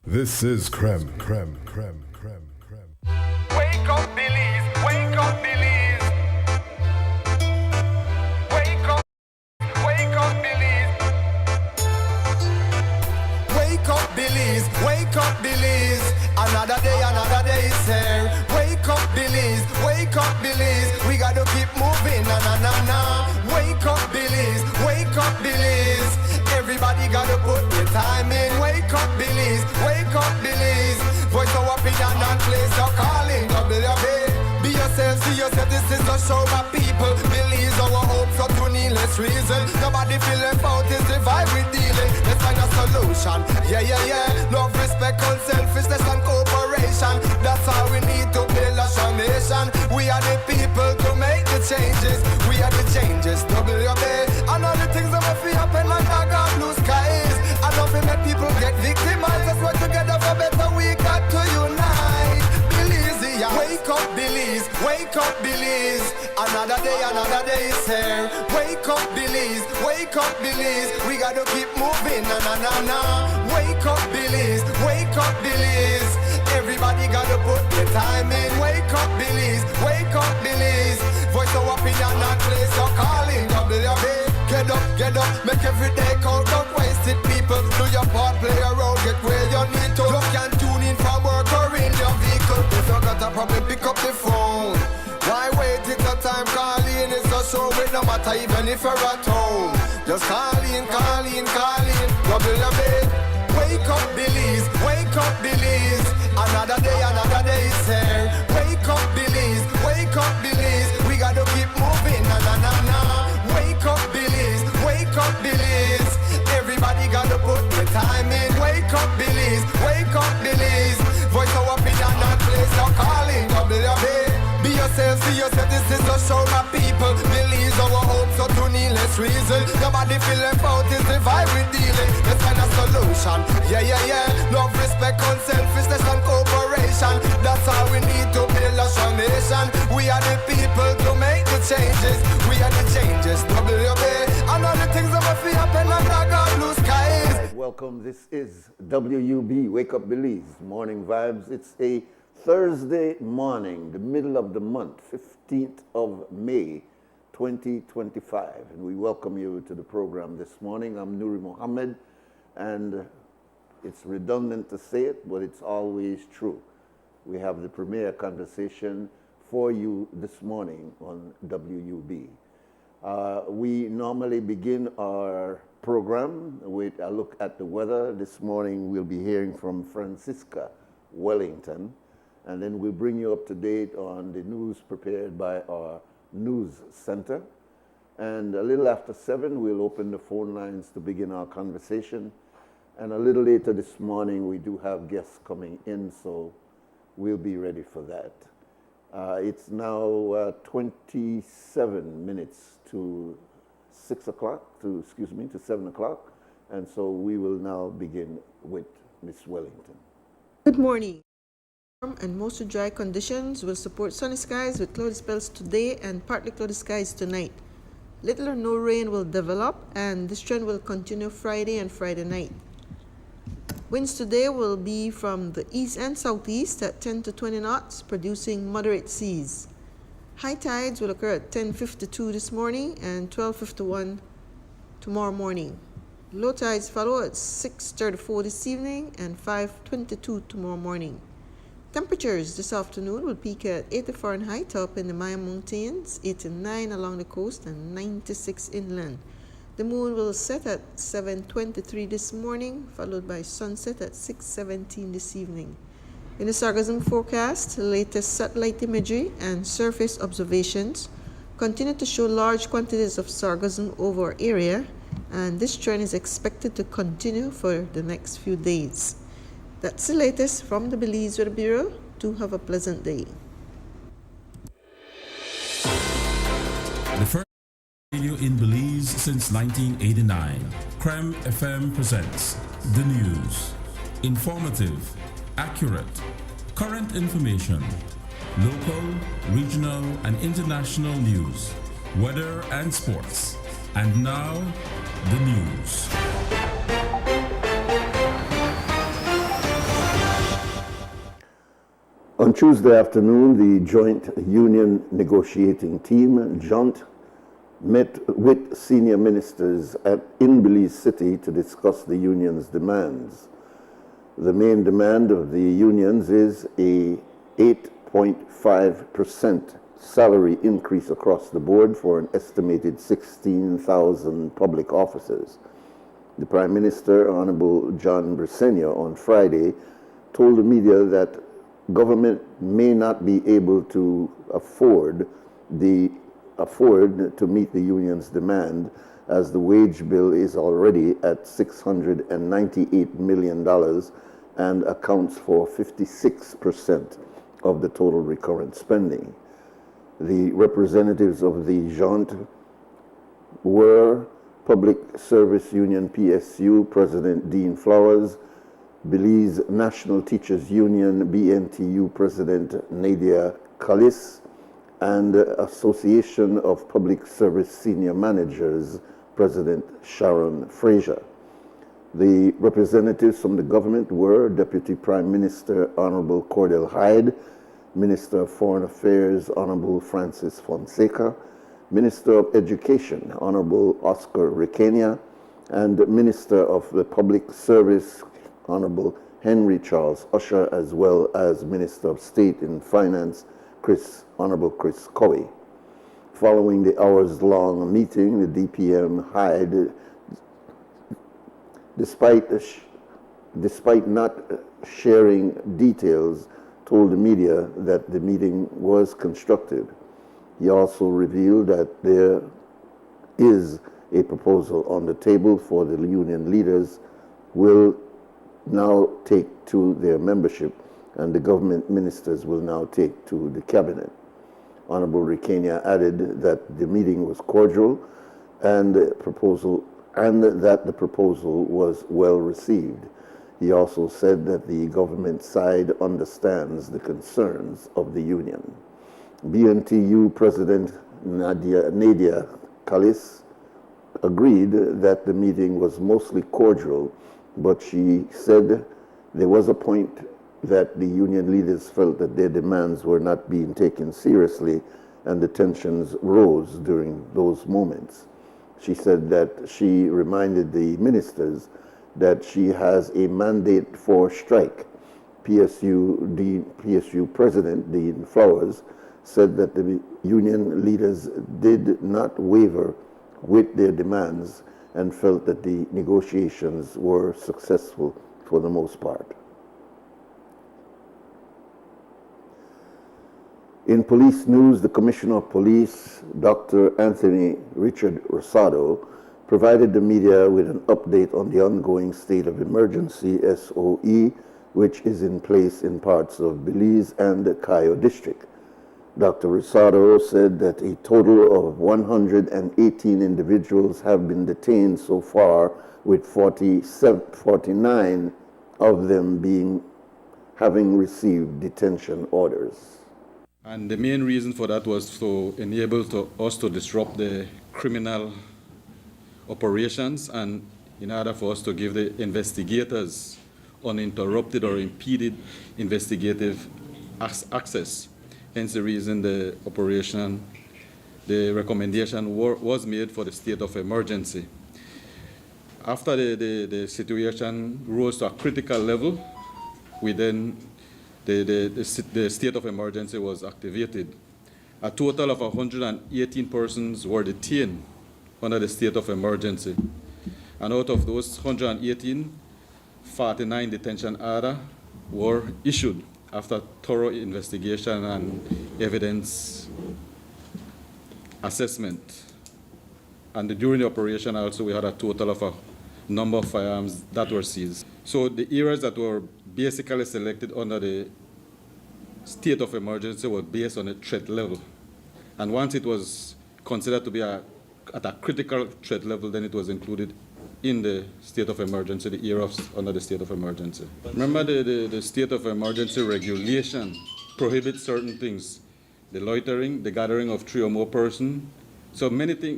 This is creme, creme, creme, creme, creme. Wake up, Belize. Wake up, Belize. Wake up, Belize. Wake up, Belize. Wake up, Belize. Another day is here. Wake up, Belize. Wake up, Belize. We gotta keep moving, na na na na. Wake up, Belize. Wake up, Belize. Everybody gotta put their time in. Wake up, Belize. Wake up, Belize. Voice our opinion and place your calling. WB. Be yourself, see yourself. This is a show of people. Belize our hopes up to needless reason. Nobody feel left out. Is the vibe we dealing. Let's find a solution. Yeah, yeah, yeah. Love, respect, unselfishness and cooperation. That's how we need to build a strong nation. We are the people to make the changes. We are the changes. WB. And all the things that will feel happen like I got blue skies. I know we make people get victimized. Let's work together for better. We got to unite. Belize, yeah. Wake up, Belize. Wake up, Belize. Another day is here. Wake up, Belize. Wake up, Belize. We gotta keep moving, na na na na. Wake up, Belize. Wake up, Belize. Everybody gotta put their time in. Wake up, Belize. Wake up, Belize. Voice our opinion and place your calling. WB. Get up, make every day count. Don't waste it, people. Do your part, play a role, get where you need to. You can tune in from work or in your vehicle. If you got a problem, pick up the phone. Why wait till the time? Call in, it's a show with no matter even if you're at home. Just call in. WB. Wake up, Belize. Wake up, Belize. Another day is here. Wake up, Belize. Wake up, Belize. We gotta keep moving, na na na na. Wake up, Belize. Wake up, Belize. Everybody gotta put their time in. Wake up, Belize. Wake up, Belize. Voice our opinion and place your calling. WB. Be yourself, see yourself. This is a show of people. Belize our hopes up to needless reason. Nobody feel left out. Is the vibe we dealing. Let's find a solution. Yeah, yeah, yeah. Love, respect, unselfishness and cooperation. That's how we need to build a strong nation. We are the people to make the changes. We are the changes. WB. And all the things that will happen like I got blue skies. Right, welcome. This is WUB, Wake Up Belize, Morning Vibes. It's a Thursday morning, the middle of the month, 15th of May, 2025. And we welcome you to the program this morning. I'm Nuri Mohammed, and it's redundant to say it, but it's always true. We have the premier conversation for you this morning on WUB. We normally begin our program with a look at the weather. This morning we'll be hearing from Francisca Wellington, and then we'll bring you up to date on the news prepared by our news center. And a little after 7, we'll open the phone lines to begin our conversation. And a little later this morning, we do have guests coming in, so we'll be ready for that. It's now 27 minutes to 7 o'clock. And so we will now begin with Ms. Wellington. Good morning. Warm and mostly dry conditions will support sunny skies with cloudy spells today and partly cloudy skies tonight. Little or no rain will develop, and this trend will continue Friday and Friday night. Winds today will be from the east and southeast at 10 to 20 knots, producing moderate seas. High tides will occur at 10:52 this morning and 12:51 tomorrow morning. Low tides follow at 6:34 this evening and 5:22 tomorrow morning. Temperatures this afternoon will peak at 80 Fahrenheit up in the Maya Mountains, 89 along the coast, and 96 inland. The moon will set at 7:23 this morning, followed by sunset at 6:17 this evening. In the sargassum forecast, the latest satellite imagery and surface observations continue to show large quantities of sargassum over our area, and this trend is expected to continue for the next few days. That's the latest from the Belize Weather Bureau. Do have a pleasant day. The first radio in Belize since 1989, Creme FM presents the news. Informative, accurate, current information, local, regional, and international news, weather and sports. And now, the news. On Tuesday afternoon, the joint union negotiating team, JONT, met with senior ministers in Belize City to discuss the union's demands. The main demand of the unions is a 8.5% salary increase across the board for an estimated 16,000 public officers. The Prime Minister, Honorable John Briceño, on Friday told the media that government may not be able to afford to meet the union's demand, as the wage bill is already at $698 million and accounts for 56% of the total recurrent spending. The representatives of the JONT were Public Service Union PSU President Dean Flowers, Belize National Teachers Union BNTU President Nadia Kalis, and Association of Public Service Senior Managers President Sharon Fraser. The representatives from the government were Deputy Prime Minister Honorable Cordell Hyde, Minister of Foreign Affairs Honorable Francis Fonseca, Minister of Education Honorable Oscar Requena, and Minister of the Public Service Honorable Henry Charles Usher, as well as Minister of State in Finance Honorable Chris Cowey. Following the hours-long meeting, the DPM Hyde, despite not sharing details, told the media that the meeting was constructive. He also revealed that there is a proposal on the table for the union leaders will now take to their membership, and the government ministers will now take to the cabinet. Honorable Requena added that the meeting was cordial and that the proposal was well received. He also said that the government side understands the concerns of the union. BNTU President Nadia Kalis agreed that the meeting was mostly cordial, but she said there was a point that the union leaders felt that their demands were not being taken seriously, and the tensions rose during those moments. She said that she reminded the ministers that she has a mandate for strike. PSU President Dean Flowers said that the union leaders did not waver with their demands and felt that the negotiations were successful for the most part. In police news, the Commissioner of Police, Dr. Anthony Richard Rosado, provided the media with an update on the ongoing state of emergency, SOE, which is in place in parts of Belize and the Cayo district. Dr. Rosado said that a total of 118 individuals have been detained so far, with 49 of them having received detention orders. And the main reason for that was to enable us to disrupt the criminal operations, and in order for us to give the investigators uninterrupted or impeded investigative access. Hence the reason the recommendation was made for the state of emergency. After the situation rose to a critical level, the state of emergency was activated. A total of 118 persons were detained under the state of emergency. And out of those 118, 49 detention orders were issued after thorough investigation and evidence assessment. And during the operation also, we had a total of a number of firearms that were seized. So the areas that were basically selected under the state of emergency were based on a threat level. And once it was considered to be at a critical threat level, then it was included in the state of emergency, the areas under the state of emergency. Remember, the state of emergency regulation prohibits certain things. The loitering, the gathering of 3 or more persons. So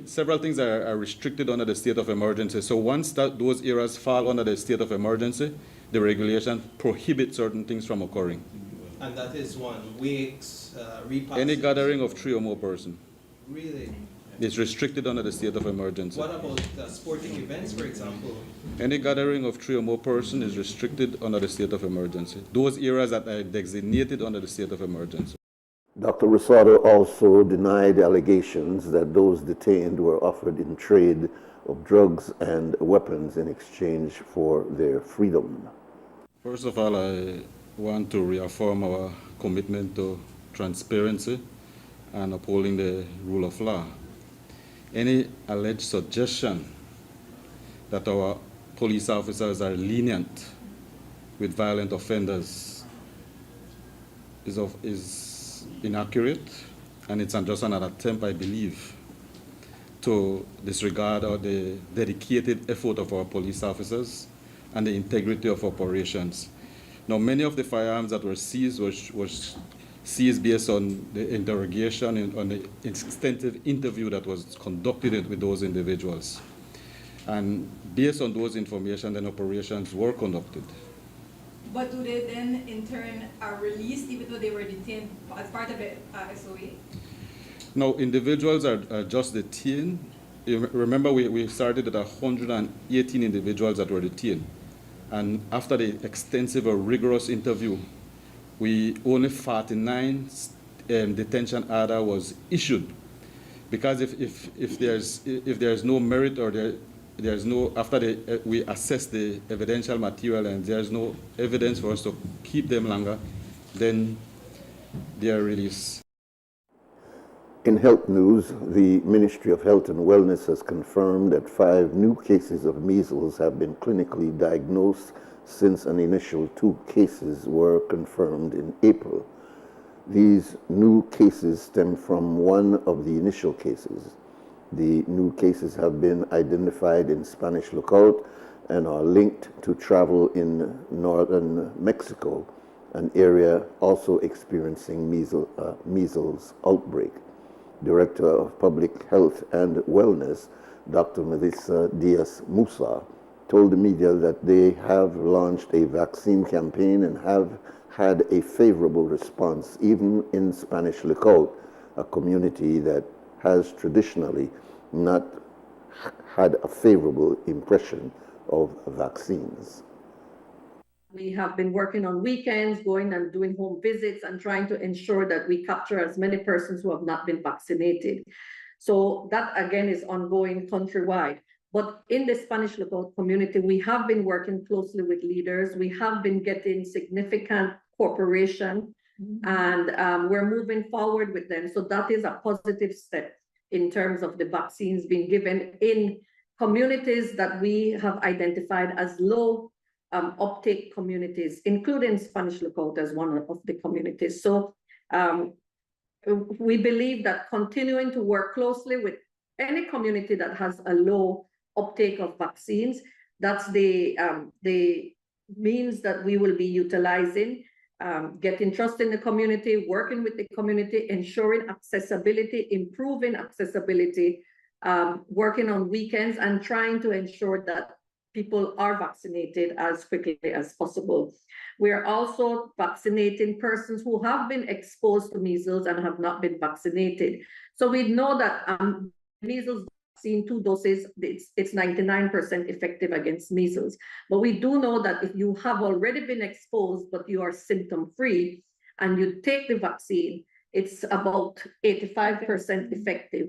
several things are restricted under the state of emergency. So once those areas fall under the state of emergency, the regulation prohibits certain things from occurring. And that is one, wakes, repasses. Any gathering of 3 or more persons. Really? It's restricted under the state of emergency. What about sporting events, for example? Any gathering of 3 or more persons is restricted under the state of emergency. Those areas that are designated under the state of emergency. Dr. Rosado also denied allegations that those detained were offered in trade of drugs and weapons in exchange for their freedom. First of all, I want to reaffirm our commitment to transparency and upholding the rule of law. Any alleged suggestion that our police officers are lenient with violent offenders is inaccurate, and it's just an attempt, I believe, to disregard the dedicated effort of our police officers and the integrity of operations. Now, many of the firearms that were seized was seized based on the interrogation and on the extensive interview that was conducted with those individuals. And based on those information, then operations were conducted. But do they then, in turn, are released even though they were detained as part of the SOE? Now, individuals are just detained. You remember, we started at 118 individuals that were detained. And after the extensive or rigorous interview, only 49 detention order was issued. Because if there's no merit or there's no, after we assess the evidential material and there's no evidence for us to keep them longer, then they are released. In health news, the Ministry of Health and Wellness has confirmed that 5 new cases of measles have been clinically diagnosed since an initial 2 cases were confirmed in April. These new cases stem from one of the initial cases. The new cases have been identified in Spanish Lookout and are linked to travel in northern Mexico, an area also experiencing measles outbreak. Director of Public Health and Wellness, Dr. Melissa Diaz-Musa, told the media that they have launched a vaccine campaign and have had a favorable response, even in Spanish Lookout, a community that has traditionally not had a favorable impression of vaccines. We have been working on weekends, going and doing home visits and trying to ensure that we capture as many persons who have not been vaccinated. So that again is ongoing countrywide. But in the Spanish Lookout community, we have been working closely with leaders. We have been getting significant cooperation and we're moving forward with them. So that is a positive step in terms of the vaccines being given in communities that we have identified as low uptake communities, including Spanish Lookout as one of the communities. So we believe that continuing to work closely with any community that has a low uptake of vaccines, that's the means that we will be utilizing, getting trust in the community, working with the community, ensuring accessibility, improving accessibility, working on weekends and trying to ensure that people are vaccinated as quickly as possible. We are also vaccinating persons who have been exposed to measles and have not been vaccinated. So we know that measles vaccine 2 doses, it's 99% effective against measles. But we do know that if you have already been exposed, but you are symptom-free and you take the vaccine, it's about 85% effective.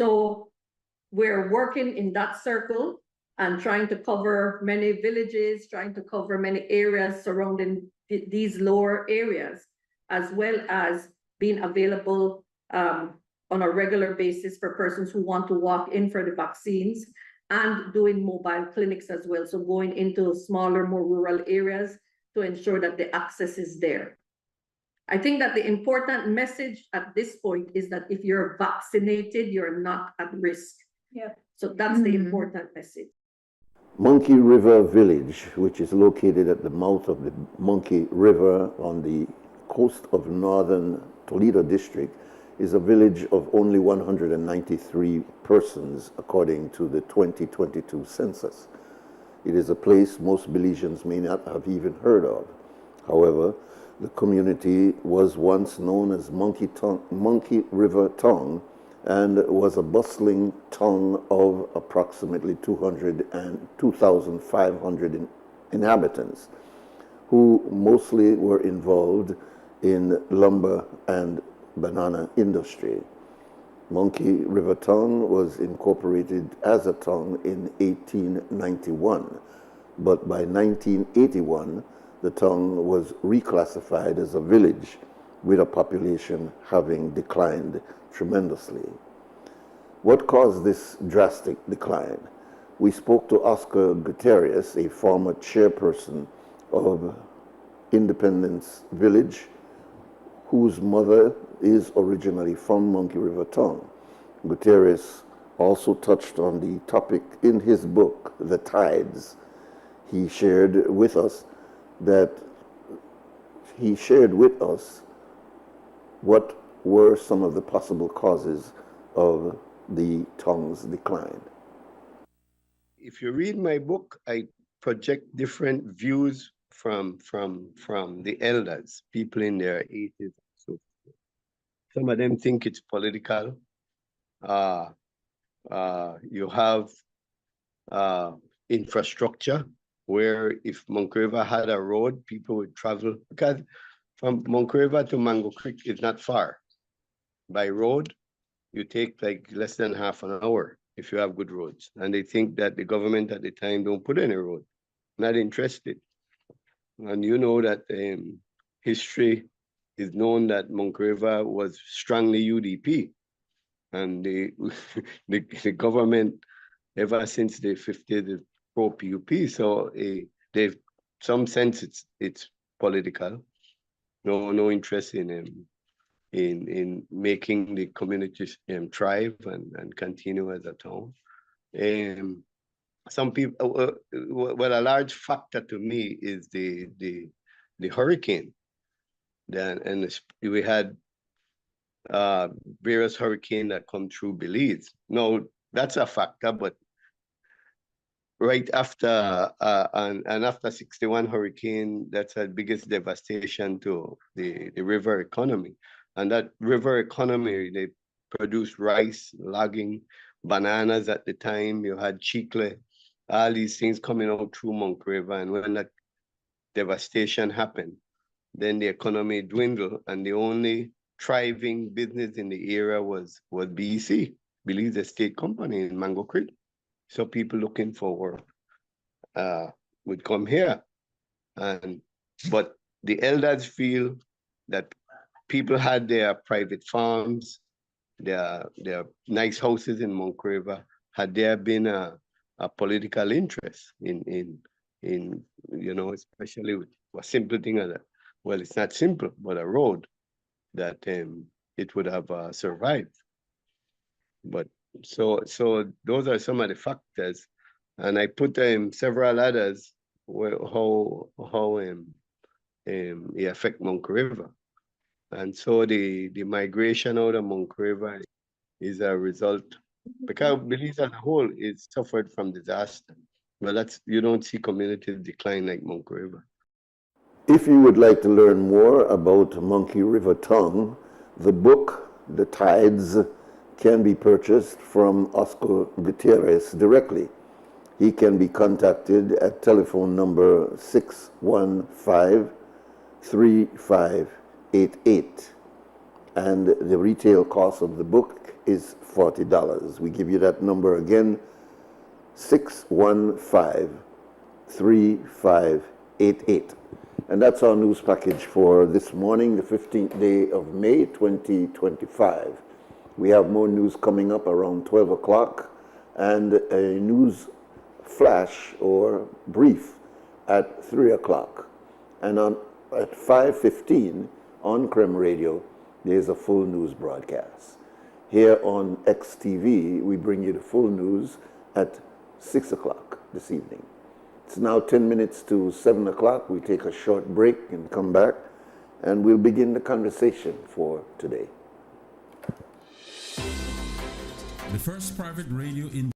So we're working in that circle and trying to cover many villages, trying to cover many areas surrounding these lower areas, as well as being available on a regular basis for persons who want to walk in for the vaccines and doing mobile clinics as well. So going into smaller, more rural areas to ensure that the access is there. I think that the important message at this point is that if you're vaccinated, you're not at risk. Yeah. So that's the important message. Monkey River Village, which is located at the mouth of the Monkey River on the coast of northern Toledo district, is a village of only 193 persons according to the 2022 census. It is a place most Belizeans may not have even heard of. However, The community was once known as Monkey River Tongue and was a bustling town of approximately 2,500 inhabitants, who mostly were involved in lumber and banana industry. Monkey River Tongue was incorporated as a town in 1891, but by 1981, the town was reclassified as a village, with a population having declined tremendously. What caused this drastic decline? We spoke to Oscar Gutierrez, a former chairperson of Independence Village, whose mother is originally from Monkey River Tongue. Gutierrez also touched on the topic in his book, The Tides. He shared with us what were some of the possible causes of the tongue's decline. If you read my book, I project different views from the elders, people in their 80s. So some of them think it's political. You have infrastructure, where if Monkey River had a road, people would travel, because from Monkey River to Mango Creek is not far. By road, you take like less than half an hour if you have good roads. And they think that the government at the time don't put any road, not interested. And you know that history is known that Monkey River was strongly UDP. And the government, ever since the 50s, is pro-PUP. So they've some sense it's political. No interest in making the communities thrive and continue as a town. Some people, well, a large factor to me is the hurricane. And we had various hurricanes that come through Belize. No, that's a factor, but right after and after 61 hurricane, that's the biggest devastation to the river economy. And that river economy, they produced rice, logging, bananas at the time. You had chicle, all these things coming out through Monkey River. And when that devastation happened, then the economy dwindled, and the only thriving business in the area was BEC, Belize Estate Company in Mango Creek. So people looking for work would come here. But the elders feel that people had their private farms, their nice houses in Monkey River. Had there been a political interest in especially with a simple thing as that. Well, it's not simple, but a road that it would have survived. But so those are some of the factors, and I put several others how it affect Monkey River. And so the migration out of Monkey River is a result, because Belize as a whole is suffered from disaster. But you don't see communities decline like Monkey River. If you would like to learn more about Monkey River Tongue, the book, The Tides, can be purchased from Oscar Gutierrez directly. He can be contacted at telephone number 615-3588. And the retail cost of the book is $40. We give you that number again, 615-3588. And that's our news package for this morning, the 15th day of May, 2025. We have more news coming up around 12 o'clock and a news flash or brief at 3 o'clock. And at 5:15 on CREM Radio, there's a full news broadcast. Here on XTV, we bring you the full news at 6 o'clock this evening. It's now 10 minutes to 7 o'clock. We take a short break and come back, and we'll begin the conversation for today. The first private radio in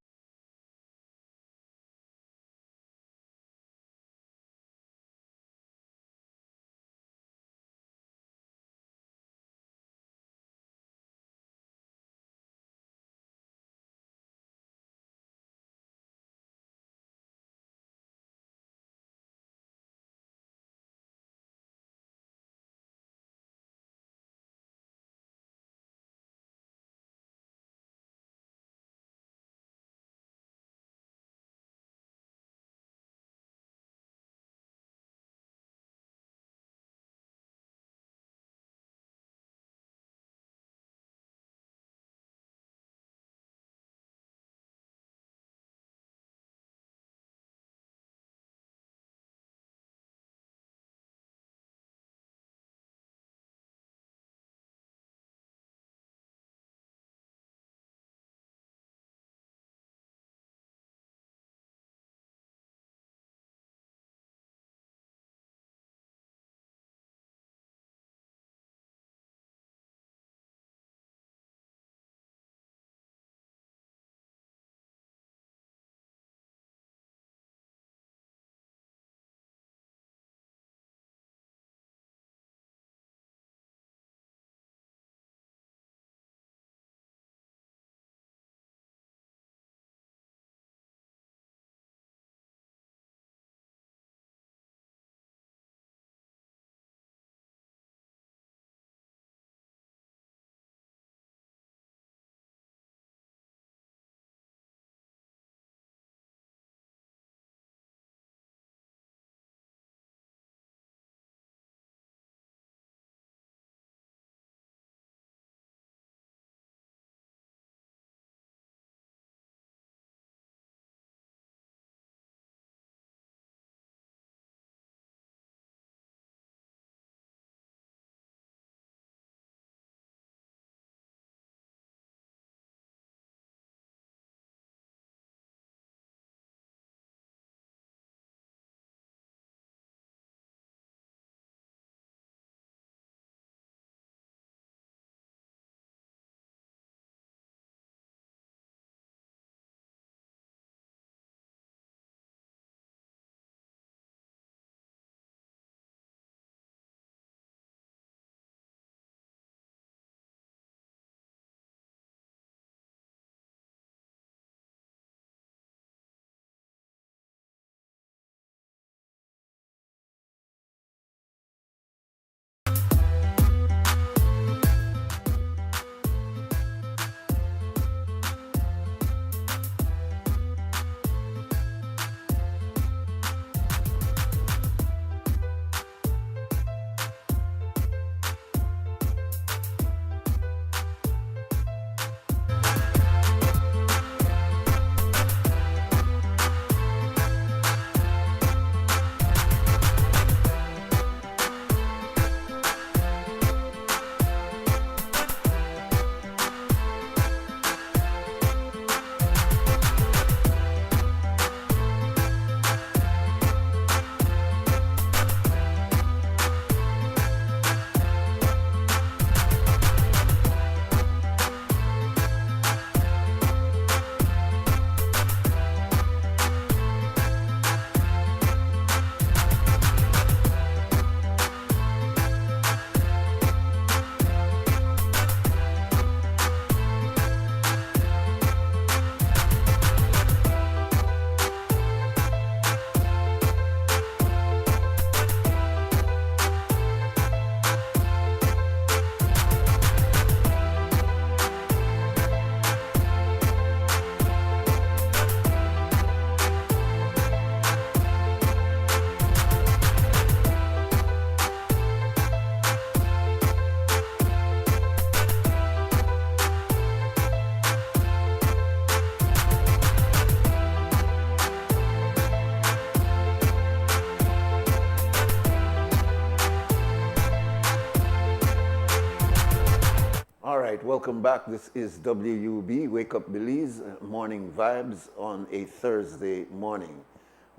right, welcome back. This is WUB, Wake Up Belize, Morning Vibes on a Thursday morning.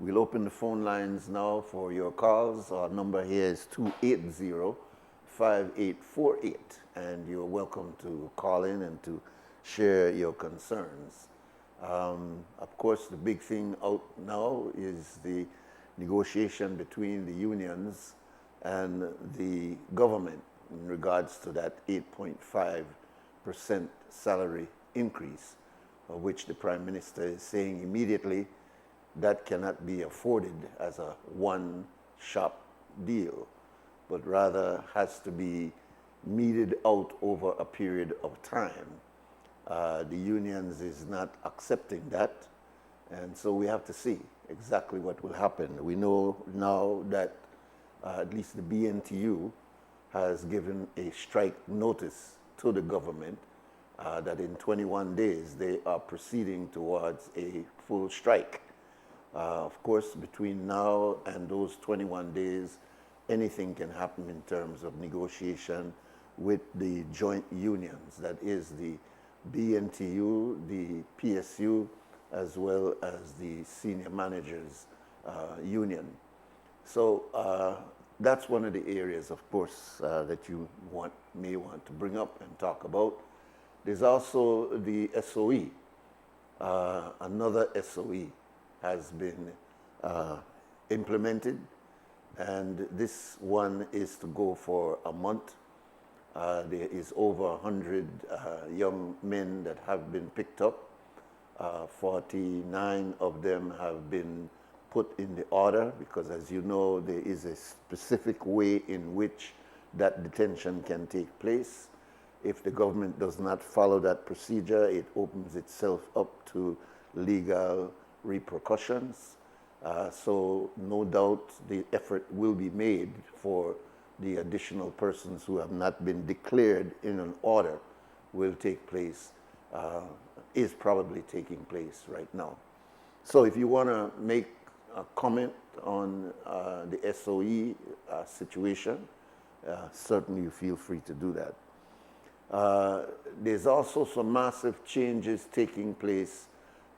We'll open the phone lines now for your calls. Our number here is 280-5848, and you're welcome to call in and to share your concerns. Of course, the big thing out now is the negotiation between the unions and the government in regards to that 8.5% salary increase, of which the Prime Minister is saying immediately that cannot be afforded as a one-shop deal, but rather has to be meted out over a period of time. The unions is not accepting that, and so we have to see exactly what will happen. We know now that at least the BNTU has given a strike notice to the government that in 21 days they are proceeding towards a full strike. Of course, between now and those 21 days, anything can happen in terms of negotiation with the joint unions, that is the BNTU, the PSU, as well as the senior managers union. So that's one of the areas, of course, that you may want to bring up and talk about. There's also the SOE. Another SOE has been implemented, and this one is to go for a month. There is over 100 young men that have been picked up. 49 of them have been put in the order because, as you know, there is a specific way in which that detention can take place. If the government does not follow that procedure, it opens itself up to legal repercussions. So no doubt the effort will be made for the additional persons who have not been declared in an order will take place, is probably taking place right now. So if you want to make a comment on the SOE situation, certainly you feel free to do that. There's also some massive changes taking place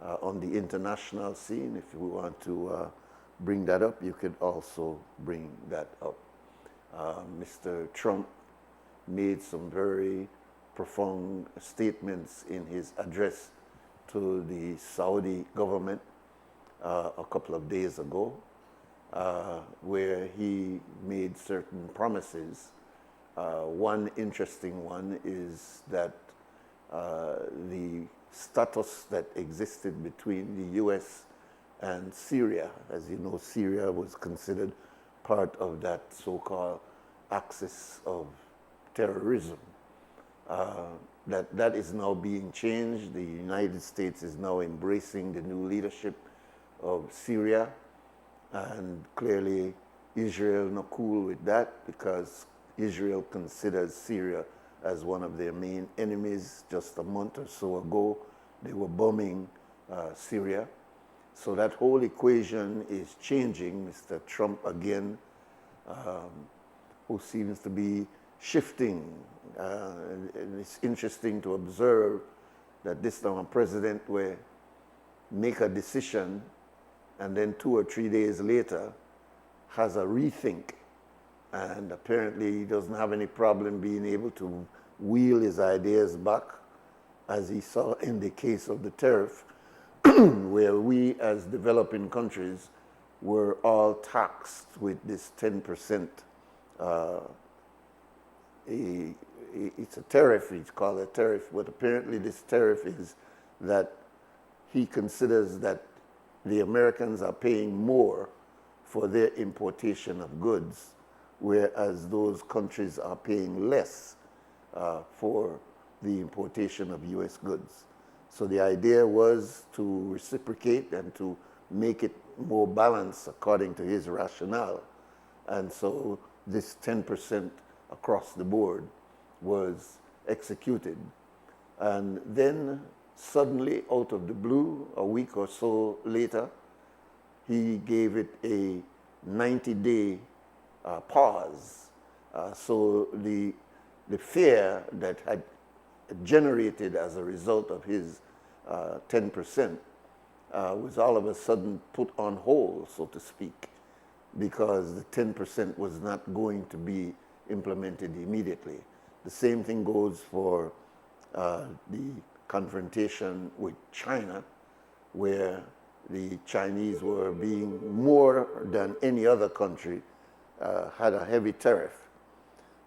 on the international scene. If you want to bring that up, you could also bring that up. Mr. Trump made some very profound statements in his address to the Saudi government a couple of days ago, where he made certain promises. One interesting one is that the status that existed between the U.S. and Syria, as you know, Syria was considered part of that so-called axis of terrorism. That is now being changed. The United States is now embracing the new leadership of Syria, and clearly Israel not cool with that because Israel considers Syria as one of their main enemies. Just a month or so ago, they were bombing Syria. So that whole equation is changing. Mr. Trump, again, who seems to be shifting. And it's interesting to observe that this time a president will make a decision and then 2 or 3 days later has a rethink. And apparently he doesn't have any problem being able to wheel his ideas back, as he saw in the case of the tariff, where we as developing countries were all taxed with this 10%. It's a tariff, it's called a tariff, but apparently this tariff is that he considers that the Americans are paying more for their importation of goods, whereas those countries are paying less for the importation of U.S. goods. So the idea was to reciprocate and to make it more balanced according to his rationale. And so this 10% across the board was executed. And then suddenly, out of the blue, a week or so later, he gave it a 90-day pause. So the fear that had generated as a result of his 10% was all of a sudden put on hold, so to speak, because the 10% was not going to be implemented immediately. The same thing goes for the confrontation with China, where the Chinese were being more than any other country, had a heavy tariff.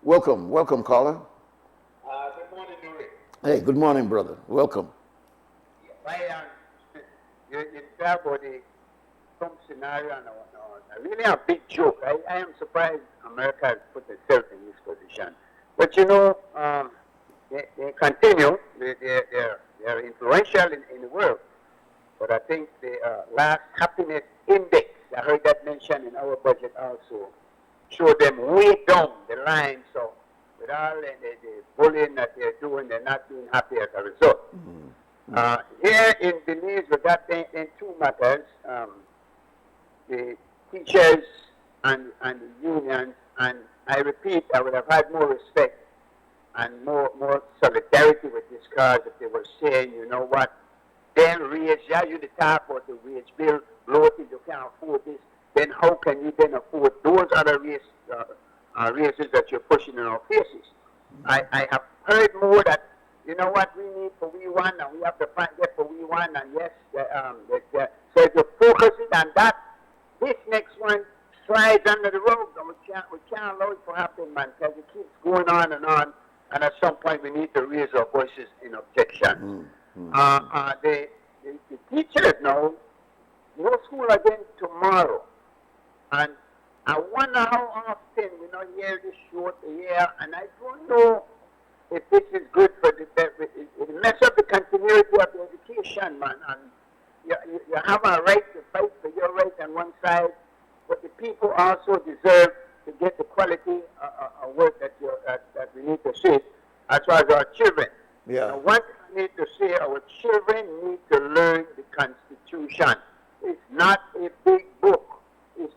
Welcome, welcome, caller. Good morning, Nuri. Hey, good morning, brother. Welcome. You talk about the Trump scenario and really a big joke. I am surprised America has put itself in this position. But you know, they continue. They're influential in the world. But I think the last happiness index, I heard that mentioned in our budget also, showed them way down the line. So with all the bullying that they're doing, they're not being happy as a result. Here in Belize, we got in two matters, the teachers and the unions, and I repeat, I would have had more respect and more solidarity with these guys if they were saying, you know what, then raise, yeah, you the top of the wage bill, low if you can't afford this, then how can you then afford those other raises that you're pushing in our faces? I have heard more that, you know what, we need for we1 and we have to find that for we1, and yes, so if you're focusing on that, this next one slides under the rug, and we can't allow it to happen, man, because it keeps going on, and at some point we need to raise our voices in objection. The teachers now, no school again tomorrow, and I wonder how often we not hear this short year, and I don't know if this is good for it mess up the continuity of the education, man. And you have a right to fight for your right on one side, but the people also deserve to get the quality of work that we need to see, as well as our children. Yeah. Now, one thing we need to say, our children need to learn the Constitution. It's not a big book. There's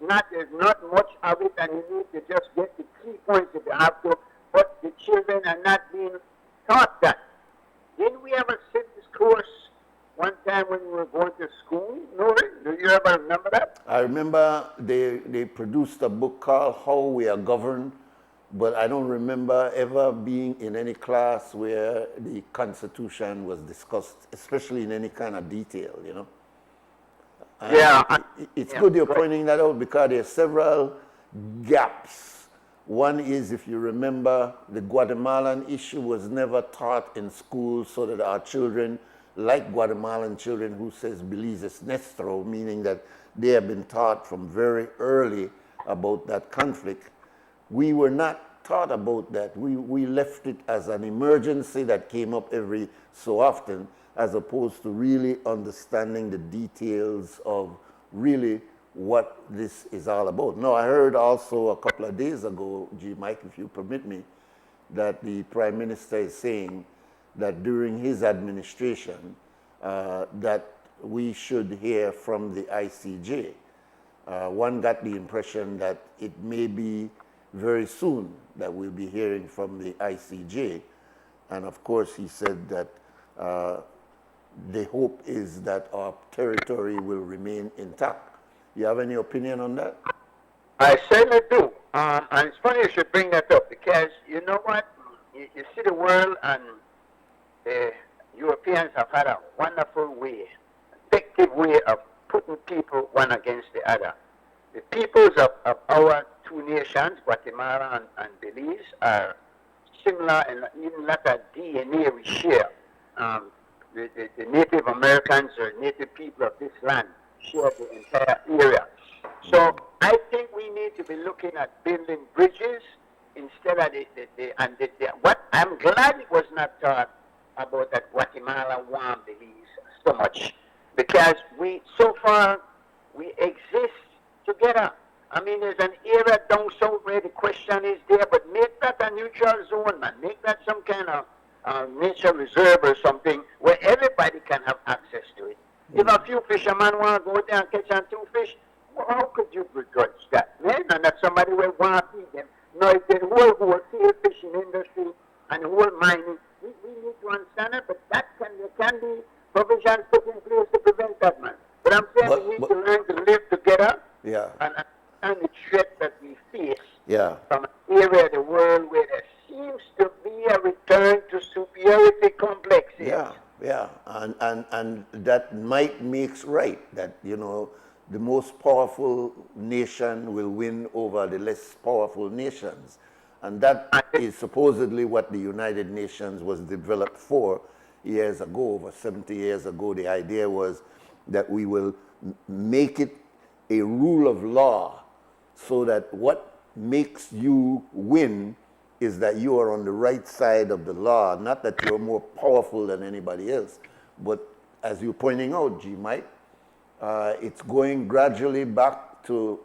not much of it, and you need to just get the key points if you have to, but the children are not being taught that. Didn't we ever sit this course one time when we were going to school, Nuri? Do you ever remember that? I remember they produced a book called How We Are Governed, but I don't remember ever being in any class where the Constitution was discussed, especially in any kind of detail, you know. It's good you're pointing that out, because there are several gaps. One is, if you remember, the Guatemalan issue was never taught in school, so that our children, like Guatemalan children who says Belize es nuestro, meaning that they have been taught from very early about that conflict. We were not taught about that. We left it as an emergency that came up every so often, as opposed to really understanding the details of really what this is all about. Now, I heard also a couple of days ago, G. Mike, if you permit me, that the Prime Minister is saying that during his administration, that we should hear from the ICJ. One got the impression that it may be very soon that we'll be hearing from the ICJ. And of course, he said that the hope is that our territory will remain intact. You have any opinion on that? I certainly do. And it's funny you should bring that up, because you know what? You see the world, and the Europeans have had a wonderful way, effective way of putting people one against the other. The peoples of our two nations, Guatemala and Belize, are similar in even like a DNA we share. The Native Americans or Native people of this land share the entire area. So I think we need to be looking at building bridges instead of what I'm glad it was not taught about that Guatemala WUB Belize so much, because so far we exist together. I mean, there's an area down south where the question is there, but make that a neutral zone, man. Make that some kind of nature reserve or something where everybody can have access to it. If a few fishermen want to go there and catch on 2 fish, well, how could you begrudge that, man? And that somebody will want to feed them. Now, if the whole field fishing industry and the whole mining, we need to understand it, but there can be provisions put in place to prevent that, man. But I'm saying we need to learn to live together Yeah. and understand the threat that we face Yeah. from an area of the world where there seems to be a return to superiority complexes. Yeah, yeah, and that might makes right, that, you know, the most powerful nation will win over the less powerful nations. And that is supposedly what the United Nations was developed for years ago, over 70 years ago. The idea was that we will make it a rule of law so that what makes you win is that you are on the right side of the law, not that you're more powerful than anybody else. But as you're pointing out, G. Mike, it's going gradually back to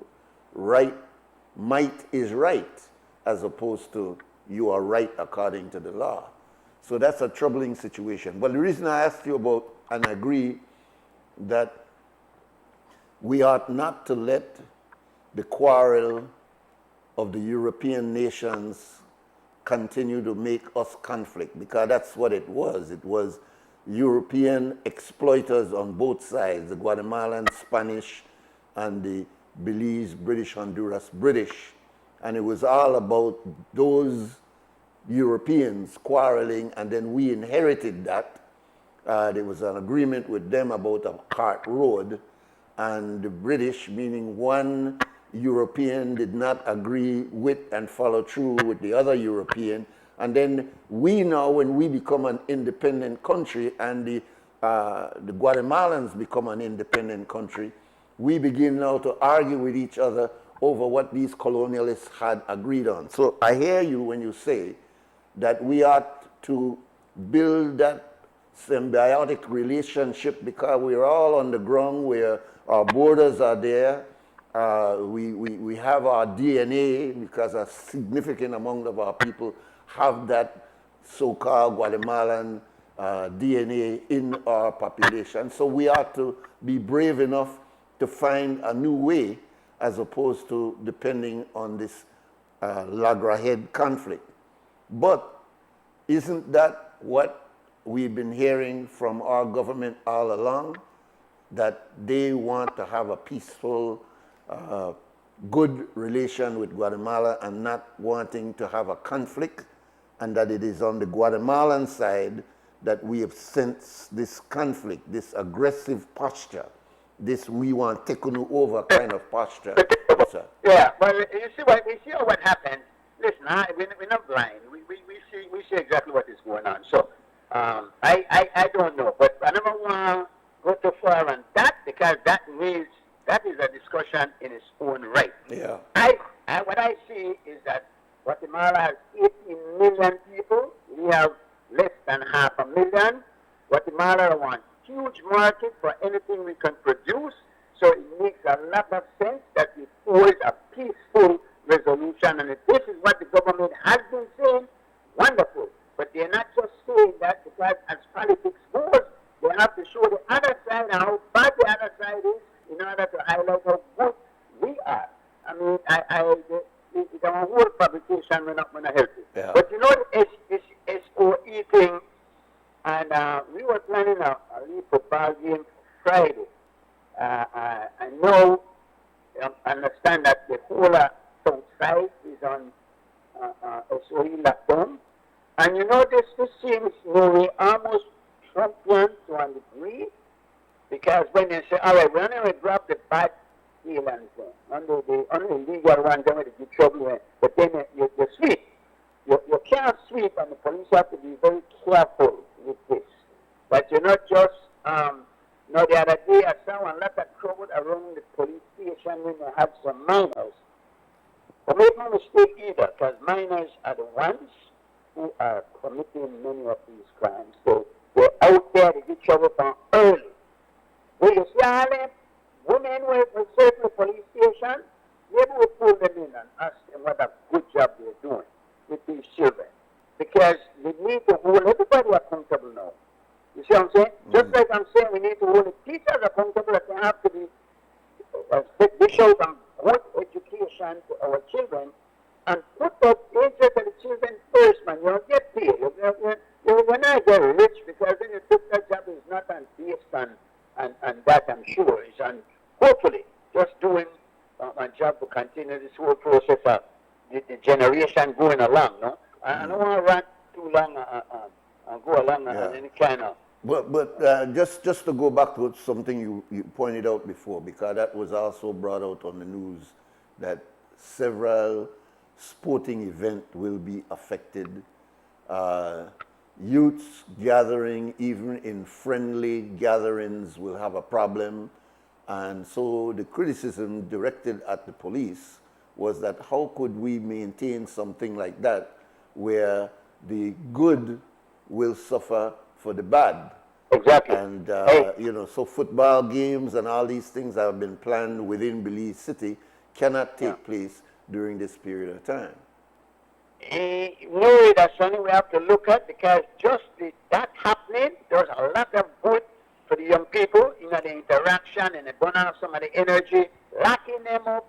might is right, as opposed to you are right according to the law. So that's a troubling situation. But the reason I asked you about, and I agree, that we ought not to let the quarrel of the European nations continue to make us conflict, because that's what it was. It was European exploiters on both sides, the Guatemalan, Spanish, and the Belize, British, Honduras, British. And it was all about those Europeans quarreling, and then we inherited that. There was an agreement with them about a cart road, and the British, meaning one European, did not agree with and follow through with the other European. And then we now, when we become an independent country and the Guatemalans become an independent country, we begin now to argue with each other over what these colonialists had agreed on. So I hear you when you say that we ought to build that symbiotic relationship, because we're all on the ground where our borders are there. We have our DNA, because a significant amount of our people have that so-called Guatemalan DNA in our population. So we ought to be brave enough to find a new way, as opposed to depending on this loggerhead conflict. But isn't that what we've been hearing from our government all along? That they want to have a peaceful, good relation with Guatemala and not wanting to have a conflict, and that it is on the Guatemalan side that we have sensed this conflict, this aggressive posture, this we want taken over kind of posture. Yeah, well, you see what happens. Listen, we're not blind. We see exactly what is going on. So I don't know, but I never want to go too far on that, because that is a discussion in its own right. Yeah. What I see is that Guatemala has 18 million people. We have less than 500,000. Guatemala wants huge market for anything we can produce. So it makes a lot of sense that we forge a peaceful resolution. And if this is what the government has been saying, wonderful. But they're not just saying that, because as politics goes, they have to show the other side and how bad the other side is in order to highlight how good we are. I mean, it's our whole fabrication, we're not going to help it. Yeah. But you know, it's SOE thing, and we were planning a leap for ball game Friday. I know, understand that the whole south side is on SOE lockdown. And you know, this seems Nuri almost Trumpian to a degree, because when they say, all right, we're going to drop the bad aliens, only the legal ones, then they get trouble, but then you sweep. You can't sweep, and the police have to be very careful with this. But you're not just, the other day I saw a lot of crowd around the police station when they had some minors. But make no mistake either, because minors are the ones who are committing many of these crimes. So they're out there to get trouble from early. When you see all them women will search the police station, maybe we'll pull them in and ask them what a good job they're doing with these children. Because we need to hold everybody accountable now. You see what I'm saying? Just like I'm saying, we need to hold the teachers accountable, that they have to be dish out some good education to our children, and put up the interest of the children first, man. You don't get paid. You're not get rich generation going along, no? I don't want to run too long and go along on any kind of. But just to go back to something you pointed out before, because that was also brought out on the news, that several sporting events will be affected. Youths gathering, even in friendly gatherings, will have a problem. And so the criticism directed at the police was that how could we maintain something like that where the good will suffer for the bad? Exactly. And, you know, so football games and all these things that have been planned within Belize City cannot take place during this period of time. No, that's something we have to look at, because just that happening, there's a lot of good for the young people, you know, the interaction and the burning of some of the energy. Locking them up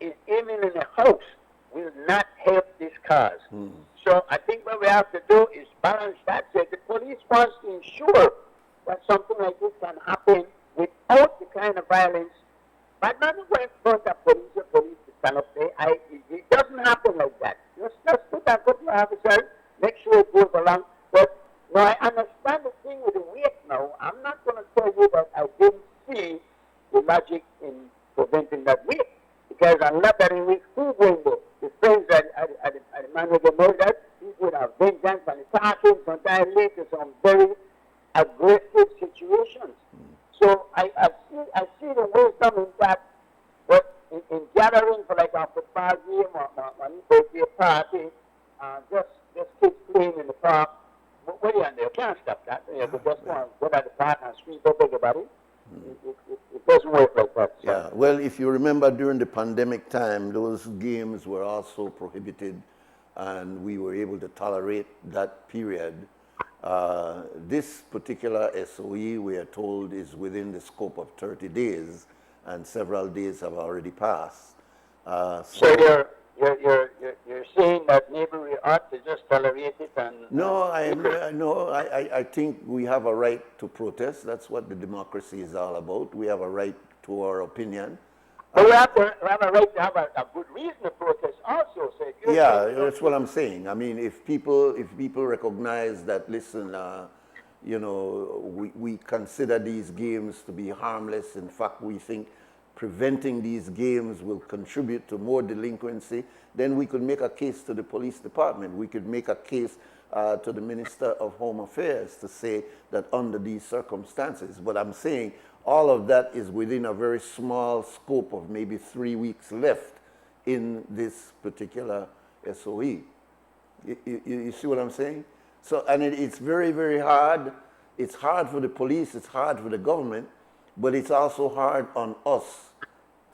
is aiming in the house will not help this cause. So I think what we have to do is balance that. So the police wants to ensure that something like this can happen without the kind of violence. But not going in front of police or police to stand up there. It doesn't happen like that. Just put a couple of officers, make sure it goes along. But now I understand the thing with the weight now. I'm not going to tell you that I didn't see the logic in preventing that weight. Because a lot of the weeks who going there, the friends that the man with the murder, people have vengeance and attacking, sometimes lead to some very aggressive situations. So I see the wisdom in that, but in gathering for like a football game or a birthday party, just kids playing in the park, what do you do? You can't stop that. You could just go to the park and sweep up everybody. It doesn't work like that. So. Yeah, well, if you remember during the pandemic time, those games were also prohibited, and we were able to tolerate that period. This particular SOE, we are told, is within the scope of 30 days, and several days have already passed. So you're saying that maybe we ought to just tolerate it and... No, I think we have a right to protest. That's what the democracy is all about. We have a right to our opinion. But we have a right to have a good reason to protest also. So that's what I'm saying. I mean, if people recognize that, listen, you know, we consider these games to be harmless. In fact, we think preventing these games will contribute to more delinquency, then we could make a case to the police department. We could make a case to the Minister of Home Affairs to say that under these circumstances. But I'm saying all of that is within a very small scope of maybe 3 weeks left in this particular SOE. You see what I'm saying? So, and it's very, very hard. It's hard for the police, it's hard for the government, but it's also hard on us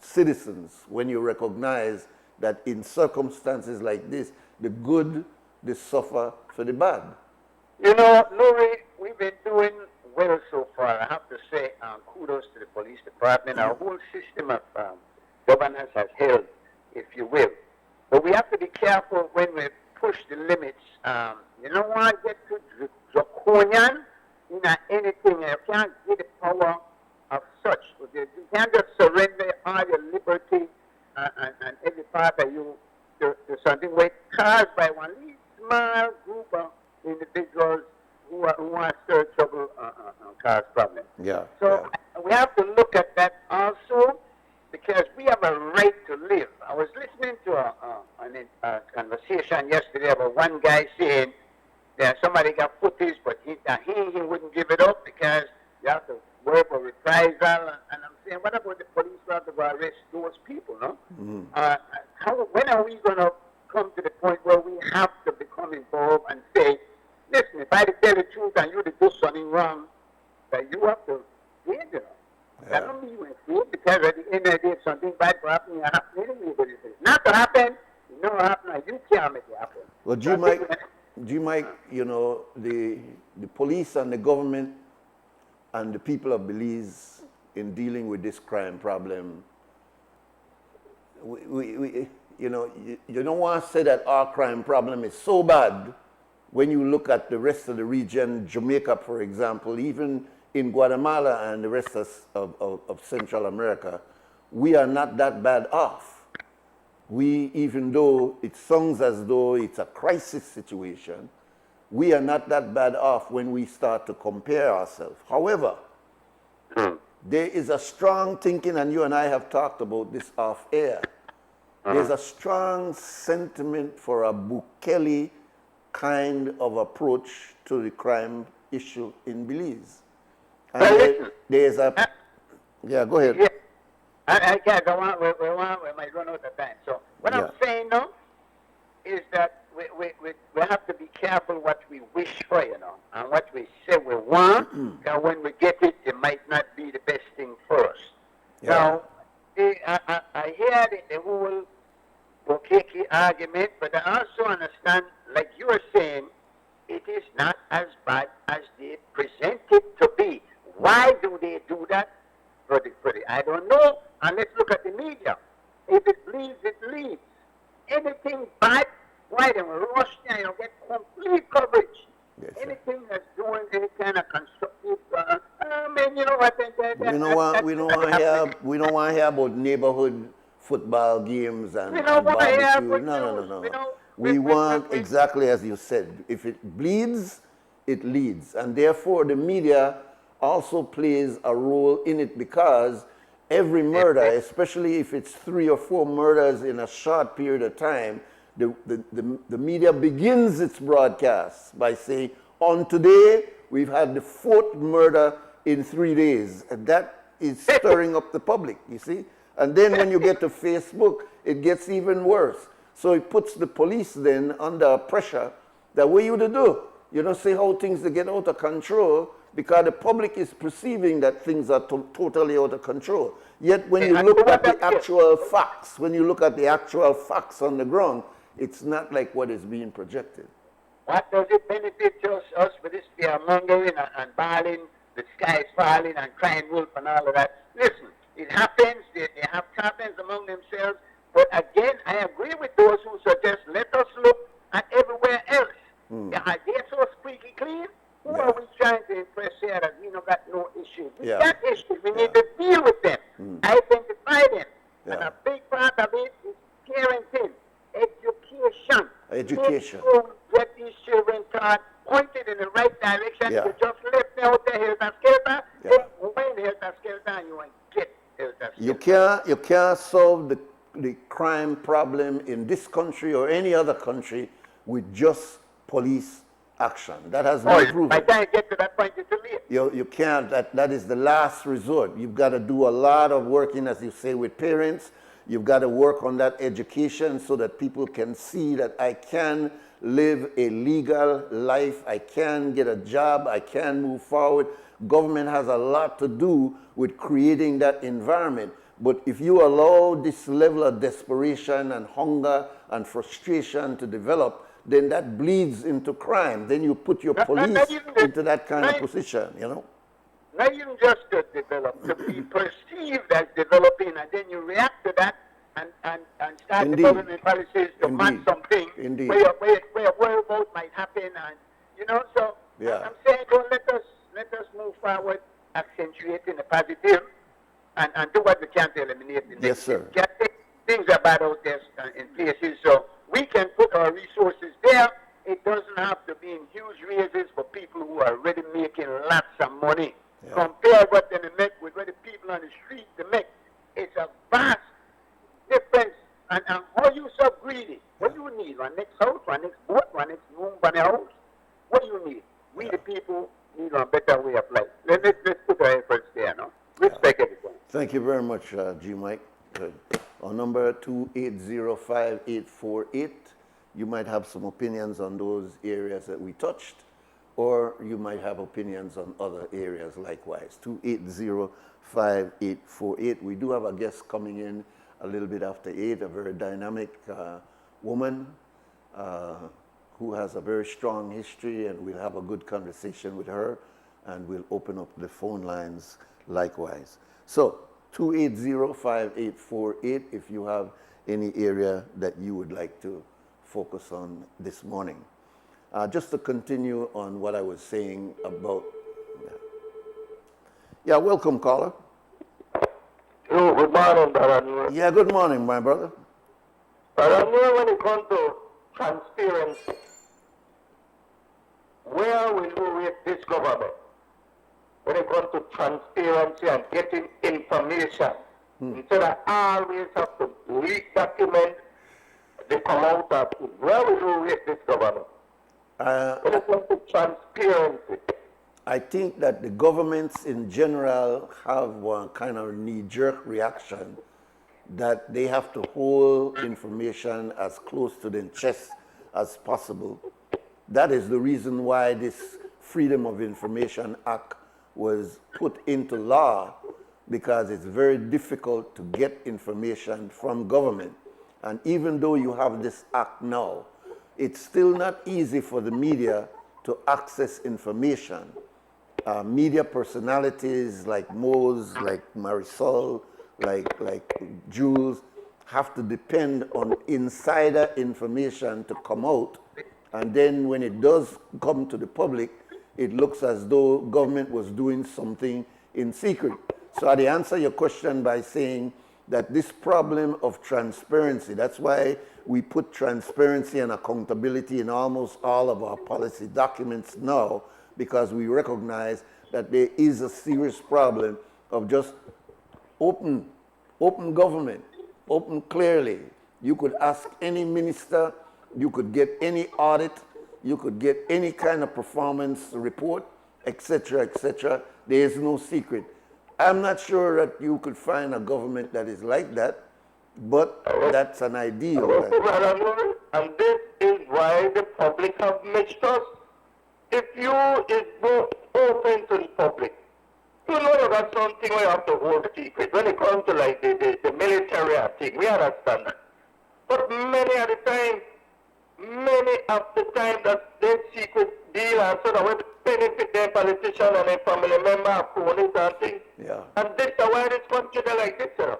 citizens when you recognize that in circumstances like this, the good, they suffer for the bad. You know, Nuri, we've been doing well so far. I have to say kudos to the police department. Our whole system of governance has held, if you will. But we have to be careful when we push the limits. You don't want to get too draconian in anything. You can't give the power of such. You can't just surrender all your liberty and every part of you to something where it's caused by one small group of individuals who want to stir trouble and cause problems. So we have to look at that also, because we have a right to live. I was listening to a conversation yesterday about one guy saying that somebody got footage, but he wouldn't give it up because you have to work for reprisal. And I'm saying, what about the police who have to arrest those people, no? When are we going to come to the point where we have to become involved and say, listen, if I tell the truth and you do something wrong, that you have to pay, you know? That don't mean you ain't free, because at the end of the day, if something bad will happen, it happen anyway. But if it's not to happen, you know what happen, you can't make it happen. Well, Mike, you know, the police and the government and the people of Belize in dealing with this crime problem, we you know, you don't want to say that our crime problem is so bad when you look at the rest of the region, Jamaica, for example, even in Guatemala and the rest of Central America, we are not that bad off. We, even though it sounds as though it's a crisis situation, we are not that bad off when we start to compare ourselves. However, there is a strong thinking, and you and I have talked about this off air. There's a strong sentiment for a Bukele kind of approach to the crime issue in Belize. And there's a... Yeah, go ahead. Yeah. I guess we might run out of time. So what I'm saying now is that we have to be careful what we wish for, you know, and what we say we want, and when we get it, it might not be the best thing for us. Now, I hear the whole Bukele argument, but I also understand, like you were saying, it is not as bad as they present it to be. Why do they do that? I don't know. And let's look at the media. If it bleeds, it leads. Anything bad, why don't we rush there? You'll get complete coverage. Yes, anything that's doing any kind of constructive, you know what? We don't want to hear about neighborhood football games and barbecue. No. We want, exactly as you said, if it bleeds, it leads. And therefore, the media also plays a role in it, because every murder, especially if it's 3 or 4 murders in a short period of time, the media begins its broadcasts by saying, on today, we've had the 4th murder in 3 days. And that is stirring up the public, you see? And then when you get to Facebook, it gets even worse. So it puts the police then under pressure that what you to do? You don't see how things get out of control, because the public is perceiving that things are totally out of control. Yet when you look at the actual facts, on the ground, it's not like what is being projected. What does it benefit us with this fear-mongering and bawling, the sky is falling and crying wolf and all of that? Listen, it happens, they have problems among themselves, but again, I agree with those who suggest let us look at everywhere else. Are they so squeaky clean? Who are we trying to impress here that we got no issues? We got issues. We need to deal with them, identify them. And a big part of it is parenting, education. Make sure we get these children taught, pointed in the right direction. You just left them out there, helter-skelter. When helter-skelter, you want to get helter-skelter. You can't solve the crime problem in this country or any other country with just police action. That has been proven. By the time you get to that point, it's too late. You can't. That is the last resort. You've got to do a lot of working, as you say, with parents. You've got to work on that education so that people can see that I can live a legal life, I can get a job, I can move forward. Government has a lot to do with creating that environment. But if you allow this level of desperation and hunger and frustration to develop, then that bleeds into crime. Then you put your police into that kind of position, you know? Not even just to develop, to be perceived as developing, and then you react to that and start developing policies to match something where a world vote might happen, and you know. So I'm saying, don't let us move forward, accentuating the positive, and do what we can to eliminate the negative. Yes, sir. Things are bad out there in places, so we can put our resources there. It doesn't have to be in huge raises for people who are already making lots of money. Compare what they make with what the people on the street they make. It's a vast difference. And how you so greedy? What do you need? One next house, one next boat, one next room, one house? What do you need? We the people need a better way of life. Let's put our efforts there, no? Respect everything. Thank you very much, G. Mike. Our number 2805848. You might have some opinions on those areas that we touched, or you might have opinions on other areas likewise. 2805848. We do have a guest coming in a little bit after 8, a very dynamic woman who has a very strong history, and we'll have a good conversation with her, and we'll open up the phone lines likewise. So 2805848 if you have any area that you would like to focus on this morning. Just to continue on what I was saying about... Yeah, welcome, caller. Hello, good morning, brother. Yeah, good morning, my brother. But I know when it comes to transparency, where will we rate this government? When it comes to transparency and getting information, instead of always have to leak documents, they come out of it. Where will we rate this government? When it comes to transparency. I think that the governments in general have one kind of knee-jerk reaction that they have to hold information as close to their chest as possible. That is the reason why this Freedom of Information Act was put into law, because it's very difficult to get information from government. And even though you have this act now, it's still not easy for the media to access information. Media personalities like Mose, like Marisol, like Jules, have to depend on insider information to come out. And then when it does come to the public, it looks as though government was doing something in secret. So I answer your question by saying that this problem of transparency, that's why we put transparency and accountability in almost all of our policy documents now, because we recognize that there is a serious problem of just open government, open clearly. You could ask any minister, you could get any audit, you could get any kind of performance report, etc., etc. There is no secret. I'm not sure that you could find a government that is like that, but that's an ideal. And this is why the public have mistrust. If you is more open to the public, you know that's something we have to hold secret. When it comes to like the military thing, we understand that. But many of the time that they secret deal and so that we benefit their politician and their family member, cronies and things. Yeah. And this is why this country they like this, sir.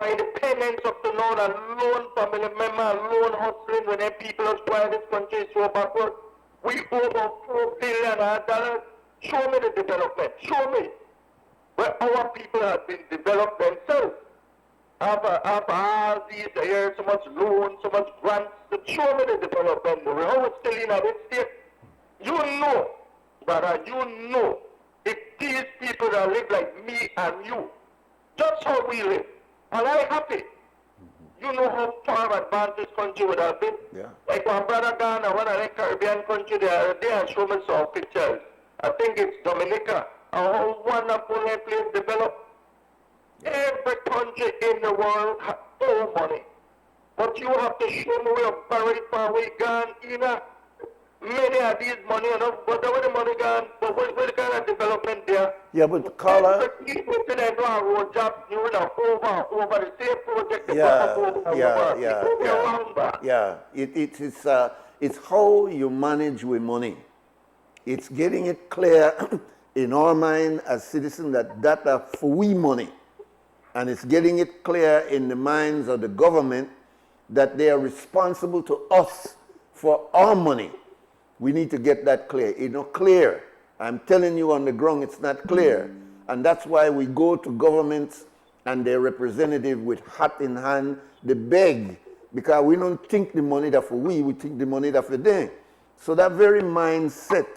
Independence of the know that lone family member, lone hustling when their people are why this country is so backward. We over $4 billion. Show me the development. Show me where our people have been developed themselves. After all these years, so much loans, so much grants, show me the development. How it's still in this state. You know, brother, you know, if these people that live like me and you, just how we live, are I happy? You know how far advanced this country would have been? Yeah. Like my brother Ghana, one of the Caribbean country, they are showing me some pictures. I think it's Dominica. How wonderful that place developed. Every country in the world has more money. But you have to show me where buried far away gone, you know. Many of these money, enough, but where the money gone, but what kind of development there? Yeah, but Carla. People say they do a road job, you know, over the same project. It's how you manage with money. It's getting it clear in our mind as citizens that are for we money. And it's getting it clear in the minds of the government that they are responsible to us for our money. We need to get that clear. It's not clear. I'm telling you on the ground, it's not clear. And that's why we go to governments and their representative with hat in hand, they beg, because we don't think the money that for we think the money that for them. So that very mindset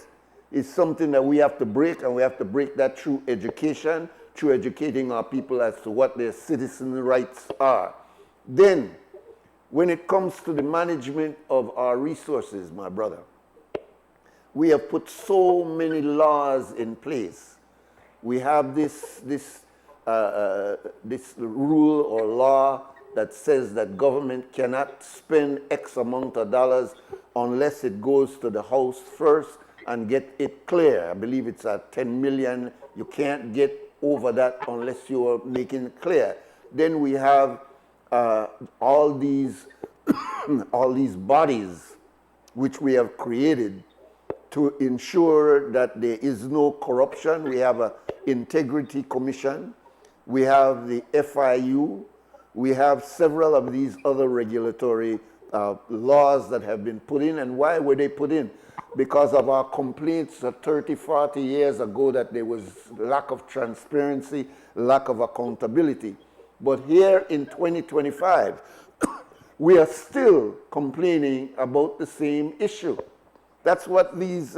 is something that we have to break, and we have to break that through education, through educating our people as to what their citizen rights are. Then, when it comes to the management of our resources, my brother, we have put so many laws in place. We have this rule or law that says that government cannot spend X amount of dollars unless it goes to the House first and get it clear. I believe it's at 10 million. You can't get over that unless you are making it clear. Then we have all these bodies which we have created to ensure that there is no corruption. We have an integrity commission. We have the FIU. We have several of these other regulatory laws that have been put in. And why were they put in? Because of our complaints 30, 40 years ago that there was lack of transparency, lack of accountability. But here in 2025, we are still complaining about the same issue. That's what these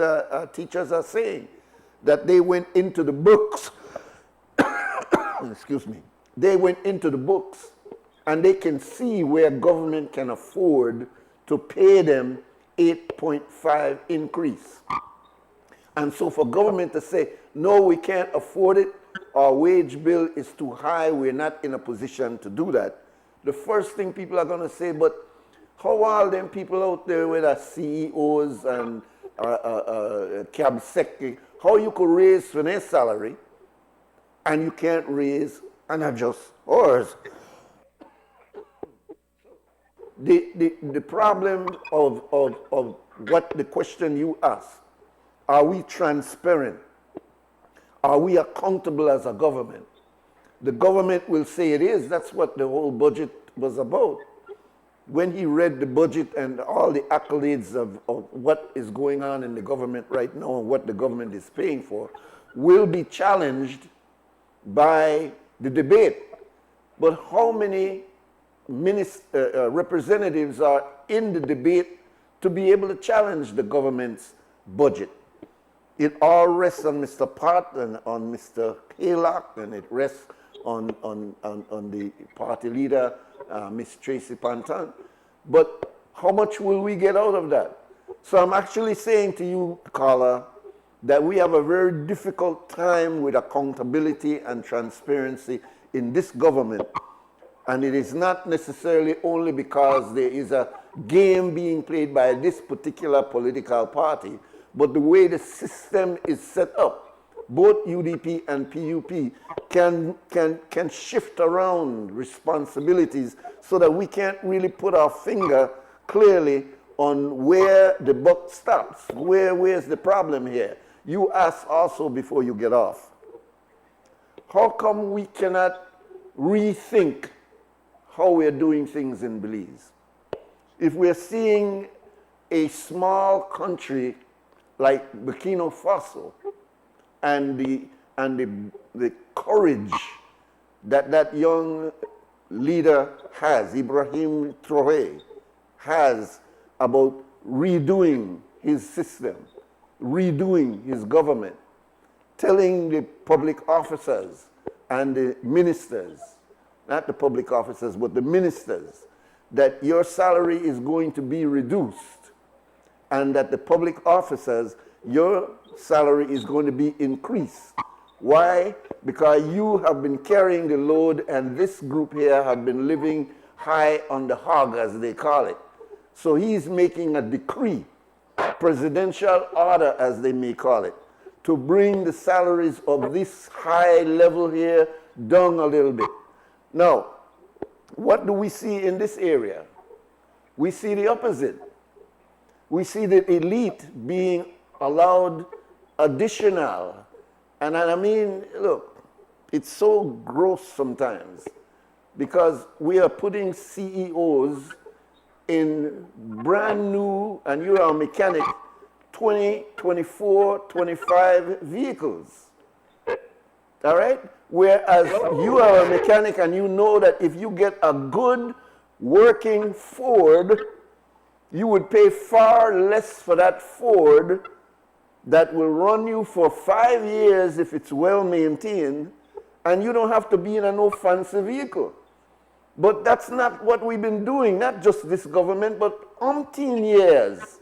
teachers are saying, that they went into the books, excuse me, they went into the books and they can see where government can afford to pay them 8.5 increase. And so for government to say, no, we can't afford it, our wage bill is too high, we're not in a position to do that, the first thing people are going to say, but how are them people out there with our CEOs and cab secretary, how you could raise for their salary and you can't raise and adjust ours? The problem of what the question you asked, are we transparent? Are we accountable as a government? The government will say it is. That's what the whole budget was about. When he read the budget and all the accolades of what is going on in the government right now and what the government is paying for, will be challenged by the debate. But how many representatives are in the debate to be able to challenge the government's budget? It all rests on Mr. Pott and on Mr. Haylock, and it rests on the party leader, Ms. Tracy Panton. But how much will we get out of that? So I'm actually saying to you, caller, that we have a very difficult time with accountability and transparency in this government. And it is not necessarily only because there is a game being played by this particular political party, but the way the system is set up. Both UDP and PUP can shift around responsibilities so that we can't really put our finger clearly on where the buck stops. Where's the problem here? You asked also before you get off, how come we cannot rethink how we're doing things in Belize? If we're seeing a small country like Burkina Faso, and the courage that that young leader has, Ibrahim Traoré, has about redoing his system, redoing his government, telling the public officers and the ministers, not the public officers, but the ministers, that your salary is going to be reduced, and that the public officers, your salary is going to be increased. Why? Because you have been carrying the load, and this group here have been living high on the hog, as they call it. So he's making a decree, presidential order, as they may call it, to bring the salaries of this high level here down a little bit. Now, what do we see in this area? We see the opposite. We see the elite being allowed additional. And I mean, look, it's so gross sometimes because we are putting CEOs in brand new, and you're a mechanic, 20, 24, 25 vehicles. All right? Whereas you are a mechanic and you know that if you get a good working Ford, you would pay far less for that Ford that will run you for 5 years if it's well maintained, and you don't have to be in a no fancy vehicle. But that's not what we've been doing, not just this government, but umpteen years.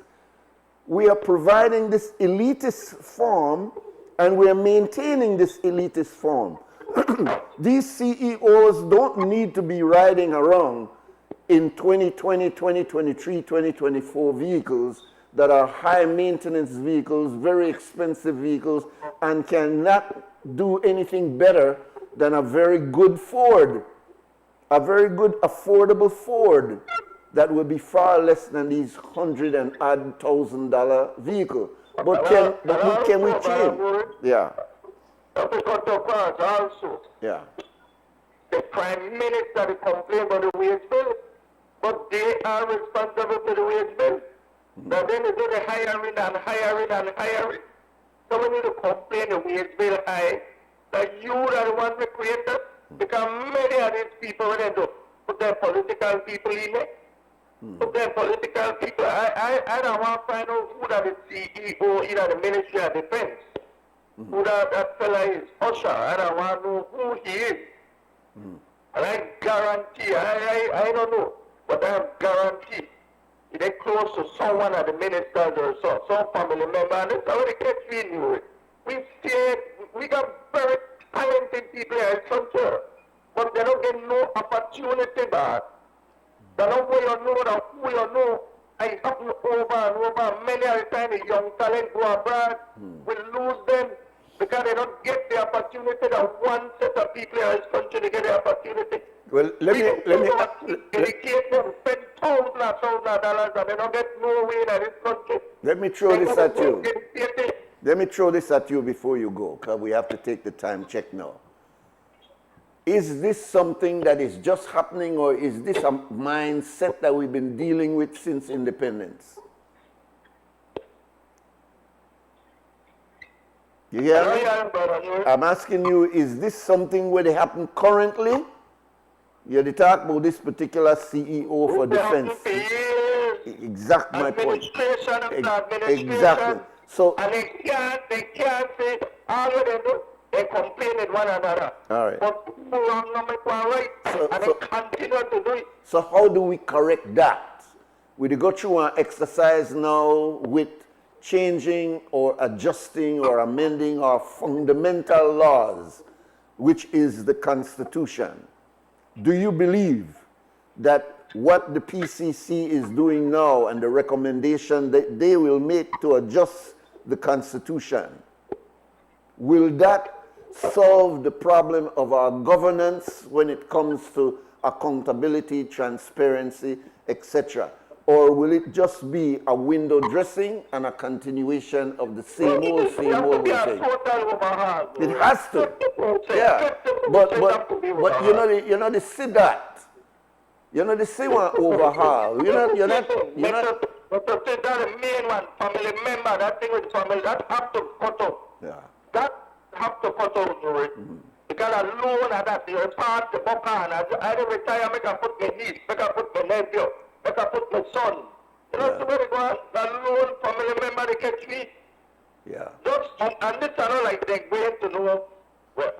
We are providing this elitist form, and we are maintaining this elitist form. These CEOs don't need to be riding around in 2020, 2023, 2024 vehicles that are high maintenance vehicles, very expensive vehicles, and cannot do anything better than a very good Ford, a very good affordable Ford that will be far less than these $100,000 vehicle. But can we change? Yeah. Also, yeah. the Prime Minister complained about the wage bill, but they are responsible for the wage bill. Now then they do the hiring and hiring and hiring. So we need to complain the wage bill high, that you are the one that created, because many of these people, when they do put their political people in it, Look them political people. I don't want to find out who that is CEO in the Ministry of Defense. Who that fella is Usher. I don't want to know who he is. And I guarantee, I don't know, but I have guarantee they're close to someone of the ministers or so, some family member, and that's how they catch me knew it. We got very talented people in this country, but they don't get no opportunity back. They don't where you know that who you know, and it happen over and over. Many of the time the young talent go abroad, we lose them because they don't get the opportunity that one set of people in this country to get the opportunity. Well, let me educate them, spend thousands of dollars, and they don't get no way in this country. let me throw this at you. Let me throw this at you before you go, because we have to take the time check now. Is this something that is just happening, or is this a mindset that we've been dealing with since independence? You hear me? I'm asking you, is this something where they happen currently? You're the talk about this particular CEO for defense. Exactly my point. Exactly. So, and they can't say all of them do. They complain with one another. all right. But who wrong not make one right, and they continue to do it. So how do we correct that? We go through an exercise now with changing or adjusting or amending our fundamental laws, which is the Constitution. Do you believe that what the PCC is doing now and the recommendation that they will make to adjust the Constitution, will that solve the problem of our governance when it comes to accountability, transparency, etc.? Or will it just be a window dressing and a continuation of the same old thing? It has to. Yeah. But you know, they see that. You know, they see one overhaul. You're not. But to say that the main one, family member, that thing with family, that have to cut out. Yeah. That have to cut out, Nuri. Because alone at that, you're part the book on. I don't retire, make I put my niece, make I put my nephew, make I put my son. You know, somebody go on, alone family member, they catch me. Yeah. Just, and this are not like they're going to know, we'll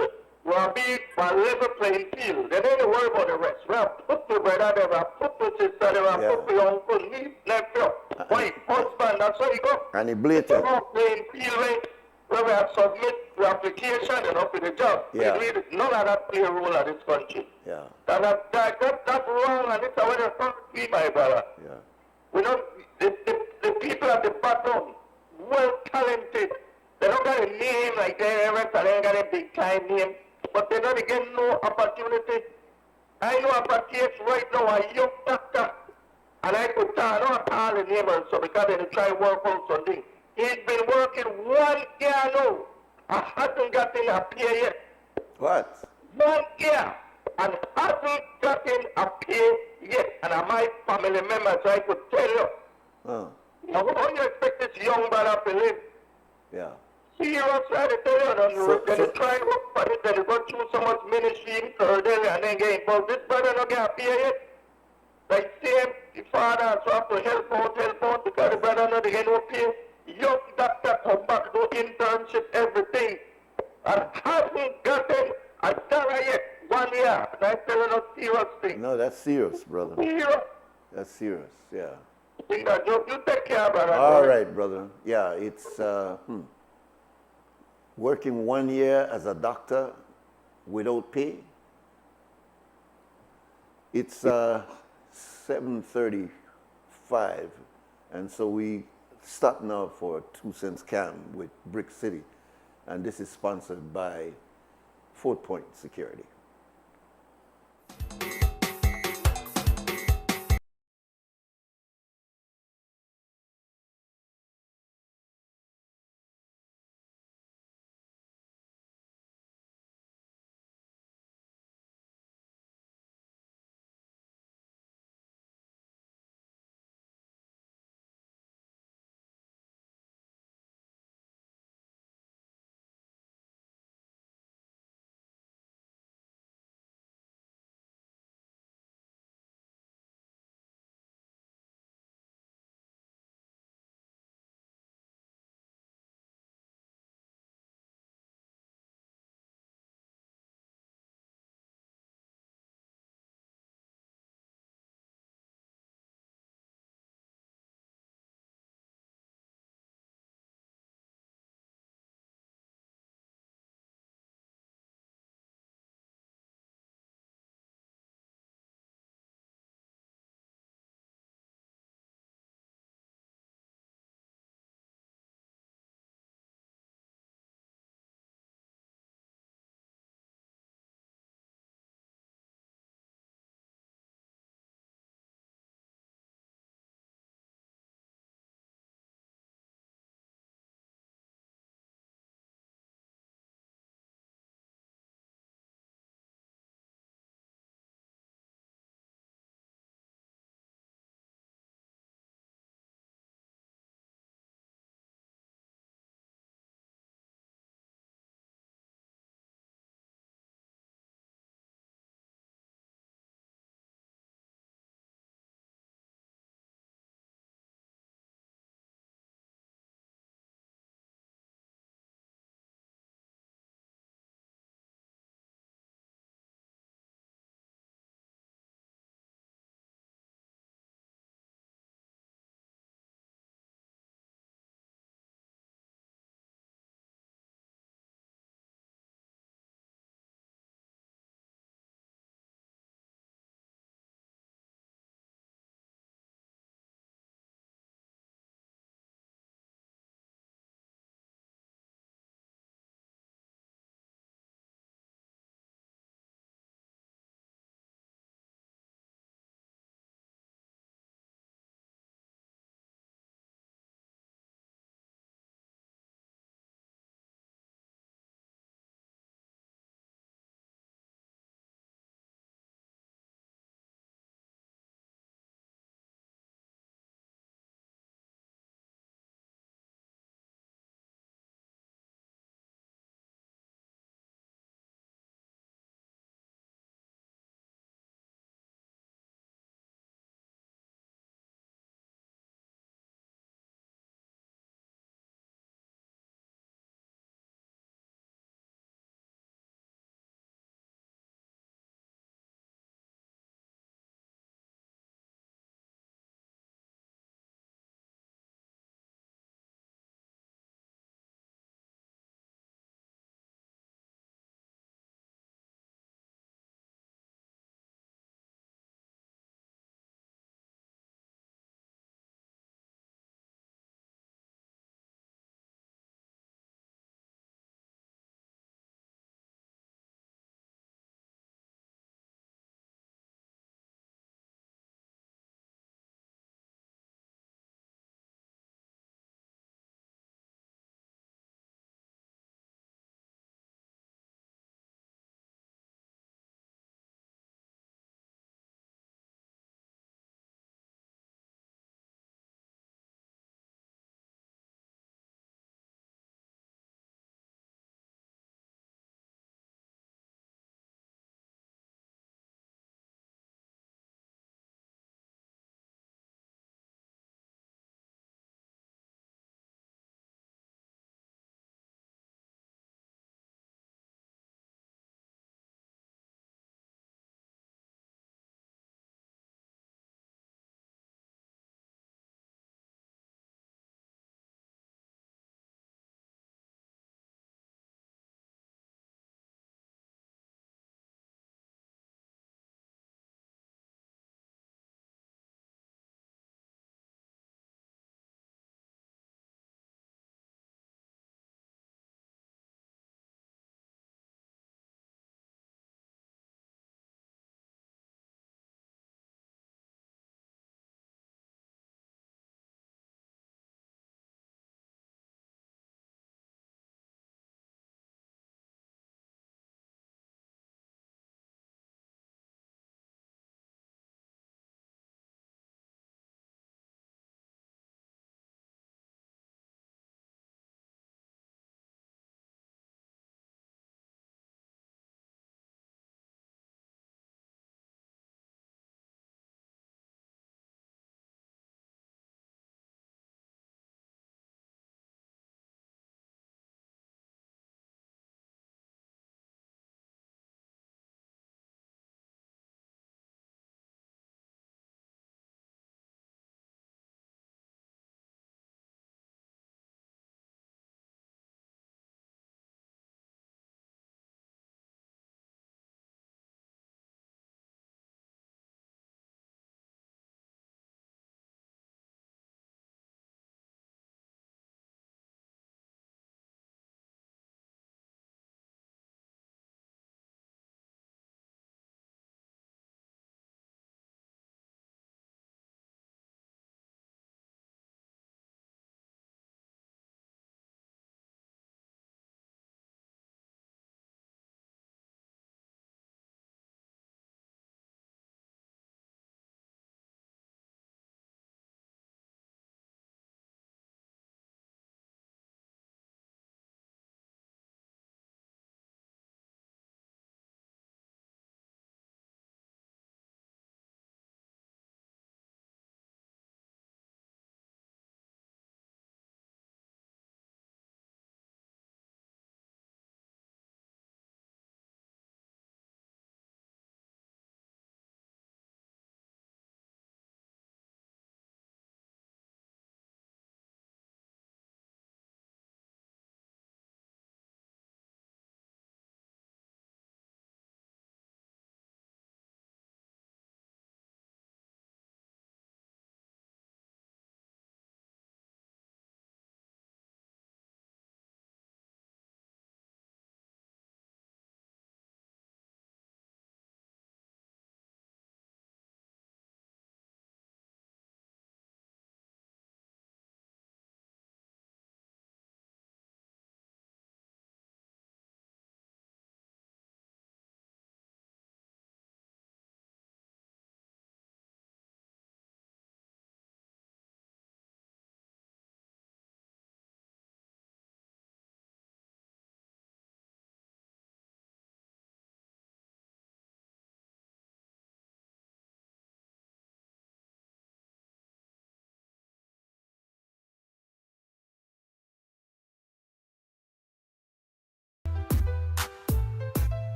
be on level playing field. They don't worry about the rest. We'll put your brother there, we'll put your sister there, we'll put your uncle, niece, nephew, wife, husband, that's how you go. And it blatant. We're playing field, right? Where we have submit the application and up with the job. Yeah. None of that play a role in this country. Yeah. And that's wrong, and it's how it has be, my brother. Yeah. We don't, the people at the bottom, well talented, they don't got a name like they rest, they ain't got a big time name, but they don't get no opportunity. I know of a case right now, a young doctor, and I could tell, I don't call the name and so because they try to work out something. He's been working 1 year now, and hasn't gotten a pay yet. What? 1 year, and hasn't gotten a pay yet. And my family members, so I could tell you. Oh. Now, how you expect this young brother to live? Yeah. Serious, I tell you, they try to work for it, they go through so much ministry, and then get involved. This brother don't get a pay yet. Like same, the father so have to help out, because the brother not get no pay. Young doctor come back, do internship, everything, and hasn't gotten a dollar yet. 1 year. And I'm telling you serious thing. No, that's serious, brother. Serious. That's serious, yeah. You take care, brother. All right, brother. Yeah, it's working 1 year as a doctor without pay. It's 7:35, and so we start now for 2 cents cam with Brick City, and this is sponsored by Fort Point Security.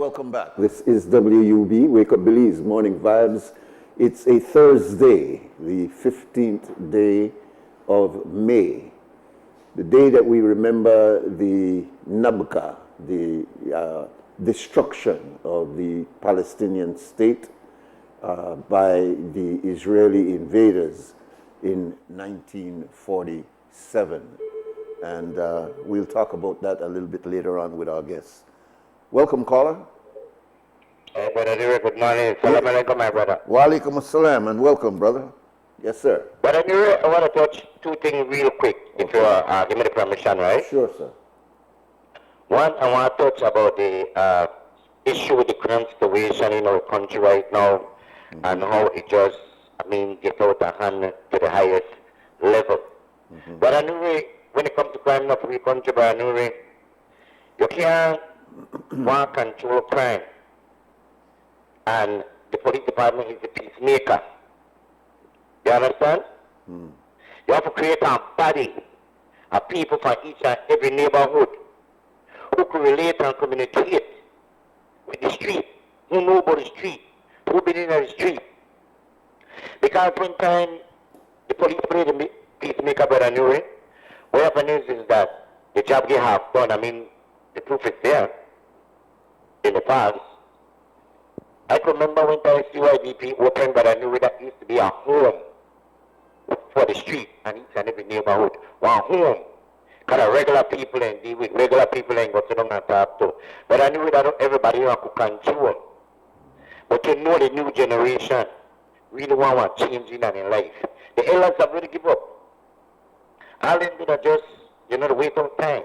welcome back. This is WUB, Wake Up Belize, Morning Vibes. It's a Thursday, the 15th day of May, the day that we remember the Nabka, the destruction of the Palestinian state by the Israeli invaders in 1947. And we'll talk about that a little bit later on with our guests. Welcome, caller. Hey, Brother Nuri, good morning. Salam alaikum, my brother. Wa alaikum assalam, and welcome, brother. Yes, sir. Brother Nuri, I want to touch two things real quick, if you give me the permission, right? Sure, sir. One, I want to touch about the issue with the current situation in our country right now, and how it just, get out of hand to the highest level. Brother Nuri, when it comes to crime in a free country, Brother Nuri, you can't want to control crime, and the police department is the peacemaker. You understand? You have to create a body of people from each and every neighborhood who can relate and communicate with the street, who know about the street, who been in the street. Because one time the police play the peacemaker, Brother Nuri, what happens is that the job get half done. The proof is there in the past. I can remember when the CYDP opened, but I knew that used to be a home for the street and each and every neighborhood. One home. Because regular people and deal with regular people and go to them and talk to. But I knew that not everybody could control. But you know the new generation really want change in life. The elders have really give up. All them do are just, the wait of time.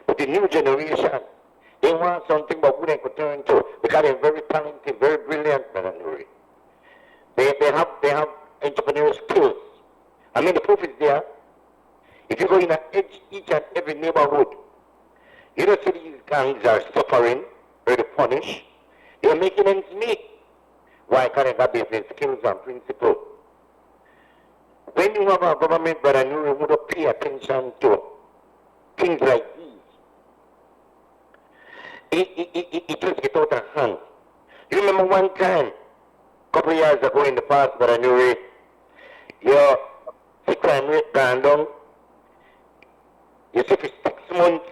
But the new generation, they want something but who they could turn to because they're very talented, very brilliant, Brother Nuri. They have entrepreneurial skills. The proof is there. If you go in each and every neighborhood, you don't see these gangs are suffering, very punished. They're making ends meet. Why can't they have business skills and principle? When you have a government, Brother Nuri, who don't pay attention to things like it just get out of hand. You remember one time, a couple of years ago in the past, but I knew it, your crime rate gone down. You see for 6 months,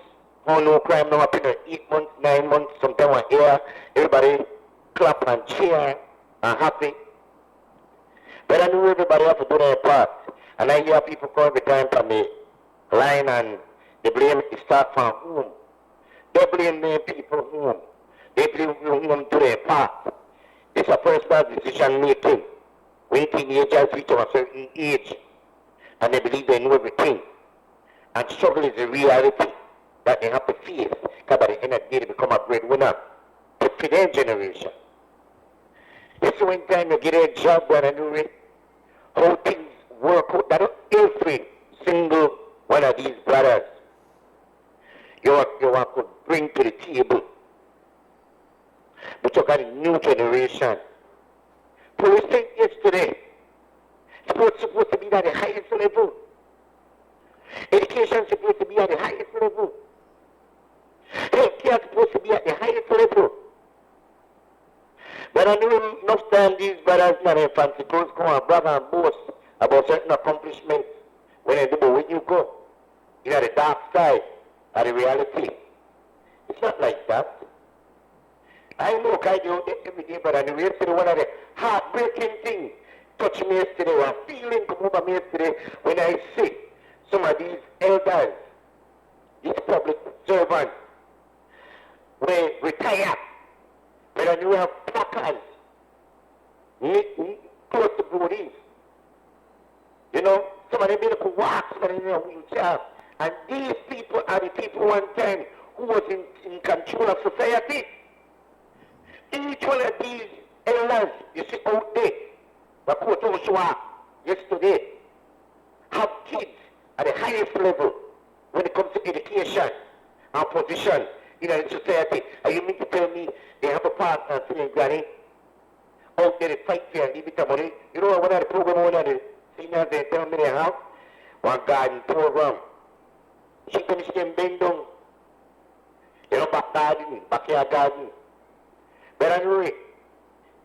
no crime now happen in 8 months, 9 months, sometimes 1 year, everybody clap and cheer and happy. But I knew everybody have to do their part. And I hear people come every time from the line and they blame it start from home. They blame the people home. They blame home to their part. It's a personal decision making. When teenagers reach a certain age and they believe they know everything. And struggle is a reality that they have to face. Because by the end of the day they become a breadwinner for their generation. You see one time you get a job, Brother Nuri, how things work out. That every single one of these brothers you could bring to the table. But you got a new generation. Policing yesterday, sports supposed to be at the highest level. Education supposed to be at the highest level. Healthcare supposed to be at the highest level. But I knew enough time these brothers and their fancy clothes go and brag and boast about certain accomplishments when they do, but when you go, you know the dark side of the reality. It's not like that. I know I do it every day, but I knew yesterday one of the heartbreaking things touched me yesterday, or a feeling come over me yesterday when I see some of these elders, these public servants, when retire, but I knew have placards close to bodies. Some of them could walk, some of them in a wheelchair. And these people are the people one time who was in control of society. Each one of these elders you see out there, yesterday, have kids at the highest level when it comes to education and position in the society. And you mean to tell me they have a partner saying, Granny, out there to fight for and leave it money? You know one of the program one of the seniors they tell me they have? One garden program. She can bend down. Back garden, backyard garden. But anyway,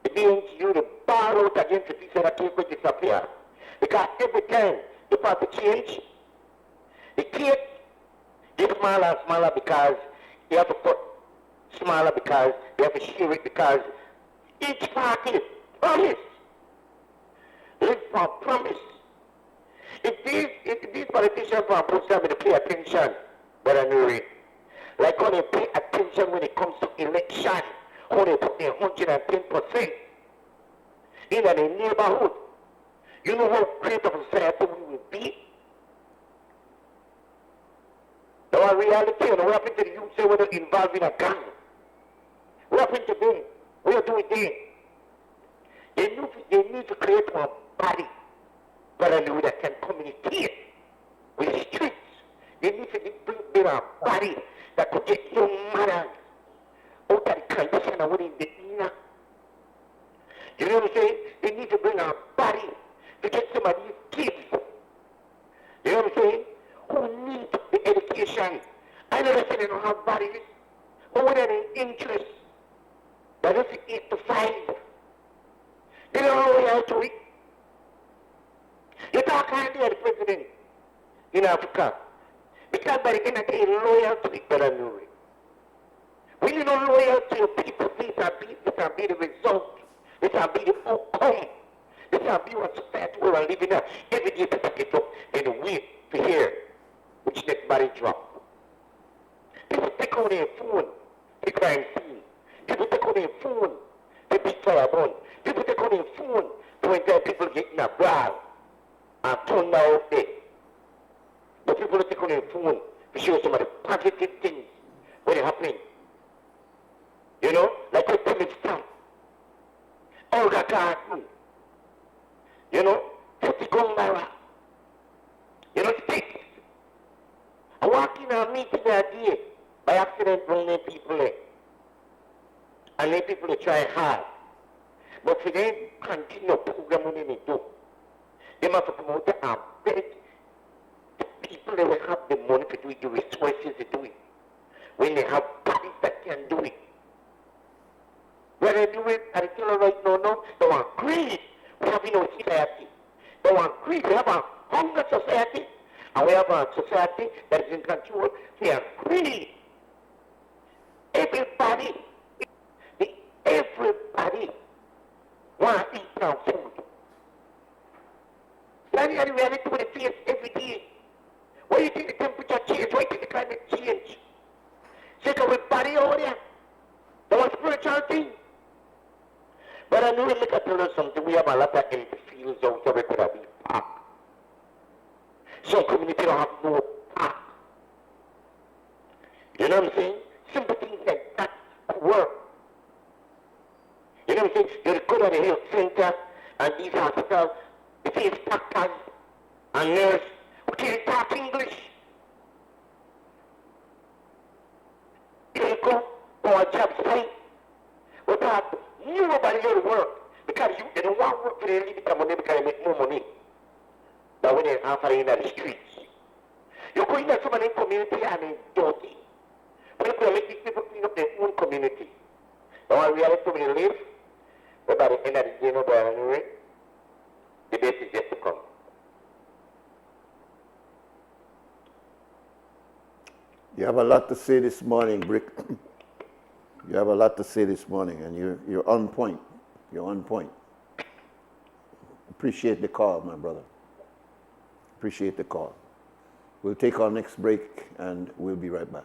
the BNCU, the bar out against the piece of the cake will disappear. Because every time the party change, the cake gets smaller and smaller because you have to put smaller because you have to share it because each party promise. Live for promise. If these politicians from both sides will pay attention, Brother Nuri, like how they pay attention when it comes to election, how they put their 110% in the neighborhood. You know how great of a society we will be? Now, in reality, what happened to the youth say when they're involved in a gang? What happened to them? What do they? They need to create a body, Brother Nuri, that can communicate with the streets. They need to bring a body that could get young mothers out of the condition of what they in. You know what I'm saying? They need to bring a body to get some of these kids. You know what I'm saying? Who need the education. I never said they don't have bodies, but with any interest. That is 8 to 5. They don't know how to it. You talk hardly at the president in Africa. Because by the end of the day, loyal to it, Brother Nuri. When you're not loyal to your people, this will be the result. This will be the outcome. This will be what society we are living in. Every day people get up and wait to hear which next body drop. People take on their phone to crime scene. People take on their phone to beat fireball. People take on their phone to when people get in a brawl and turn down there. But people take on their phone to show some of the positive things when it happening. You know, like a Timmy Stamp, Olga Garden, you know, Titi Gombara, you know, sticks. I walk in a meeting that day by accident bringing people in. And let people to try hard. But for them continue program when they do, they must come out and beg the people that will have the money to do it, the resources to do it. When they have bodies that can do it. When they do it, I tell you right now, no, they want greed. We have no society. They want greed. We have a hunger society, and we have a society that is in control. They are greedy. Everybody want to eat some food. That is the reality we face every day. Why do you think the temperature change? Why do you think the climate change? Take everybody over there. They want spiritual thing. But I know we look at tell something. We have a lot of empty fields out there. We could have been park. Some community don't have no park. You know what I'm saying? Simple things like that work. You know what I'm saying? You go to the health center and these hospitals, they face doctors and nurses who can't talk English. You go to a job site without nobody here to work because they don't want to work for their living money because they make more money than when they're offering in the streets. You go in some of the community and it's dirty. But you can make these people clean up their own community. Now in reality when you live, but by the end of the day, no boy anyway, the best is yet to come. You have a lot to say this morning, Brick. You have a lot to say this morning, and you're on point. You're on point. Appreciate the call, my brother. Appreciate the call. We'll take our next break, and we'll be right back.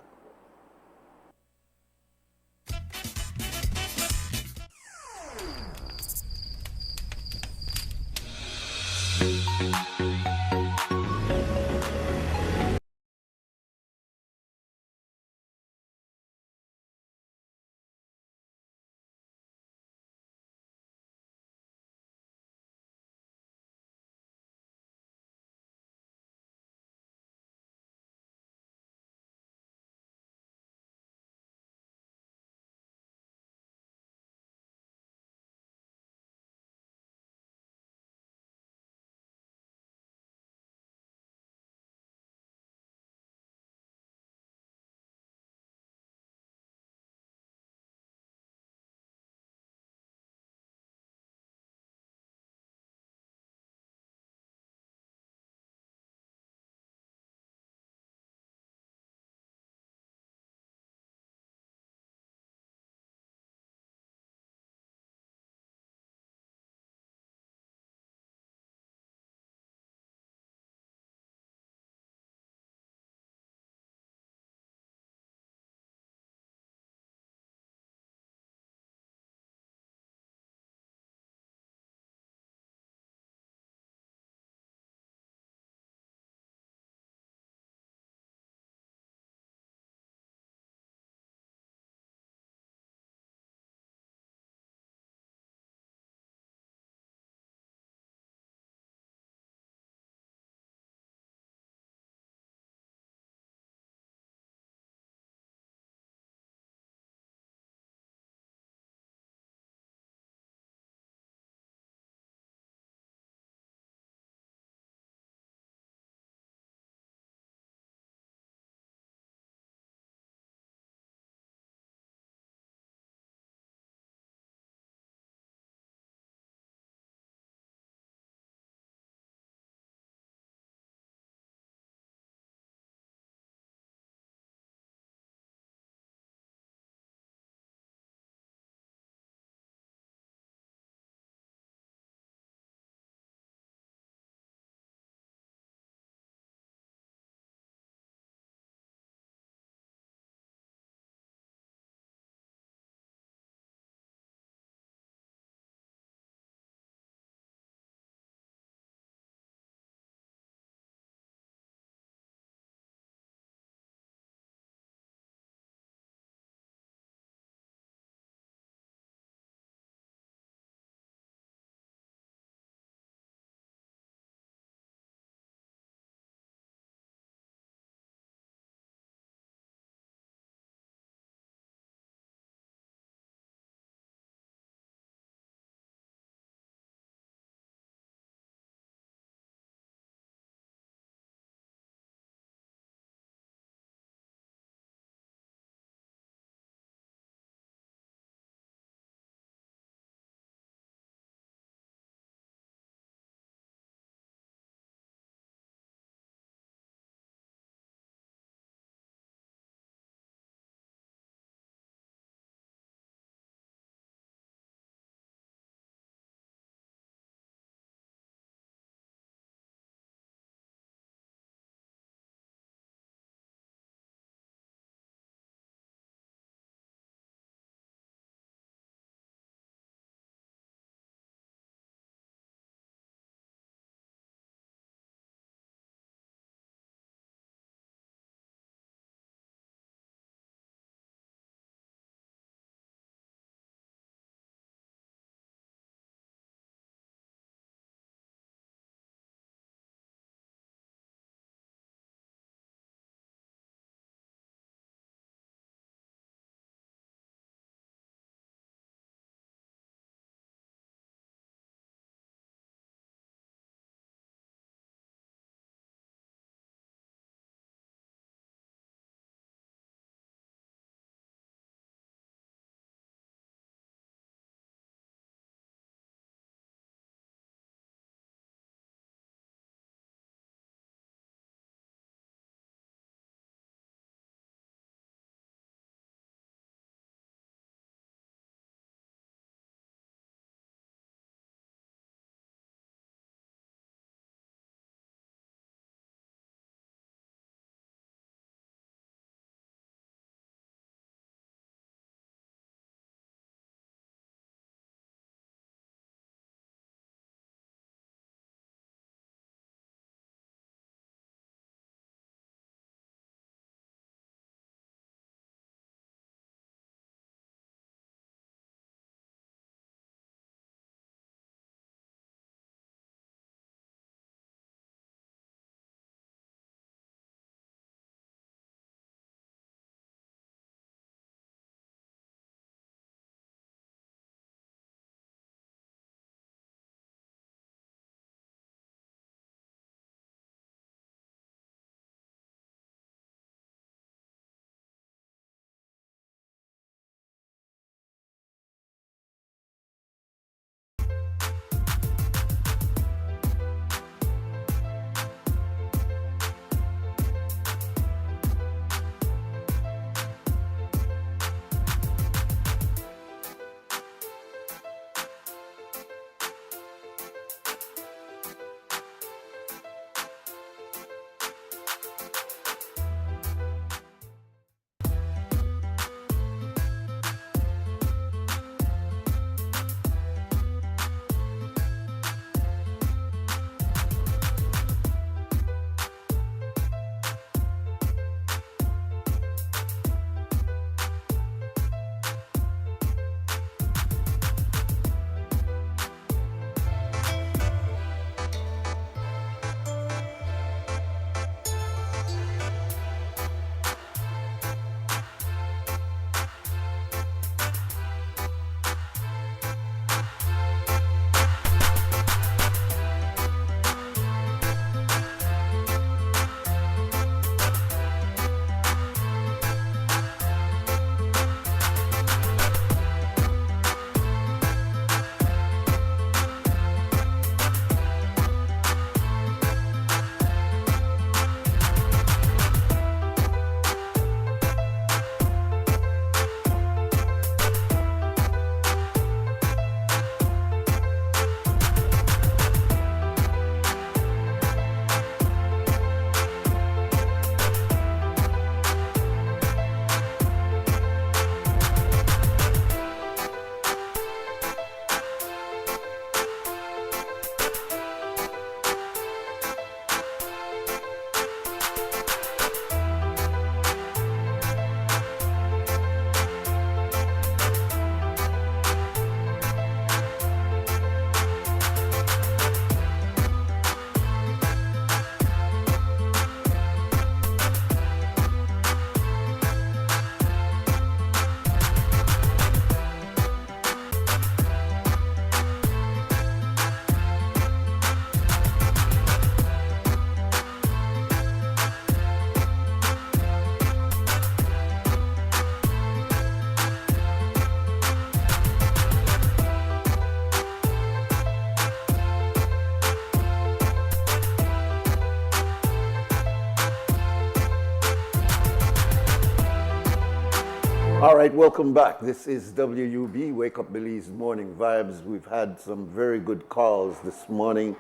All right, welcome back. This is WUB, Wake Up Belize Morning Vibes. We've had some very good calls this morning.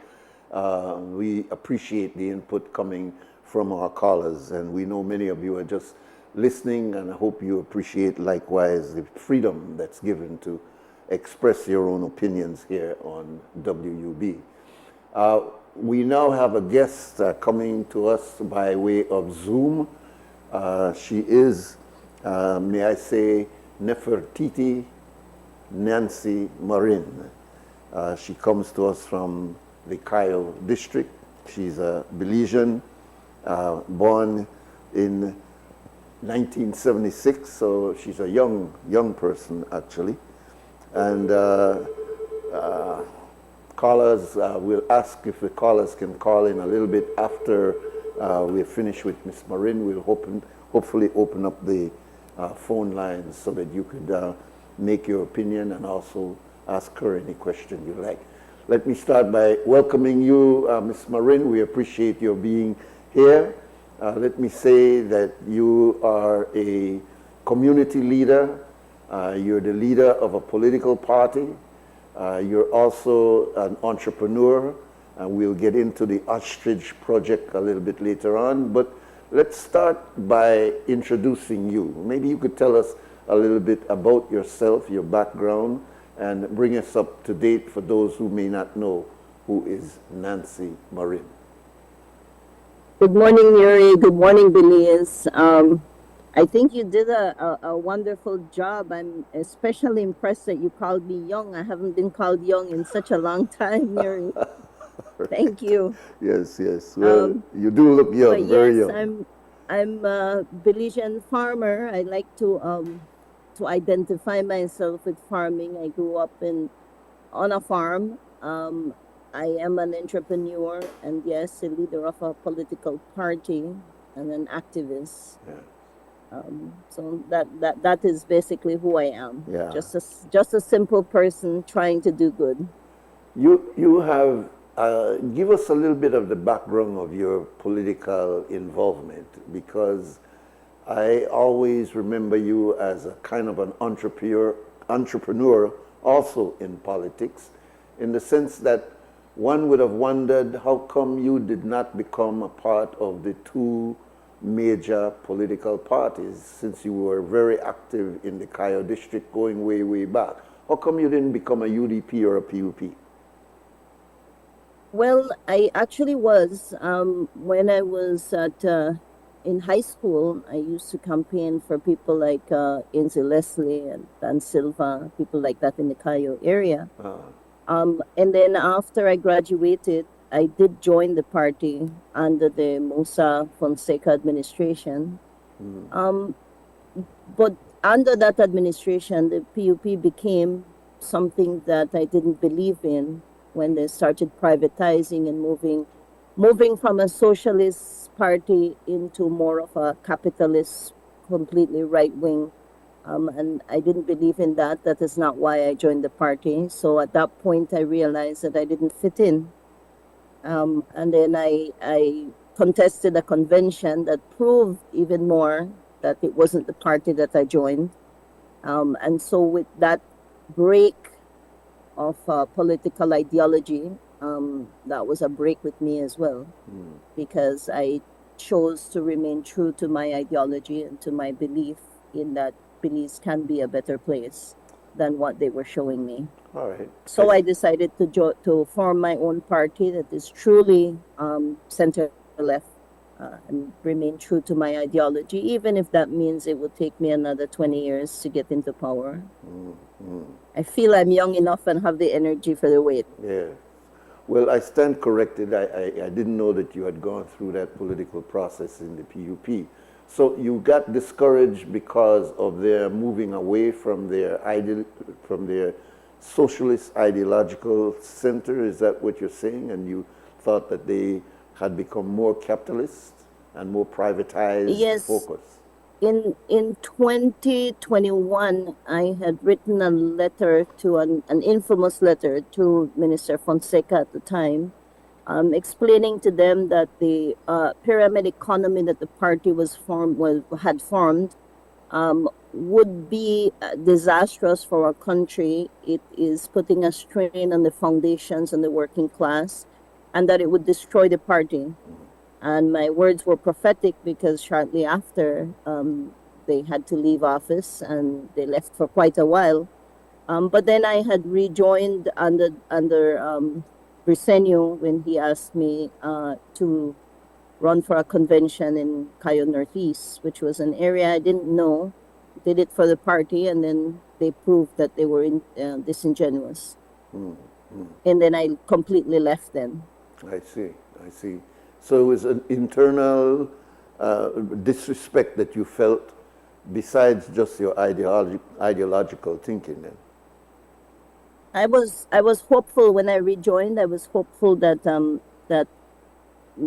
We appreciate the input coming from our callers, and we know many of you are just listening, and I hope you appreciate likewise the freedom that's given to express your own opinions here on WUB. We now have a guest coming to us by way of Zoom. She is, may I say, Nefertiti Nancy Marin. She comes to us from the Cayo district. She's a Belizean, born in 1976, so she's a young person actually. And callers, we'll ask if the callers can call in a little bit after we're finished with Miss Marin. We'll hopefully open up the phone lines so that you could make your opinion and also ask her any question you like. Let me start by welcoming you, Miss Marin. We appreciate your being here. Let me say that you are a community leader. You're the leader of a political party. You're also an entrepreneur, and we'll get into the Ostrich project a little bit later on. But let's start by introducing you. Maybe you could tell us a little bit about yourself, your background, and bring us up to date for those who may not know who is Nancy Marin. Good morning, Nuri. Good morning, Belize. I think you did a wonderful job. I'm especially impressed that you called me young. I haven't been called young in such a long time, Nuri. Thank you. Yes. Well, you do look young, very young. I'm a Belizean farmer. I like to identify myself with farming. I grew up on a farm. I am an entrepreneur and yes, a leader of a political party and an activist. Yeah. So that is basically who I am. Yeah. Just a simple person trying to do good. You have give us a little bit of the background of your political involvement, because I always remember you as a kind of an entrepreneur also in politics, in the sense that one would have wondered how come you did not become a part of the two major political parties, since you were very active in the Cayo district going way back. How come you didn't become a UDP or a PUP? Well, I actually was. When I was in high school, I used to campaign for people like Ainsley Leslie and Dan Silva, people like that in the Cayo area. And then after I graduated, I did join the party under the Musa Fonseca administration. But under that administration, the PUP became something that I didn't believe in when they started privatizing and moving from a socialist party into more of a capitalist, completely right-wing. And I didn't believe in that. That is not why I joined the party. So at that point, I realized that I didn't fit in. And then I contested a convention that proved even more that it wasn't the party that I joined. And so with that break of political ideology, that was a break with me as well, because I chose to remain true to my ideology and to my belief in that Belize can be a better place than what they were showing me. All right. So I decided to form my own party that is truly center-left and remain true to my ideology, even if that means it would take me another 20 years to get into power. I feel I'm young enough and have the energy for the wait. Yeah. Well, I stand corrected. I didn't know that you had gone through that political process in the PUP. So you got discouraged because of their moving away from their socialist ideological center. Is that what you're saying? And you thought that they had become more capitalist and more privatized focus? In 2021, I had written a letter to an infamous letter to Minister Fonseca at the time, explaining to them that the pyramid economy that the party had formed would be disastrous for our country. It is putting a strain on the foundations and the working class, and that it would destroy the party. And my words were prophetic because shortly after, they had to leave office, and they left for quite a while. But then I had rejoined under Briceño when he asked me to run for a convention in Cayo Northeast, which was an area I didn't know. Did it for the party, and then they proved that they were disingenuous. And then I completely left them. I see. So it was an internal disrespect that you felt besides just your ideological thinking then? I was hopeful when I rejoined. I was hopeful that that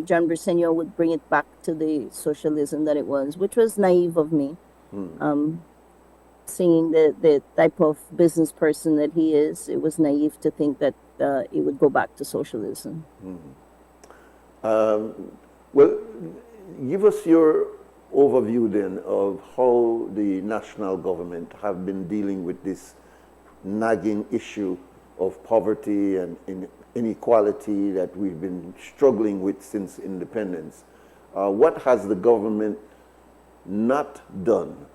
John Briceño would bring it back to the socialism that it was, which was naive of me. Seeing the type of business person that he is, it was naive to think that it would go back to socialism. Well, give us your overview then of how the national government have been dealing with this nagging issue of poverty and inequality that we've been struggling with since independence. What has the government not done,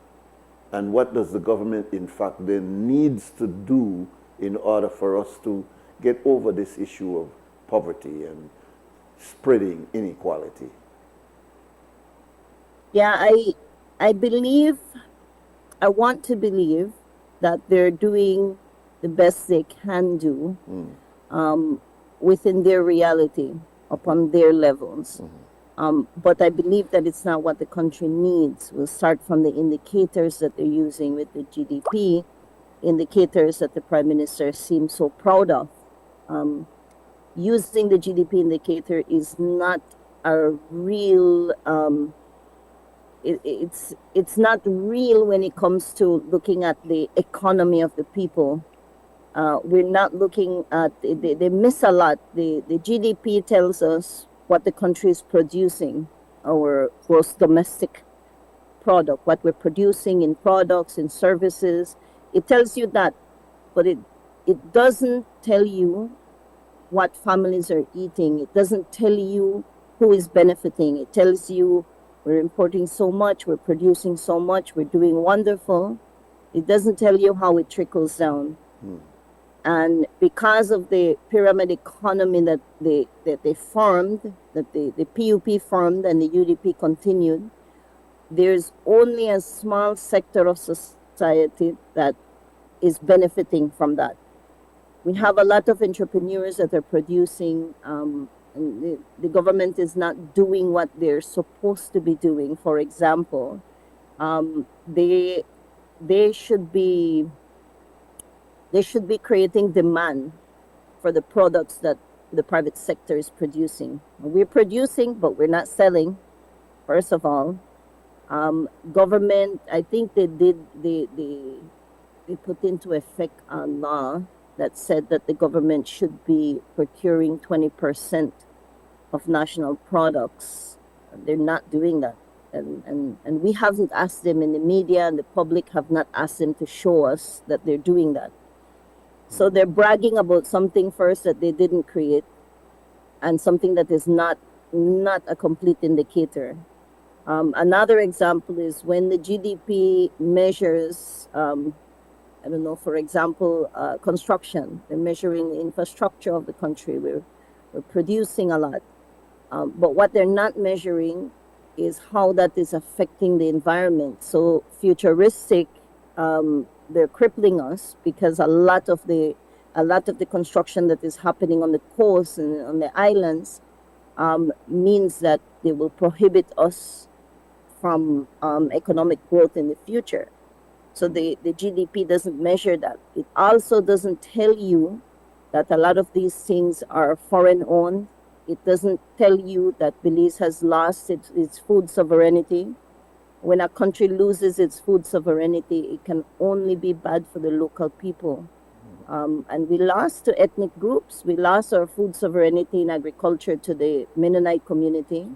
and what does the government in fact then needs to do in order for us to get over this issue of poverty and spreading inequality? Yeah, I believe, I want to believe that they're doing the best they can do within their reality, upon their levels. But I believe that it's not what the country needs. We'll start from the indicators that they're using with the GDP, indicators that the Prime Minister seems so proud of. Using the GDP indicator is not a real, it's not real when it comes to looking at the economy of the people. We're not looking at, they miss a lot. The GDP tells us what the country is producing, our gross domestic product, what we're producing in products, in services. It tells you that, but it doesn't tell you what families are eating. It doesn't tell you who is benefiting. It tells you we're importing so much, we're producing so much, we're doing wonderful. It doesn't tell you how it trickles down. And because of the pyramid economy that they formed, that the PUP formed and the UDP continued, there's only a small sector of society that is benefiting from that. We have a lot of entrepreneurs that are producing, and the government is not doing what they're supposed to be doing. For example, they should be creating demand for the products that the private sector is producing. We're producing, but we're not selling, first of all. Government, I think they put into effect a law that said that the government should be procuring 20% of national products. They're not doing that. And we haven't asked them in the media, and the public have not asked them to show us that they're doing that. So they're bragging about something first that they didn't create, and something that is not a complete indicator. Another example is when the GDP measures, I don't know, for example, construction. They're measuring the infrastructure of the country. We're producing a lot. But what they're not measuring is how that is affecting the environment. So futuristic, they're crippling us because a lot of the construction that is happening on the coast and on the islands means that they will prohibit us from economic growth in the future. So the GDP doesn't measure that. It also doesn't tell you that a lot of these things are foreign owned. It doesn't tell you that Belize has lost its food sovereignty. When a country loses its food sovereignty, it can only be bad for the local people. And we lost to ethnic groups. We lost our food sovereignty in agriculture to the Mennonite community.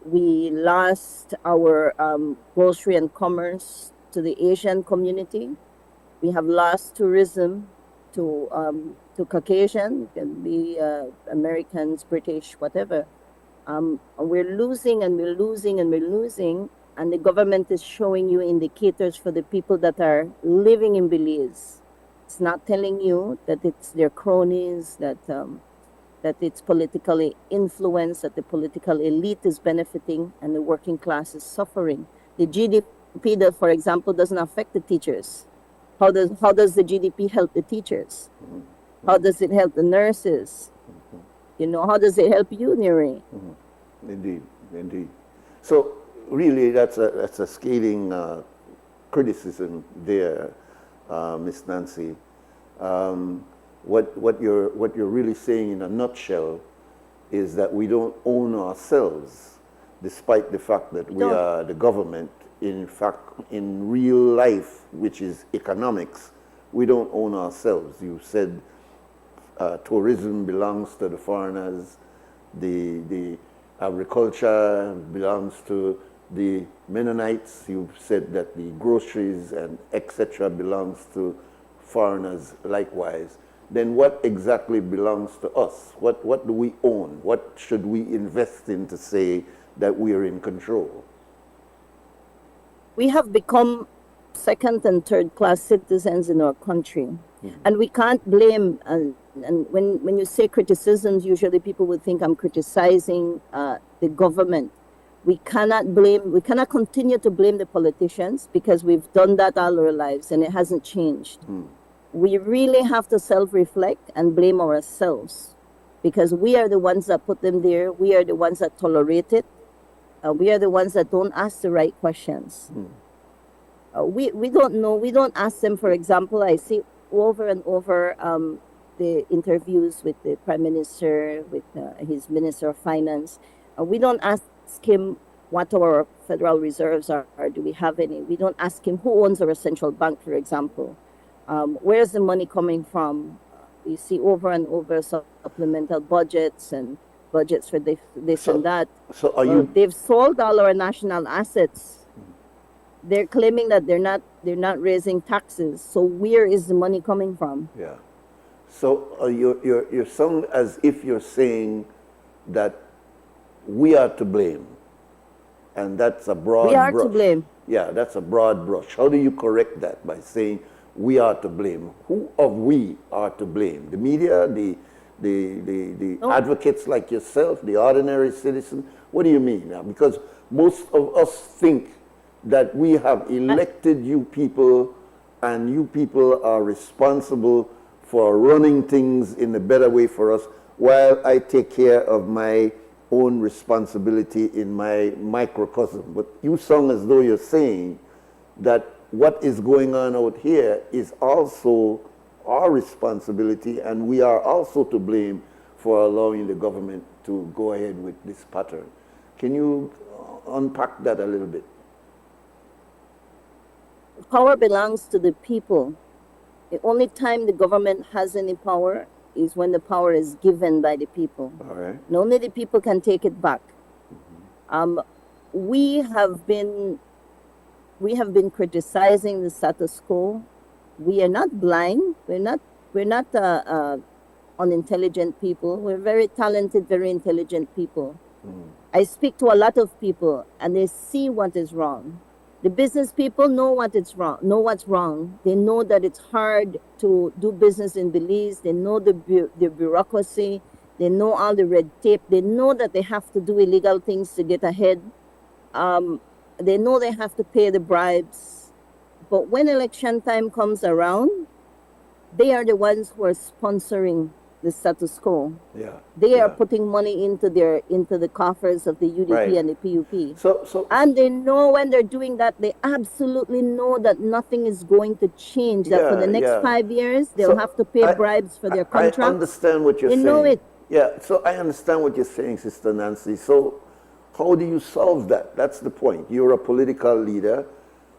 We lost our grocery and commerce to the Asian community. We have lost tourism to Caucasian, can be Americans, British, whatever. We're losing and we're losing and we're losing, and the government is showing you indicators for the people that are living in Belize. It's not telling you that it's their cronies, that it's politically influenced, that the political elite is benefiting and the working class is suffering. The GDP, that, for example, doesn't affect the teachers. How does the GDP help the teachers? How does it help the nurses? You know, how does it help you, Nuri? Indeed, indeed. So really, that's a scathing criticism there, Miss Nancy. What you're really saying in a nutshell is that we don't own ourselves, despite the fact that we are the government. In fact, in real life, which is economics, we don't own ourselves. You said tourism belongs to the foreigners, the agriculture belongs to the Mennonites. You said that the groceries and etc. belongs to foreigners likewise. Then what exactly belongs to us? What do we own? What should we invest in to say that we are in control? We have become second and third class citizens in our country. And we can't blame, and when you say criticisms, usually people would think I'm criticizing the government. We cannot continue to blame the politicians, because we've done that all our lives and it hasn't changed. We really have to self-reflect and blame ourselves, because we are the ones that put them there. We are the ones that tolerate it. We are the ones that don't ask the right questions. We don't know. We don't ask them. For example, I see over and over the interviews with the Prime Minister, with his Minister of Finance. We don't ask him what our Federal Reserves are. Do we have any? We don't ask him who owns our central bank, for example. Where's the money coming from? We see over and over supplemental budgets and budgets for this and that. So are you? They've sold all our national assets. They're claiming that they're not raising taxes. So where is the money coming from? Yeah. So you're sounding as if you're saying that we are to blame, and that's a broad brush. We are to blame. Yeah, that's a broad brush. How do you correct that by saying we are to blame? Who of we are to blame? The media, the advocates like yourself, the ordinary citizen? What do you mean now? Because most of us think that we have elected you people, and you people are responsible for running things in a better way for us, while I take care of my own responsibility in my microcosm. But you sound as though you're saying that what is going on out here is also our responsibility, and we are also to blame for allowing the government to go ahead with this pattern. Can you unpack that a little bit? Power belongs to the people. The only time the government has any power is when the power is given by the people. All right. And only the people can take it back. We have been criticizing the status quo. We are not blind. We're not unintelligent people. We're very talented, very intelligent people. I speak to a lot of people, and they see what is wrong. The business people know what's wrong. They know that it's hard to do business in Belize. They know the bureaucracy. They know all the red tape. They know that they have to do illegal things to get ahead. They know they have to pay the bribes. But when election time comes around, they are the ones who are sponsoring the status quo. Yeah. They are putting money into the coffers of the UDP and the PUP. And they know when they're doing that, they absolutely know that nothing is going to change. That for the next 5 years, they'll have to pay bribes for their contracts. I understand what you're saying. They know it. Yeah, so I understand what you're saying, Sister Nancy. So how do you solve that? That's the point. You're a political leader.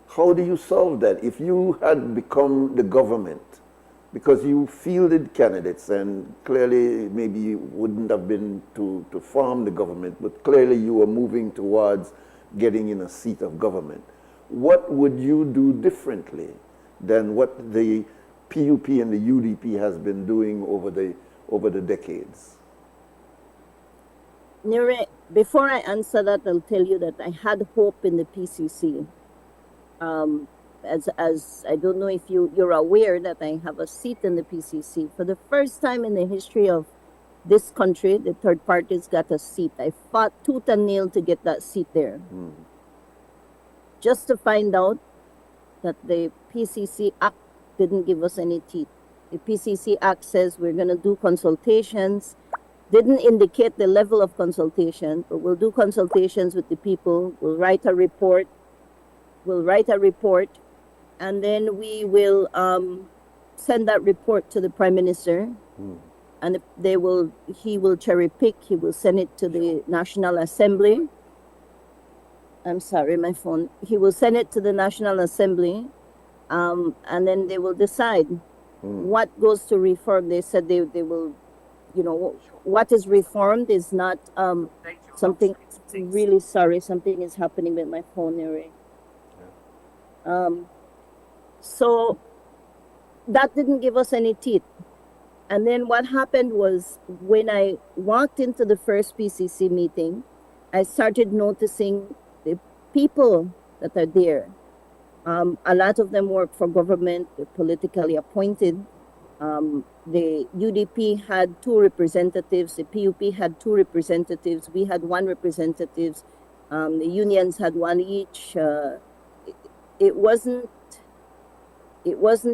How do you solve that? If you had become the government, because you fielded candidates, and clearly maybe you wouldn't have been to form the government, but clearly you were moving towards getting in a seat of government. what would you do differently than what the PUP and the UDP has been doing over the decades? Nuri, before I answer that, I'll tell you that I had hope in the PCC. As I don't know if you're aware that I have a seat in the PCC. For the first time in the history of this country, the third parties got a seat. I fought tooth and nail to get that seat there. Just to find out that the PCC Act didn't give us any teeth. The PCC Act says we're going to do consultations, didn't indicate the level of consultation, but we'll do consultations with the people, we'll write a report, and then we will send that report to the Prime Minister, and he will cherry pick, he will send it to the National Assembly. I'm sorry, my phone. He will send it to the National Assembly, and then they will decide what goes to reform. They said they will, what is reformed is not something. Really sorry, something is happening with my phone, Nuri. So that didn't give us any teeth. And then what happened was when I walked into the first PCC meeting, I started noticing the people that are there. A lot of them work for government, they're politically appointed. The UDP had 2 representatives, the PUP had 2 representatives, we had 1 representative, the unions had 1 each. It wasn't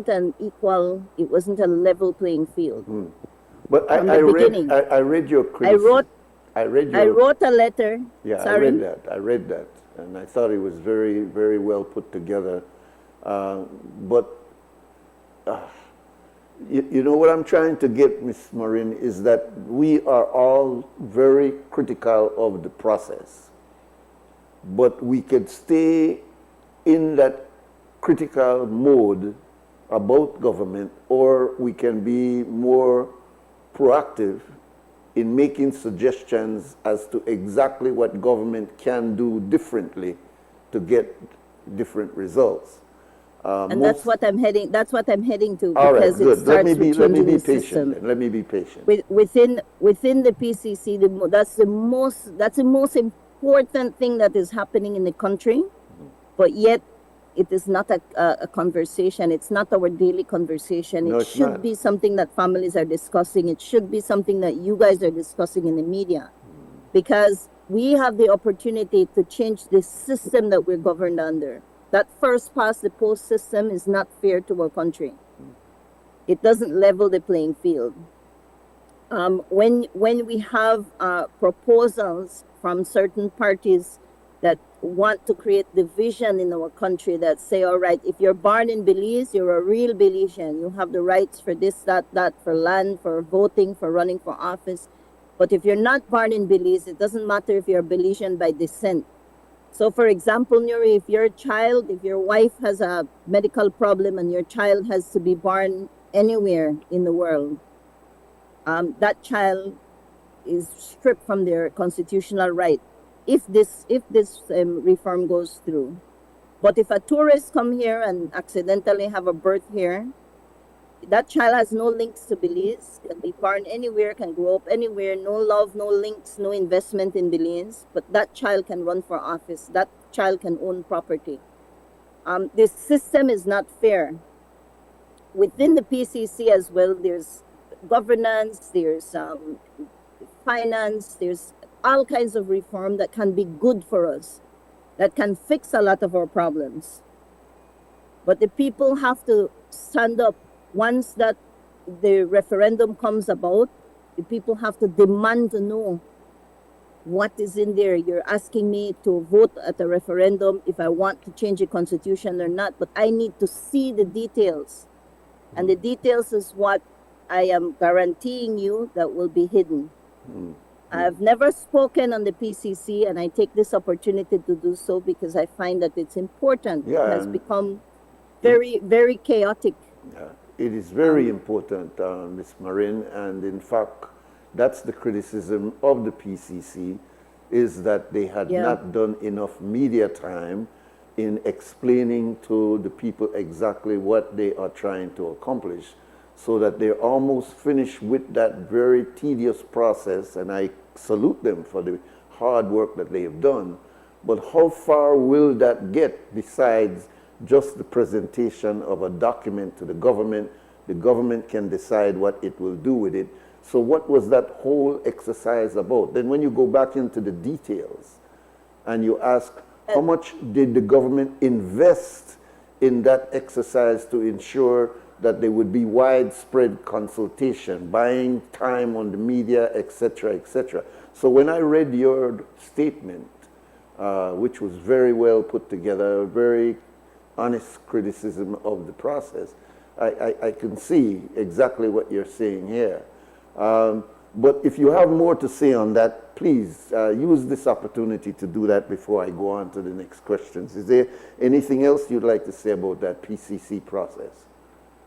an equal, it wasn't a level playing field. But I read your criticism. I wrote a letter. Yeah, Sorry. I read that, and I thought it was very, very well put together. You know what I'm trying to get, Ms. Marin, is that we are all very critical of the process, but we could stay in that critical mode about government, or we can be more proactive in making suggestions as to exactly what government can do differently to get different results. And that's what I'm heading. That's what I'm heading to. All right, because good. It starts with changing the system. Let me be patient. Within the PCC, that's the most important thing that is happening in the country, but yet it is not a conversation. It's not our daily conversation. No, it it's should not. be something that families are discussing. It should be something that you guys are discussing in the media, because we have the opportunity to change the system that we're governed under. That first past the post system is not fair to our country. It doesn't level the playing field. When we have proposals from certain parties that want to create division in our country, that say, all right, if you're born in Belize, you're a real Belizean. You have the rights for this, that, for land, for voting, for running for office. But if you're not born in Belize, it doesn't matter if you're a Belizean by descent. So, for example, Nuri, if your wife has a medical problem and your child has to be born anywhere in the world, that child is stripped from their constitutional right if this reform goes through. But if a tourist come here and accidentally have a birth here, that child has no links to Belize, can be born anywhere, can grow up anywhere, no love, no links, no investment in Belize, but that child can run for office, that child can own property. This system is not fair. Within the PCC as well, there's governance, there's finance, there's all kinds of reform that can be good for us, that can fix a lot of our problems. But the people have to stand up. Once that the referendum comes about, the people have to demand to know what is in there. You're asking me to vote at a referendum if I want to change the constitution or not, but I need to see the details. And the details is what I am guaranteeing you that will be hidden. I've never spoken on the PCC, and I take this opportunity to do so because I find that it's important. Yeah, it has become very, very chaotic. Yeah. It is very important, Ms. Marin, and in fact, that's the criticism of the PCC, is that they had not done enough media time in explaining to the people exactly what they are trying to accomplish, so that they're almost finished with that very tedious process, and I salute them for the hard work that they have done. But how far will that get besides just the presentation of a document to the government? The government can decide what it will do with it. So what was that whole exercise about? Then when you go back into the details and you ask, how much did the government invest in that exercise to ensure that there would be widespread consultation, buying time on the media, etc., etc. So when I read your statement, which was very well put together, a very honest criticism of the process, I can see exactly what you're saying here. But if you have more to say on that, please use this opportunity to do that before I go on to the next questions. Is there anything else you'd like to say about that PCC process?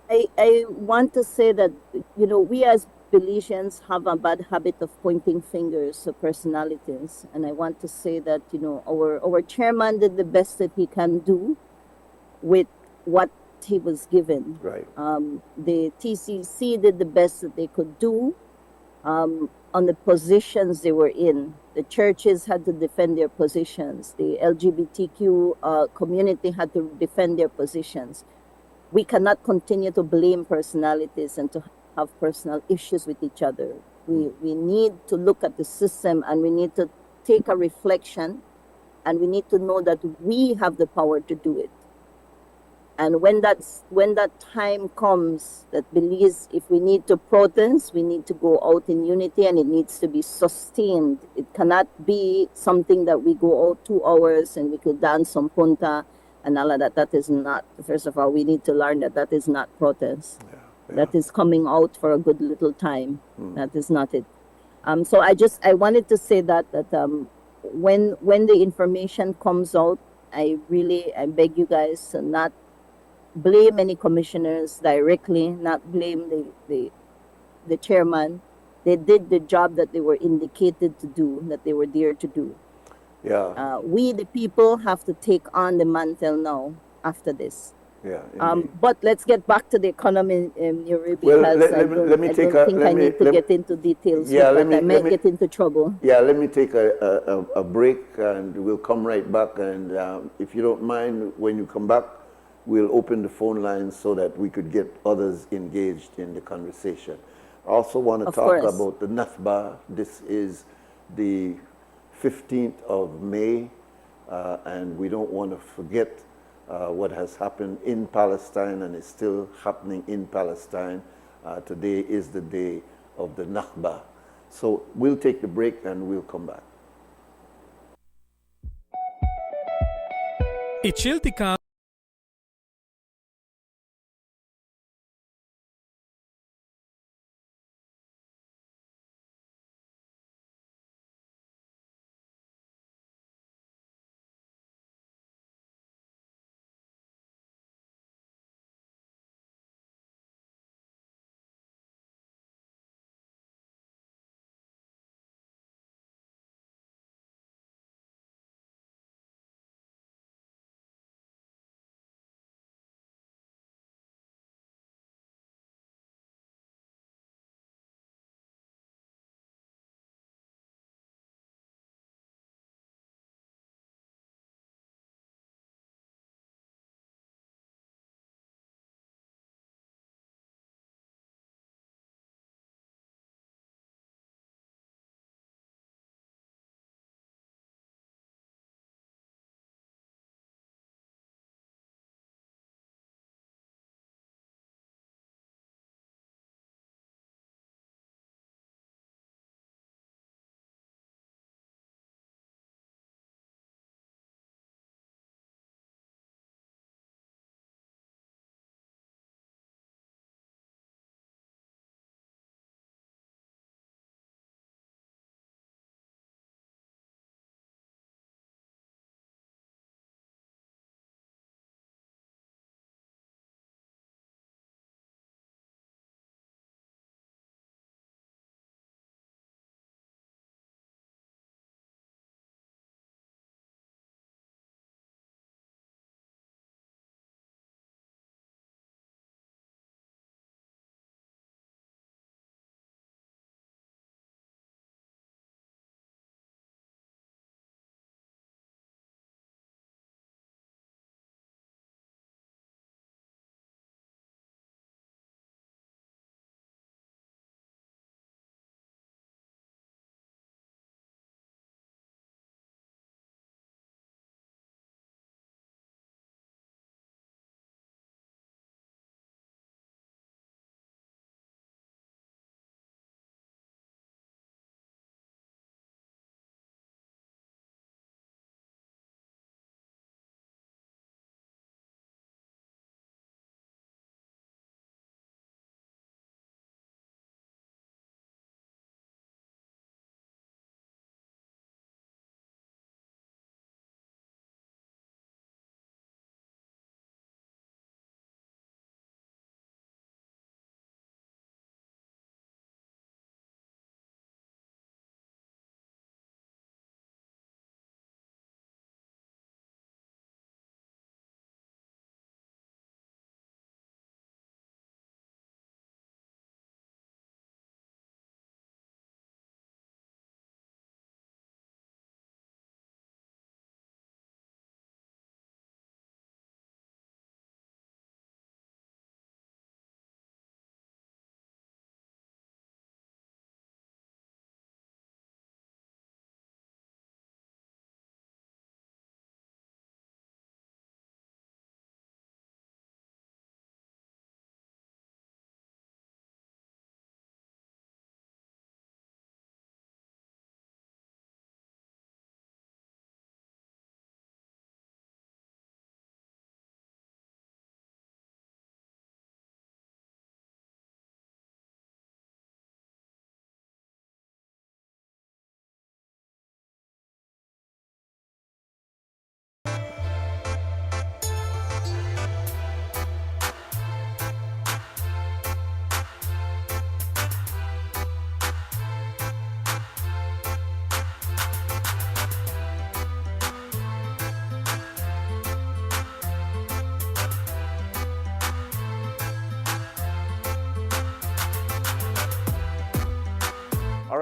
I want to say that, you know, we as Belizeans have a bad habit of pointing fingers at personalities. And I want to say that, you know, our chairman did the best that he can do with what he was given. Right. The TCC did the best that they could do on the positions they were in. The churches had to defend their positions. The LGBTQ community had to defend their positions. We cannot continue to blame personalities and to have personal issues with each other. We need to look at the system, and we need to take a reflection, and we need to know that we have the power to do it. And when that time comes, that Belize, if we need to protest, we need to go out in unity, and it needs to be sustained. It cannot be something that we go out 2 hours and we could dance on punta and all of that. That is not, first of all, we need to learn that that is not protest. Yeah. That is coming out for a good little time. That is not it. So I wanted to say that when the information comes out, I beg you guys to not blame any commissioners directly, not blame the chairman. They did the job that they were indicated to do, that they were there to do. Yeah. We, the people, have to take on the mantle now after this. Yeah. But let's get back to the economy, Nuri, because I don't need to get into details. Yeah, I might get into trouble. Yeah, let me take a break, and we'll come right back. And if you don't mind, when you come back, we'll open the phone lines so that we could get others engaged in the conversation. I also want to talk about the Nakba. This is the 15th of May, and we don't want to forget what has happened in Palestine and is still happening in Palestine. Today is the day of the Nakba. So we'll take the break and we'll come back. Ichiltika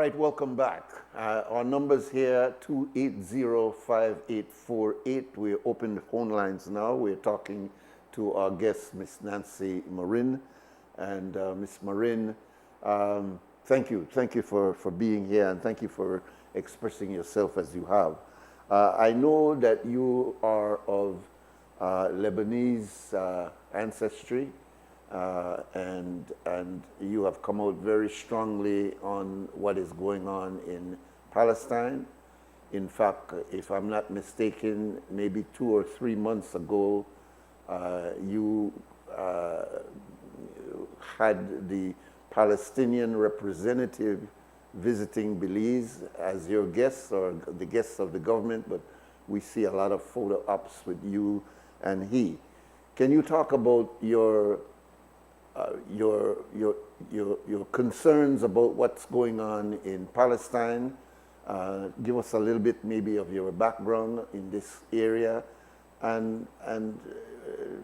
right, welcome back. Our numbers here, 280-5848. We're open the phone lines now. We're talking to our guest, Miss Nancy Marin. And Miss Marin, thank you. Thank you for being here, and thank you for expressing yourself as you have. I know that you are of Lebanese ancestry, and you have come out very strongly on what is going on in Palestine. In fact, if I'm not mistaken, maybe 2 or 3 months ago, you had the Palestinian representative visiting Belize as your guest or the guests of the government, but we see a lot of photo ops with you and he. Can you talk about your concerns about what's going on in Palestine? Give us a little bit maybe of your background in this area, and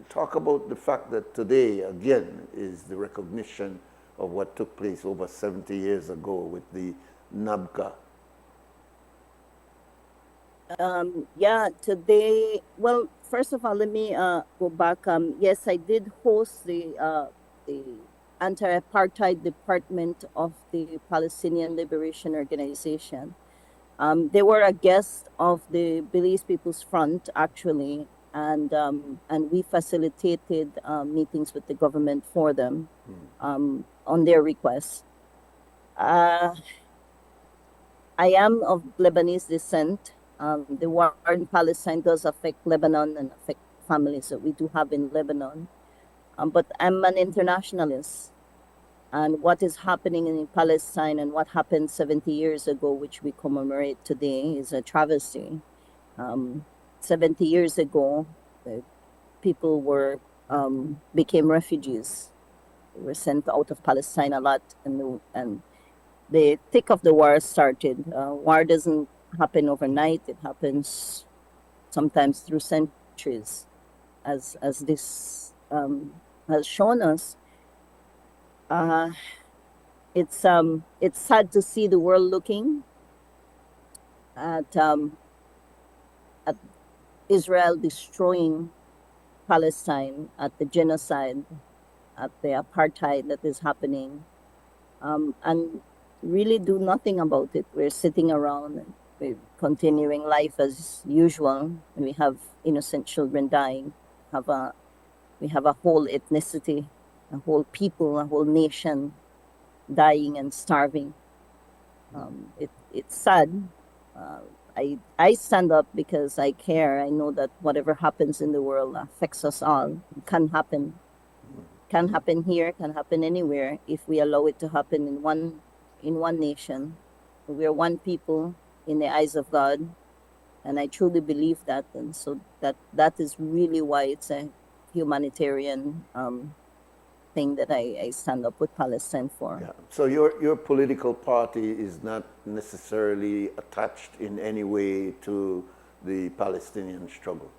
talk about the fact that today, again, is the recognition of what took place over 70 years ago with the NABCA. Yeah, today, well, first of all, let me go back. Yes, I did host the anti-apartheid department of the Palestinian Liberation Organization. They were a guest of the Belize People's Front, actually, and we facilitated meetings with the government for them on their request. I am of Lebanese descent. The war in Palestine does affect Lebanon and affect families that we do have in Lebanon. But I'm an internationalist. And what is happening in Palestine and what happened 70 years ago, which we commemorate today, is a travesty. 70 years ago, people became refugees. They were sent out of Palestine a lot, and the thick of the war started. War doesn't happen overnight. It happens sometimes through centuries, as this has shown us. It's sad to see the world looking at Israel destroying Palestine, at the genocide, at the apartheid that is happening, and really do nothing about it. We're sitting around and we're continuing life as usual, and we have innocent children dying. We have a whole ethnicity, a whole people, a whole nation dying and starving. It's sad. I stand up because I care. I know that whatever happens in the world affects us all. It can happen. Can happen here, can happen anywhere if we allow it to happen in one nation. We are one people in the eyes of God, and I truly believe that. And so that is really why it's a humanitarian thing that I stand up with Palestine for. Yeah. So your political party is not necessarily attached in any way to the Palestinian struggle?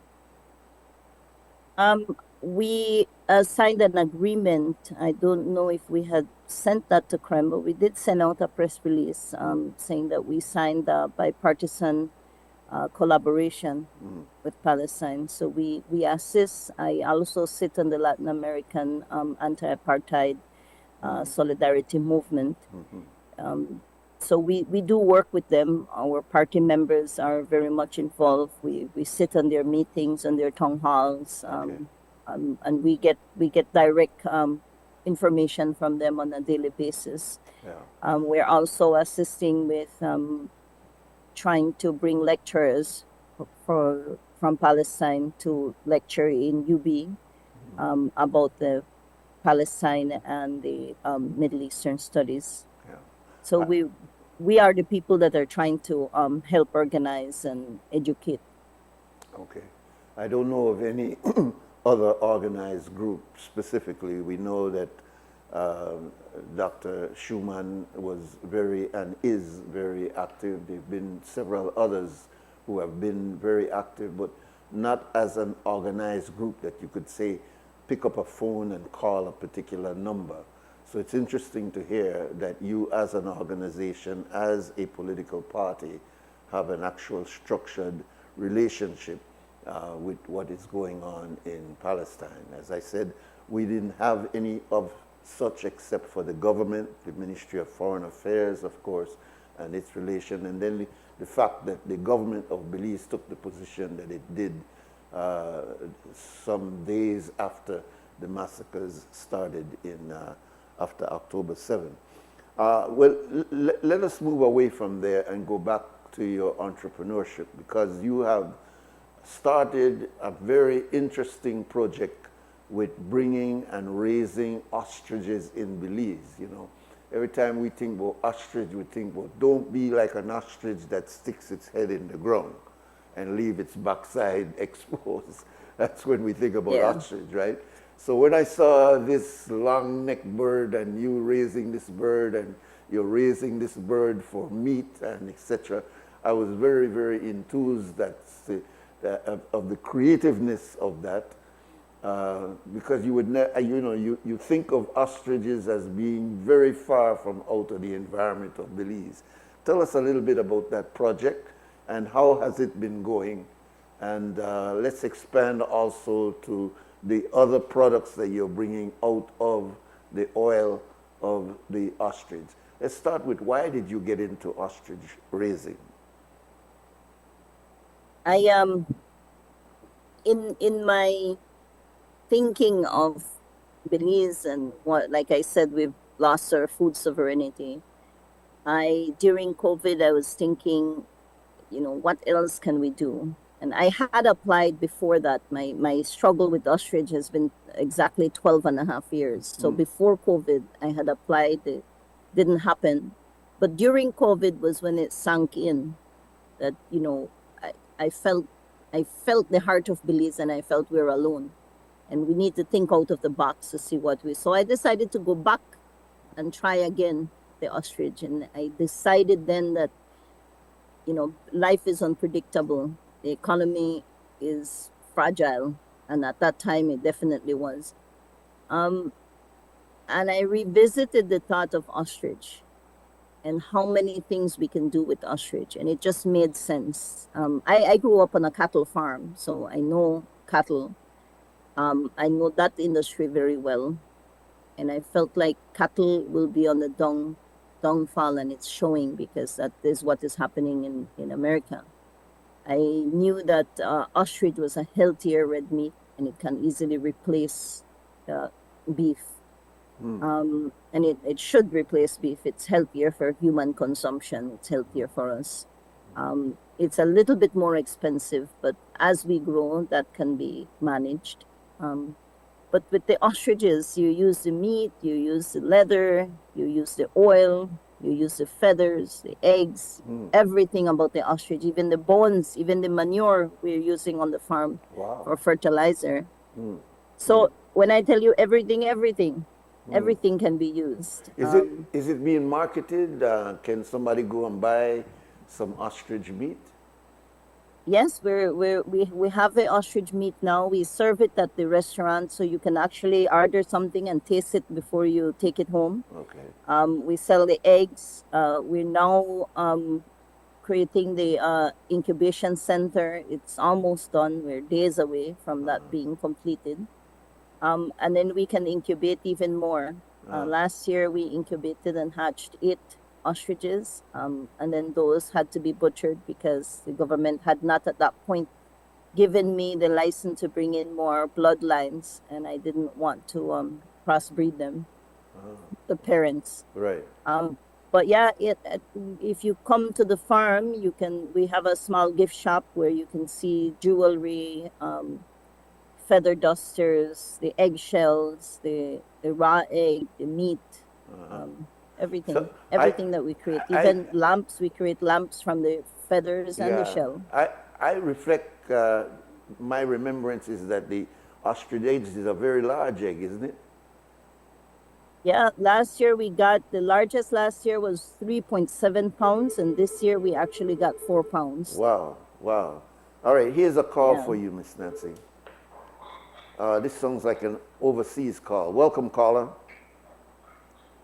We signed an agreement. I don't know if we had sent that to Krem, but we did send out a press release saying that we signed a bipartisan collaboration with Palestine. So we assist. I also sit on the Latin American anti-apartheid solidarity movement. So we do work with them. Our party members are very much involved. We sit on their meetings and their town halls, and we get direct information from them on a daily basis. Yeah. We're also assisting with trying to bring lecturers from Palestine to lecture in UB about the Palestine and the Middle Eastern studies. Yeah. So we are the people that are trying to help organize and educate. Okay. I don't know of any other organized group specifically. We know that Dr. Schumann was very and is very active. There have been several others who have been very active, but not as an organized group that you could say, pick up a phone and call a particular number. So it's interesting to hear that you as an organization, as a political party, have an actual structured relationship with what is going on in Palestine. As I said, we didn't have any of such except for the government, the Ministry of Foreign Affairs, of course, and its relation, and then the fact that the government of Belize took the position that it did some days after the massacres started after October 7th. Well, let us move away from there and go back to your entrepreneurship, because you have started a very interesting project with bringing and raising ostriches in Belize. You know, every time we think about ostrich, we think, well, don't be like an ostrich that sticks its head in the ground and leave its backside exposed. That's when we think about ostrich, right? So when I saw this long-necked bird and you raising this bird and you're raising this bird for meat and etc., I was very, very enthused of the creativeness of that, because you would you think of ostriches as being very far from out of the environment of Belize. Tell us a little bit about that project and how has it been going, and let's expand also to the other products that you're bringing out of the oil of the ostrich. Let's start with, why did you get into ostrich raising? In my thinking of Belize and what, like I said, we've lost our food sovereignty. During COVID, I was thinking, you know, what else can we do? And I had applied before that. My struggle with ostrich has been exactly 12 and a half years. So before COVID, I had applied, it didn't happen. But during COVID was when it sank in that, you know, I felt the heart of Belize, and I felt we're alone. And we need to think out of the box to see what we... So I decided to go back and try again the ostrich. And I decided then that, you know, life is unpredictable. The economy is fragile. And at that time, it definitely was. And I revisited the thought of ostrich and how many things we can do with ostrich. And it just made sense. I grew up on a cattle farm, so I know cattle. I know that industry very well. And I felt like cattle will be on the downfall, and it's showing, because that is what is happening in America. I knew that ostrich was a healthier red meat, and it can easily replace beef. And it should replace beef. It's healthier for human consumption. It's healthier for us. It's a little bit more expensive, but as we grow, that can be managed. But with the ostriches, you use the meat, you use the leather, you use the oil, you use the feathers, the eggs, everything about the ostrich, even the bones, even the manure we're using on the farm for fertilizer. So when I tell you everything can be used. Is it being marketed? Can somebody go and buy some ostrich meat? Yes, we have the ostrich meat now. We serve it at the restaurant, so you can actually order something and taste it before you take it home. Okay. We sell the eggs. We're now creating the incubation center. It's almost done. We're days away from that being completed. And then we can incubate even more. Last year, we incubated and hatched 8 ostriches, and then those had to be butchered because the government had not at that point given me the license to bring in more bloodlines, and I didn't want to crossbreed them, the parents. Right. But yeah, if you come to the farm, we have a small gift shop where you can see jewelry, feather dusters, the eggshells, the raw egg, the meat, everything. So everything that we create. Even lamps, we create lamps from the feathers and the shell. I reflect, my remembrance is that the ostrich egg is a very large egg, isn't it? Yeah, last year the largest last year was 3.7 pounds, and this year we actually got 4 pounds. Wow, wow. All right, here's a call for you, Miss Nancy. This sounds like an overseas call. Welcome, caller.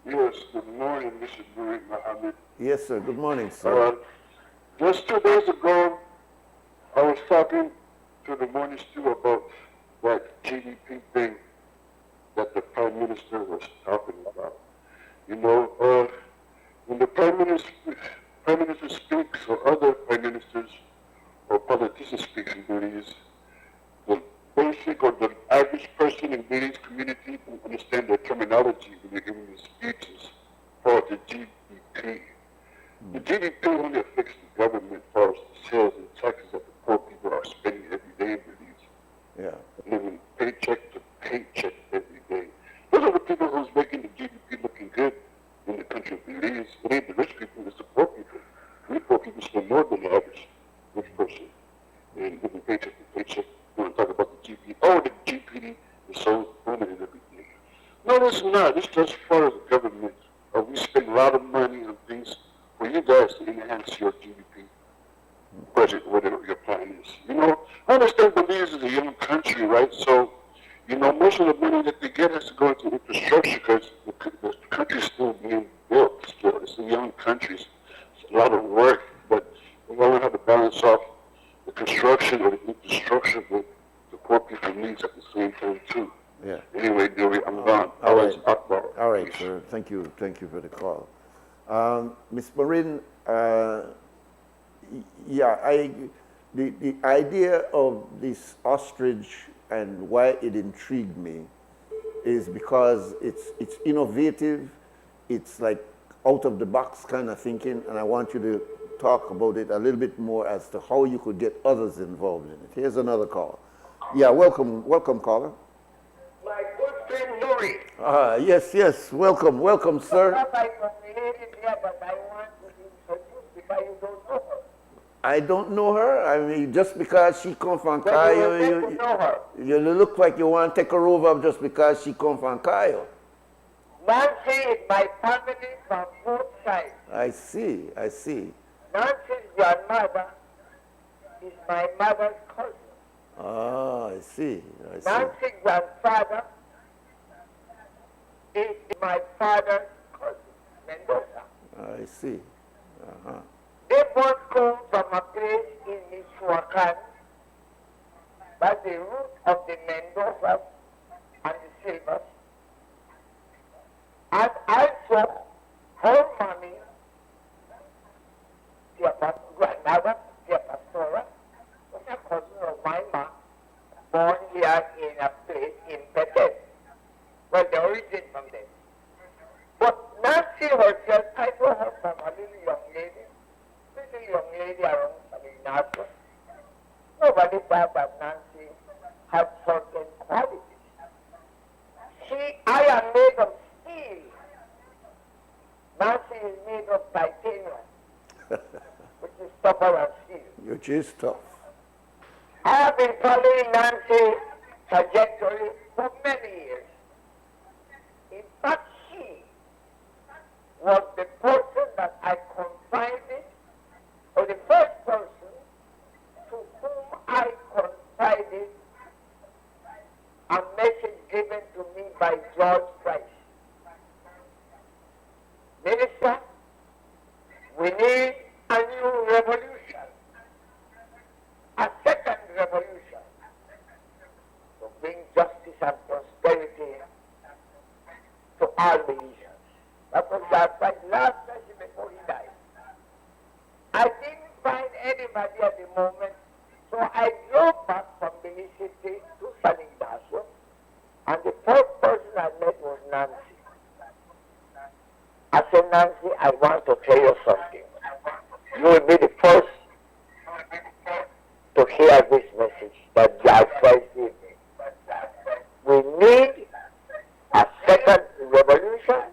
Yes, good morning, Mr. Nuri Mohammed. Yes, sir. Good morning, sir. Just 2 days ago, I was talking to the morning stew about that GDP thing that the Prime Minister was talking about. You know, when the Prime Minister speaks, or other Prime Ministers or politicians speak in Belize, the basic or the average person in Belize community don't understand their terminology when they're giving these speeches for the GDP. The GDP only affects the government for the sales and taxes that the poor people are spending every day in Belize. Yeah. Living paycheck to paycheck every day. Those are the people who's making the GDP looking good in the country of Belize. It ain't the rich people, it's the poor people. We poor people spend more than the average rich person. And living paycheck to paycheck. You want to talk about the GDP? Oh, the GDP is so limited every day. No, it's not. It's just for the government. We spend a lot of money on things for you guys to enhance your GDP budget, whatever your plan is. You know, I understand Belize is a young country, right? So, you know, most of the money that they get has to go into infrastructure because the country's still being built still. It's a young country. It's a lot of work, but we gotta learn how to balance off the construction or the infrastructure with the poor people needs at the same time too. Yeah. Anyway, Nuri, I'm gone. All right. All right, sir. Thank you. Thank you for the call. Ms. Marin, the idea of this ostrich and why it intrigued me is because it's innovative, it's like out of the box kind of thinking, and I want you to talk about it a little bit more as to how you could get others involved in it. Here's another call. Yeah, welcome caller. My good friend Nuri. Yes, welcome, sir. I don't know her. I mean, just because she come from Cayo, you look like you want to take her over just because she come from Cayo. Nancy is my family from both sides. I see. Nancy's grandmother is my mother's cousin. Ah, I see. Nancy's grandfather is my father's cousin, Mendoza. I see. Uh-huh. They both come from a place in Michoacan, but the root of the Mendoza and the Silvers. And also, her mommy, their grandmother, their pastora, was a cousin of my mom, born here in a place in Peten. Well, the origin from there. But Nancy herself, I know her from a little young lady around Salinasco. Nobody thought that Nancy had certain qualities. I am made of steel. Nancy is made of titanium, which is tougher than steel. Which is tough. I have been following Nancy's trajectory for many years. In fact, she was the person that I confided, or the first person to whom I confided a message given to me by George Price. Minister, we need a new revolution, a second revolution, to bring justice and prosperity to all Belizeans. That was last session before he died. I didn't find anybody at the moment, so I drove back from Belize City to San Ignacio, and the first person I met was Nancy. I said, Nancy, I want to tell you something. You will be the first to hear this message that George Price gave me. We need a second revolution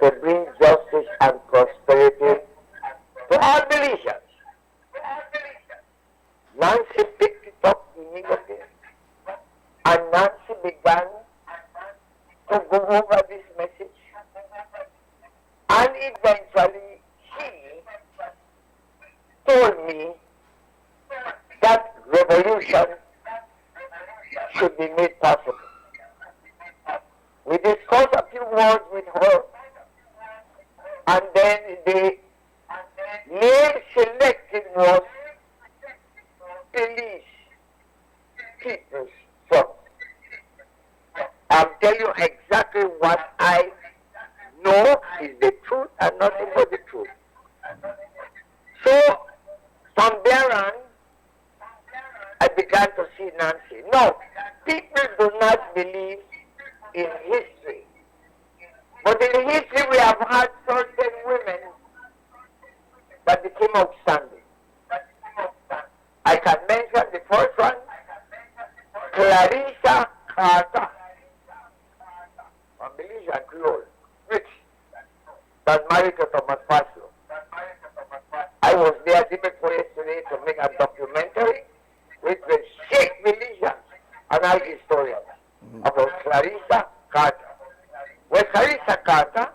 to bring justice and prosperity to all Belizeans. Nancy picked it up immediately, and Nancy began to go over this message, and eventually she told me that revolution should be made possible. We discussed a few words with her, And then the name selected was Belize People's Front. I'll tell you exactly what I know is the truth and nothing but the truth. So, from there on, I began to see Nancy. No, people do not believe in history. But in history, we have had certain women that became outstanding. I can mention the first one, Clarissa Carter, from Belize and Creole, rich, that married to Thomas Paslow. I was there the day before yesterday to make a documentary which will shake Belizeans and our historians about Clarissa Carter. Well, Clarissa Carter,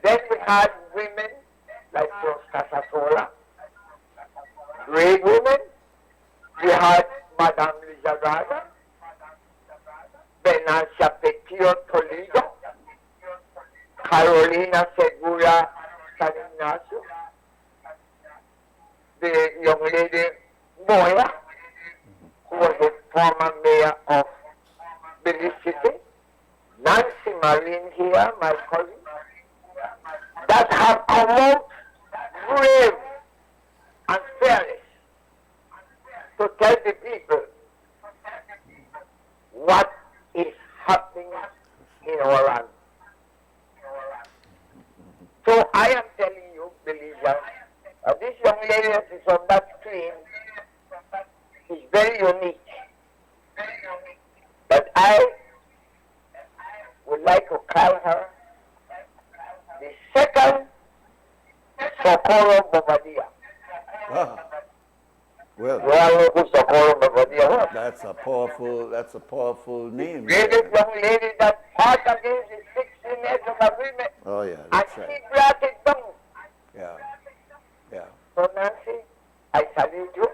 then we had women like Rose Casasola, great women. We had Madame Lizarraga, Benacia Petio Toledo, Carolina Segura San Ignacio, the young lady Moya, who was the former mayor of Belize City, Nancy Marine here, my cousin, that have come out brave and fearless to tell the people what is happening in our land. So I am telling you, believers, this young lady that is on that screen is very unique. But I would like to call her the second Socorro Bobadilla. Well, Socorro Bobadilla. that's a powerful name. Greatest young lady that fought against the 16 years of agreement. Oh yeah, And that's she right. brought it down. Yeah, yeah. So Nancy, I salute you,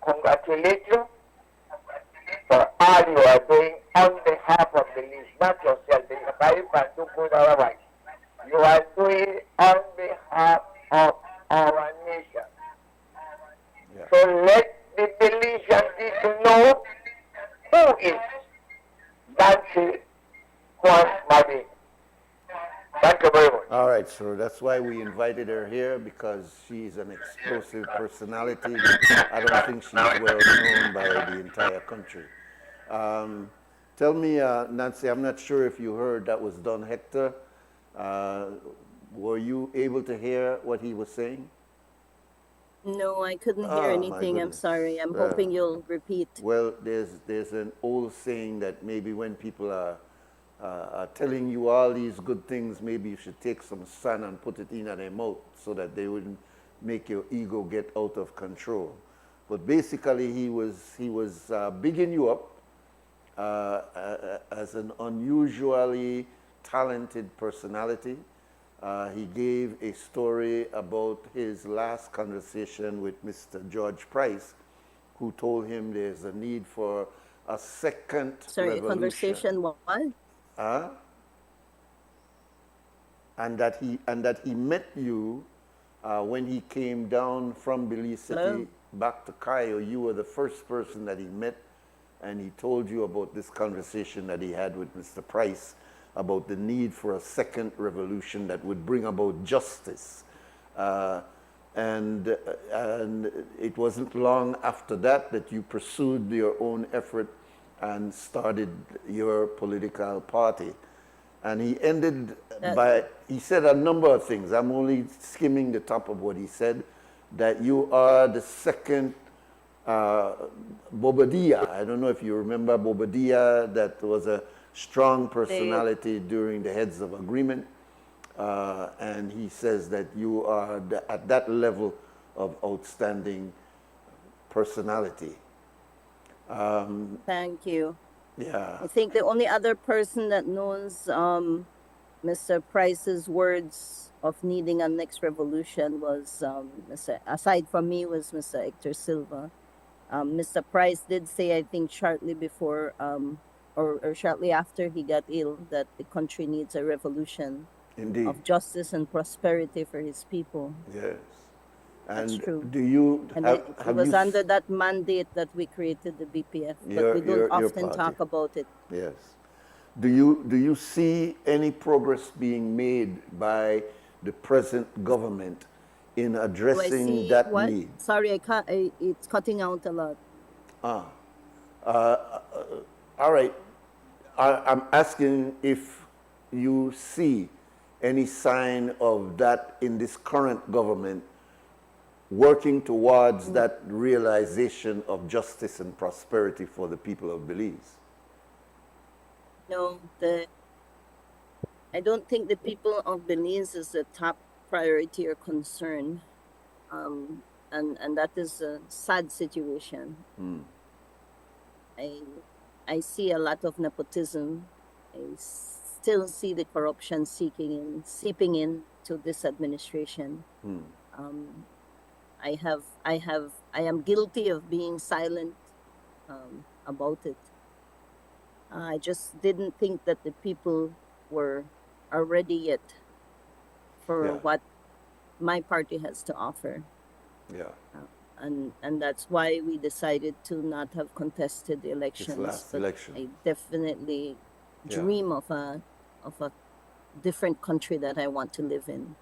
congratulate you for all you are doing on behalf of the Belize, not yourself, because I can do good otherwise. You are doing on behalf of our nation. Yeah. So let the Belizean people know who is Nancy Juan Marie. Thank you very much. All right, sir. That's why we invited her here, because she's an explosive personality. I don't think she's well known by the entire country. Tell me, Nancy, I'm not sure if you heard that was Don Hector. Were you able to hear what he was saying? No, I couldn't hear Oh, my anything. I'm goodness. sorry. I'm hoping you'll repeat. Well, there's an old saying that maybe when people are telling you all these good things, maybe you should take some sun and put it in their mouth so that they wouldn't make your ego get out of control. But basically, he was bigging you up as an unusually talented personality. He gave a story about his last conversation with Mr. George Price, who told him there's a need for a second Sorry, revolution. conversation what? And that he met you when he came down from Belize City Hello? back to Cayo. You were the first person that he met, and he told you about this conversation that he had with Mr. Price about the need for a second revolution that would bring about justice. And it wasn't long after that that you pursued your own effort and started your political party. And he ended he said a number of things. I'm only skimming the top of what he said, that you are the second Bobadilla. I don't know if you remember Bobadilla, that was a strong personality during the Heads of Agreement. And he says that you are at that level of outstanding personality. Thank you. Yeah. I think the only other person that knows Mr. Price's words of needing a next revolution was, aside from me, was Mr. Hector Silva. Mr. Price did say, I think shortly before or shortly after he got ill, that the country needs a revolution. Indeed. of justice and prosperity for his people. Yes. That's And true. do you And have, it have was you under that mandate that we created the BPF, but we don't your often party? talk about it. Yes. Do you see any progress being made by the present government in Do I addressing see that what? need? Sorry, I can't. It's cutting out a lot. Ah, all right. I'm asking if you see any sign of that in this current government working towards that realization of justice and prosperity for the people of Belize. No, I don't think the people of Belize is the top priority or concern, and that is a sad situation. I see a lot of nepotism. I still see the corruption seeping in to this administration. I am guilty of being silent about it. I just didn't think that the people are ready yet for what my party has to offer. Yeah. And that's why we decided to not have contested the elections. This last but election. I definitely dream of a different country that I want to live in.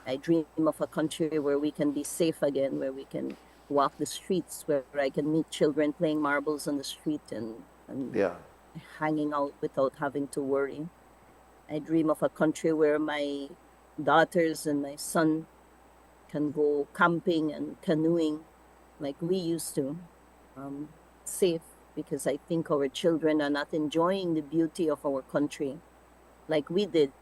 I dream of a country where we can be safe again, where we can walk the streets, where I can meet children playing marbles on the street and hanging out without having to worry. I dream of a country where my daughters and my son can go camping and canoeing like we used to, safe, because I think our children are not enjoying the beauty of our country like we did.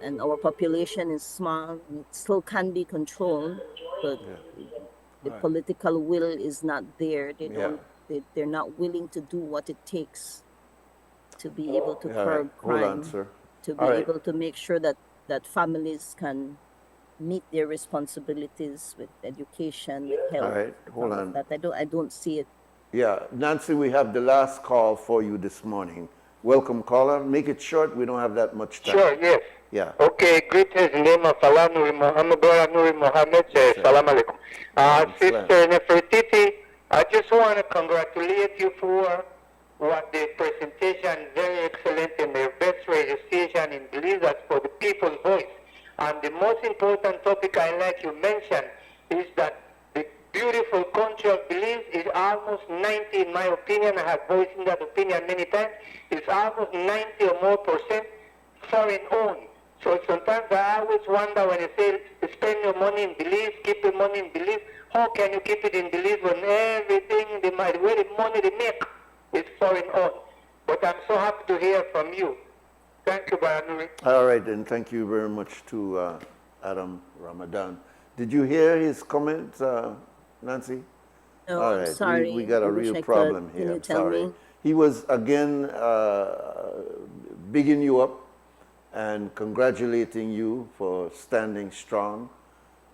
And our population is small, and it still can be controlled, but the political will is not there. They're not willing to do what it takes to be able to curb crime, Hold on, sir. to be able to make sure that families can meet their responsibilities with education, with health. All right, hold on. That I don't see it. Yeah, Nancy, we have the last call for you this morning. Welcome, caller. Make it short. We don't have that much time. Sure, yes. Yeah. Okay, greetings in the name of Allah Nuri Muhammad, brother Nuri Muhammad. Salam alaikum. Sister Nefertiti, I just want to congratulate you for what the presentation, very excellent, and the best registration in Belize as for the people's voice. And the most important topic I like you mentioned is that the beautiful country of Belize is almost 90, in my opinion. I have voiced in that opinion many times. It's almost 90 or more percent foreign owned. So sometimes I always wonder when you say spend your money in Belize, keep your money in Belize, how can you keep it in Belize when everything, the where the money they make is foreign owned? But I'm so happy to hear from you. Thank you, Brother Nuri. All right, and thank you very much to Adam Ramadan. Did you hear his comment, Nancy? No, all right, sorry. we got a real problem here. I'm sorry. He was again bigging you up and congratulating you for standing strong.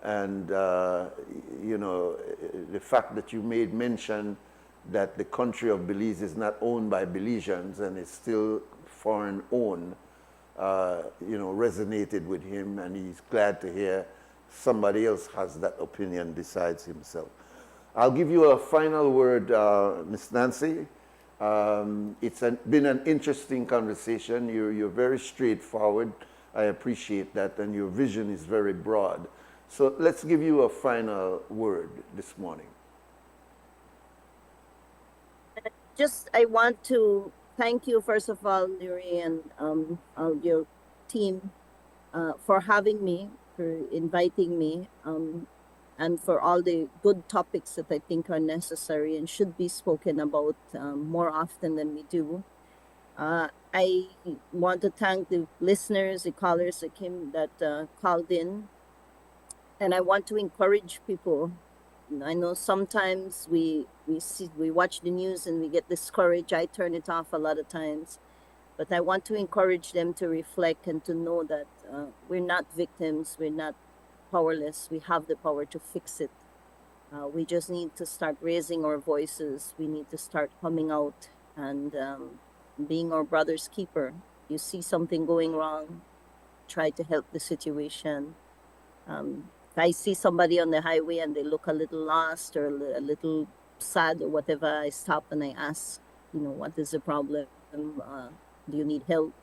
And, you know, the fact that you made mention that the country of Belize is not owned by Belizeans and is still foreign owned, you know, resonated with him, and he's glad to hear somebody else has that opinion besides himself. I'll give you a final word, Miss Nancy. It's been an interesting conversation. You're very straightforward. I appreciate that, and your vision is very broad. So let's give you a final word this morning. I want to thank you, first of all, Nuri, and your team for having me, for inviting me, and for all the good topics that I think are necessary and should be spoken about more often than we do. I want to thank the listeners, the callers that called in, and I want to encourage people. I know sometimes we watch the news and we get discouraged. I turn it off a lot of times, but I want to encourage them to reflect and to know that we're not victims, we're not powerless. We have the power to fix it. We just need to start raising our voices. We need to start coming out and being our brother's keeper. You see something going wrong, try to help the situation. If I see somebody on the highway and they look a little lost or a little sad or whatever, I stop and I ask, what is the problem? Do you need help?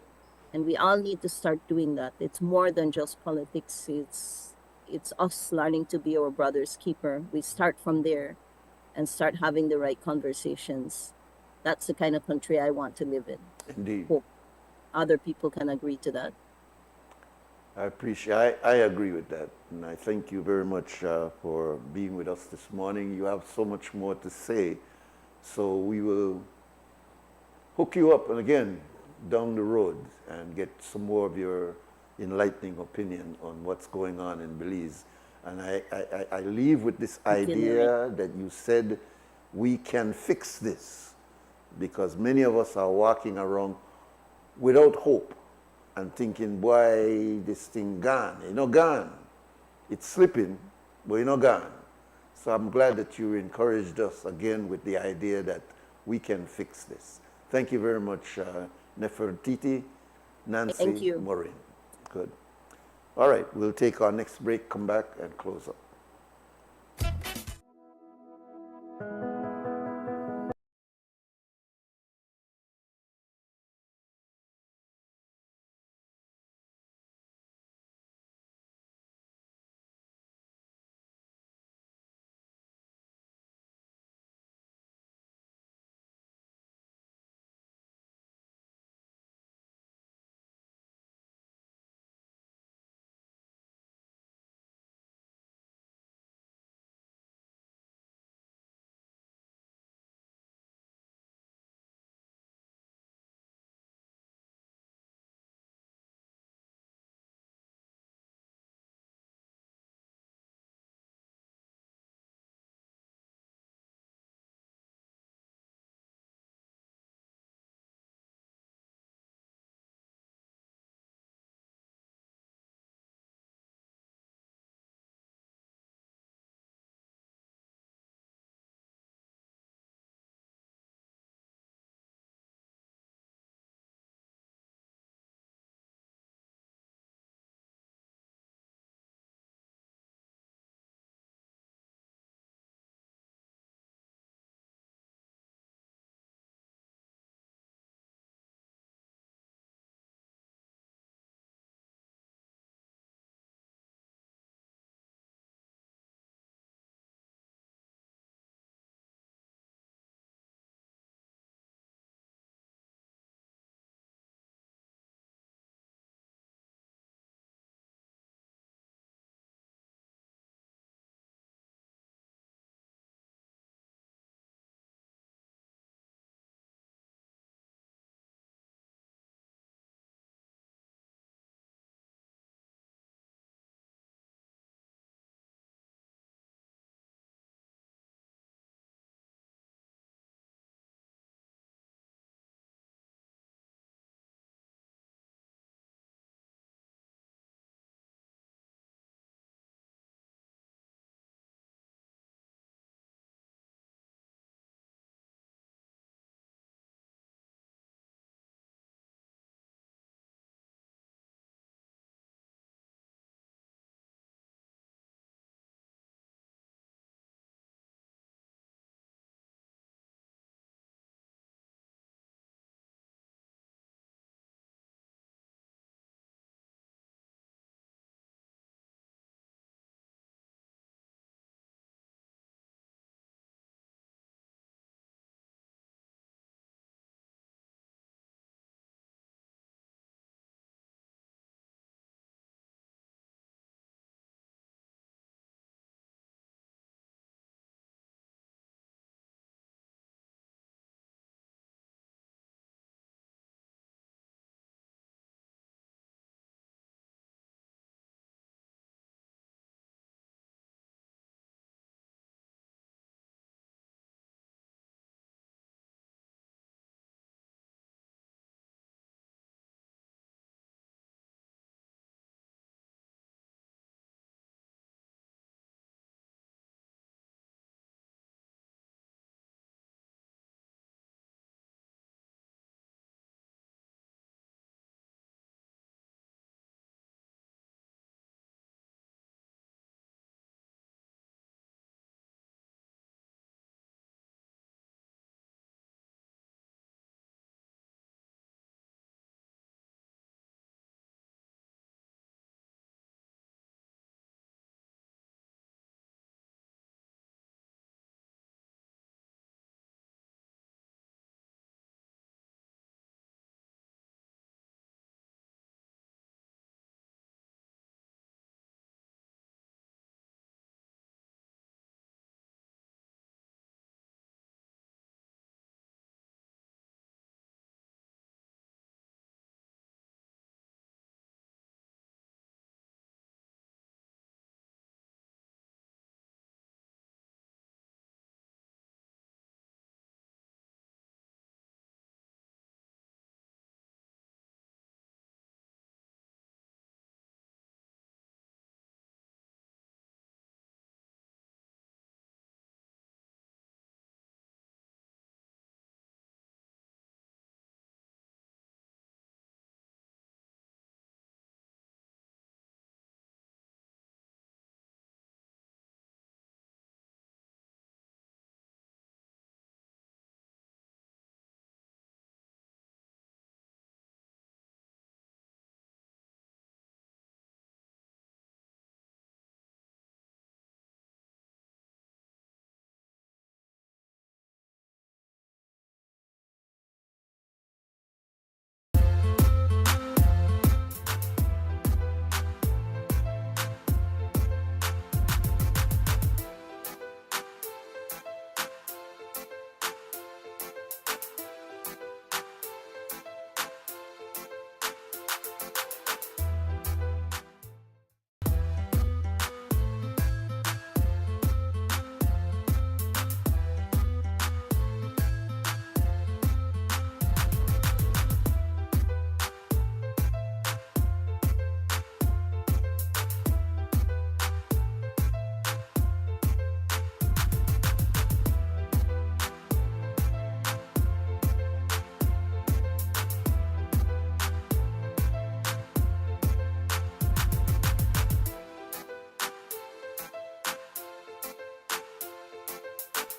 And we all need to start doing that. It's more than just politics. It's us learning to be our brother's keeper. We start from there and start having the right conversations. That's the kind of country I want to live in. Indeed. Hope other people can agree to that. I agree with that. And I thank you very much for being with us this morning. You have so much more to say. So we will hook you up and again down the road and get some more of your enlightening opinion on what's going on in Belize. And I leave with this idea that you said we can fix this, because many of us are walking around without hope and thinking, boy, this thing gone. Gone. It's slipping, but gone. So I'm glad that you encouraged us again with the idea that we can fix this. Thank you very much, Nefertiti, Nancy, Thank you. Maureen. Good. All right, we'll take our next break, come back and close up.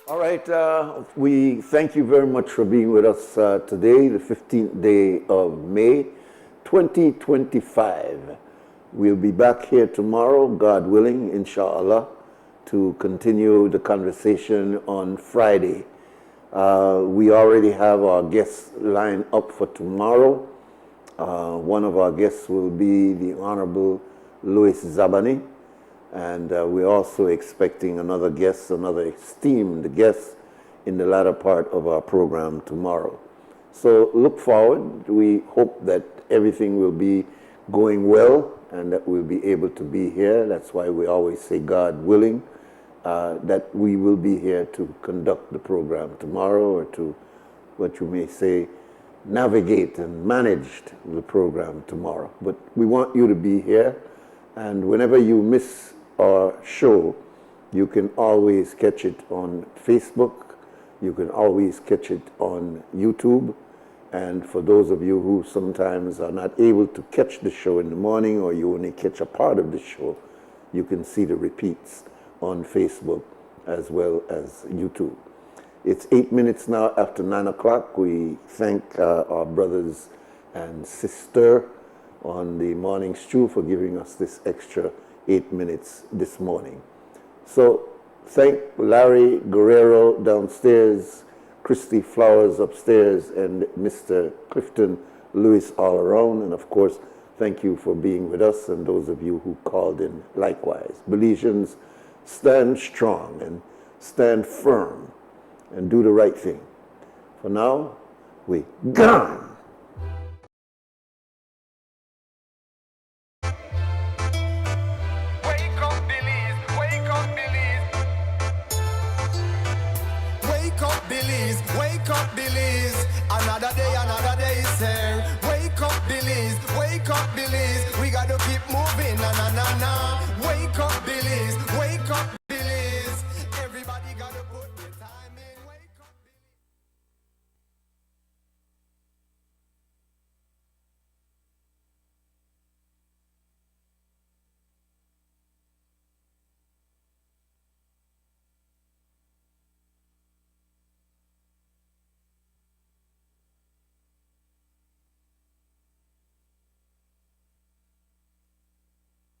All right, we thank you very much for being with us today, the 15th day of May, 2025. We'll be back here tomorrow, God willing, inshallah, to continue the conversation on Friday. We already have our guests lined up for tomorrow. One of our guests will be the Honorable Louis Zabani, and we're also expecting another guest, another esteemed guest in the latter part of our program tomorrow. So look forward. We hope that everything will be going well and that we'll be able to be here. That's why we always say, God willing, that we will be here to conduct the program tomorrow, or to, what you may say, navigate and manage the program tomorrow. But we want you to be here, and whenever you miss our show, you can always catch it on Facebook, you can always catch it on YouTube, and for those of you who sometimes are not able to catch the show in the morning, or you only catch a part of the show, you can see the repeats on Facebook as well as YouTube. It's 8 minutes now after 9 o'clock. We thank our brothers and sister on the morning stew for giving us this extra 8 minutes this morning. So thank Larry Guerrero downstairs, Christy Flowers upstairs, and Mr. Clifton Lewis all around. And of course, thank you for being with us, and those of you who called in likewise. Belizeans, stand strong and stand firm and do the right thing. For now, we gone. Wake up, Belize. Wake up, Belize. Wake up, Belize. Wake up, Belize. Another day is here. Wake up, Belize. Wake up, Belize.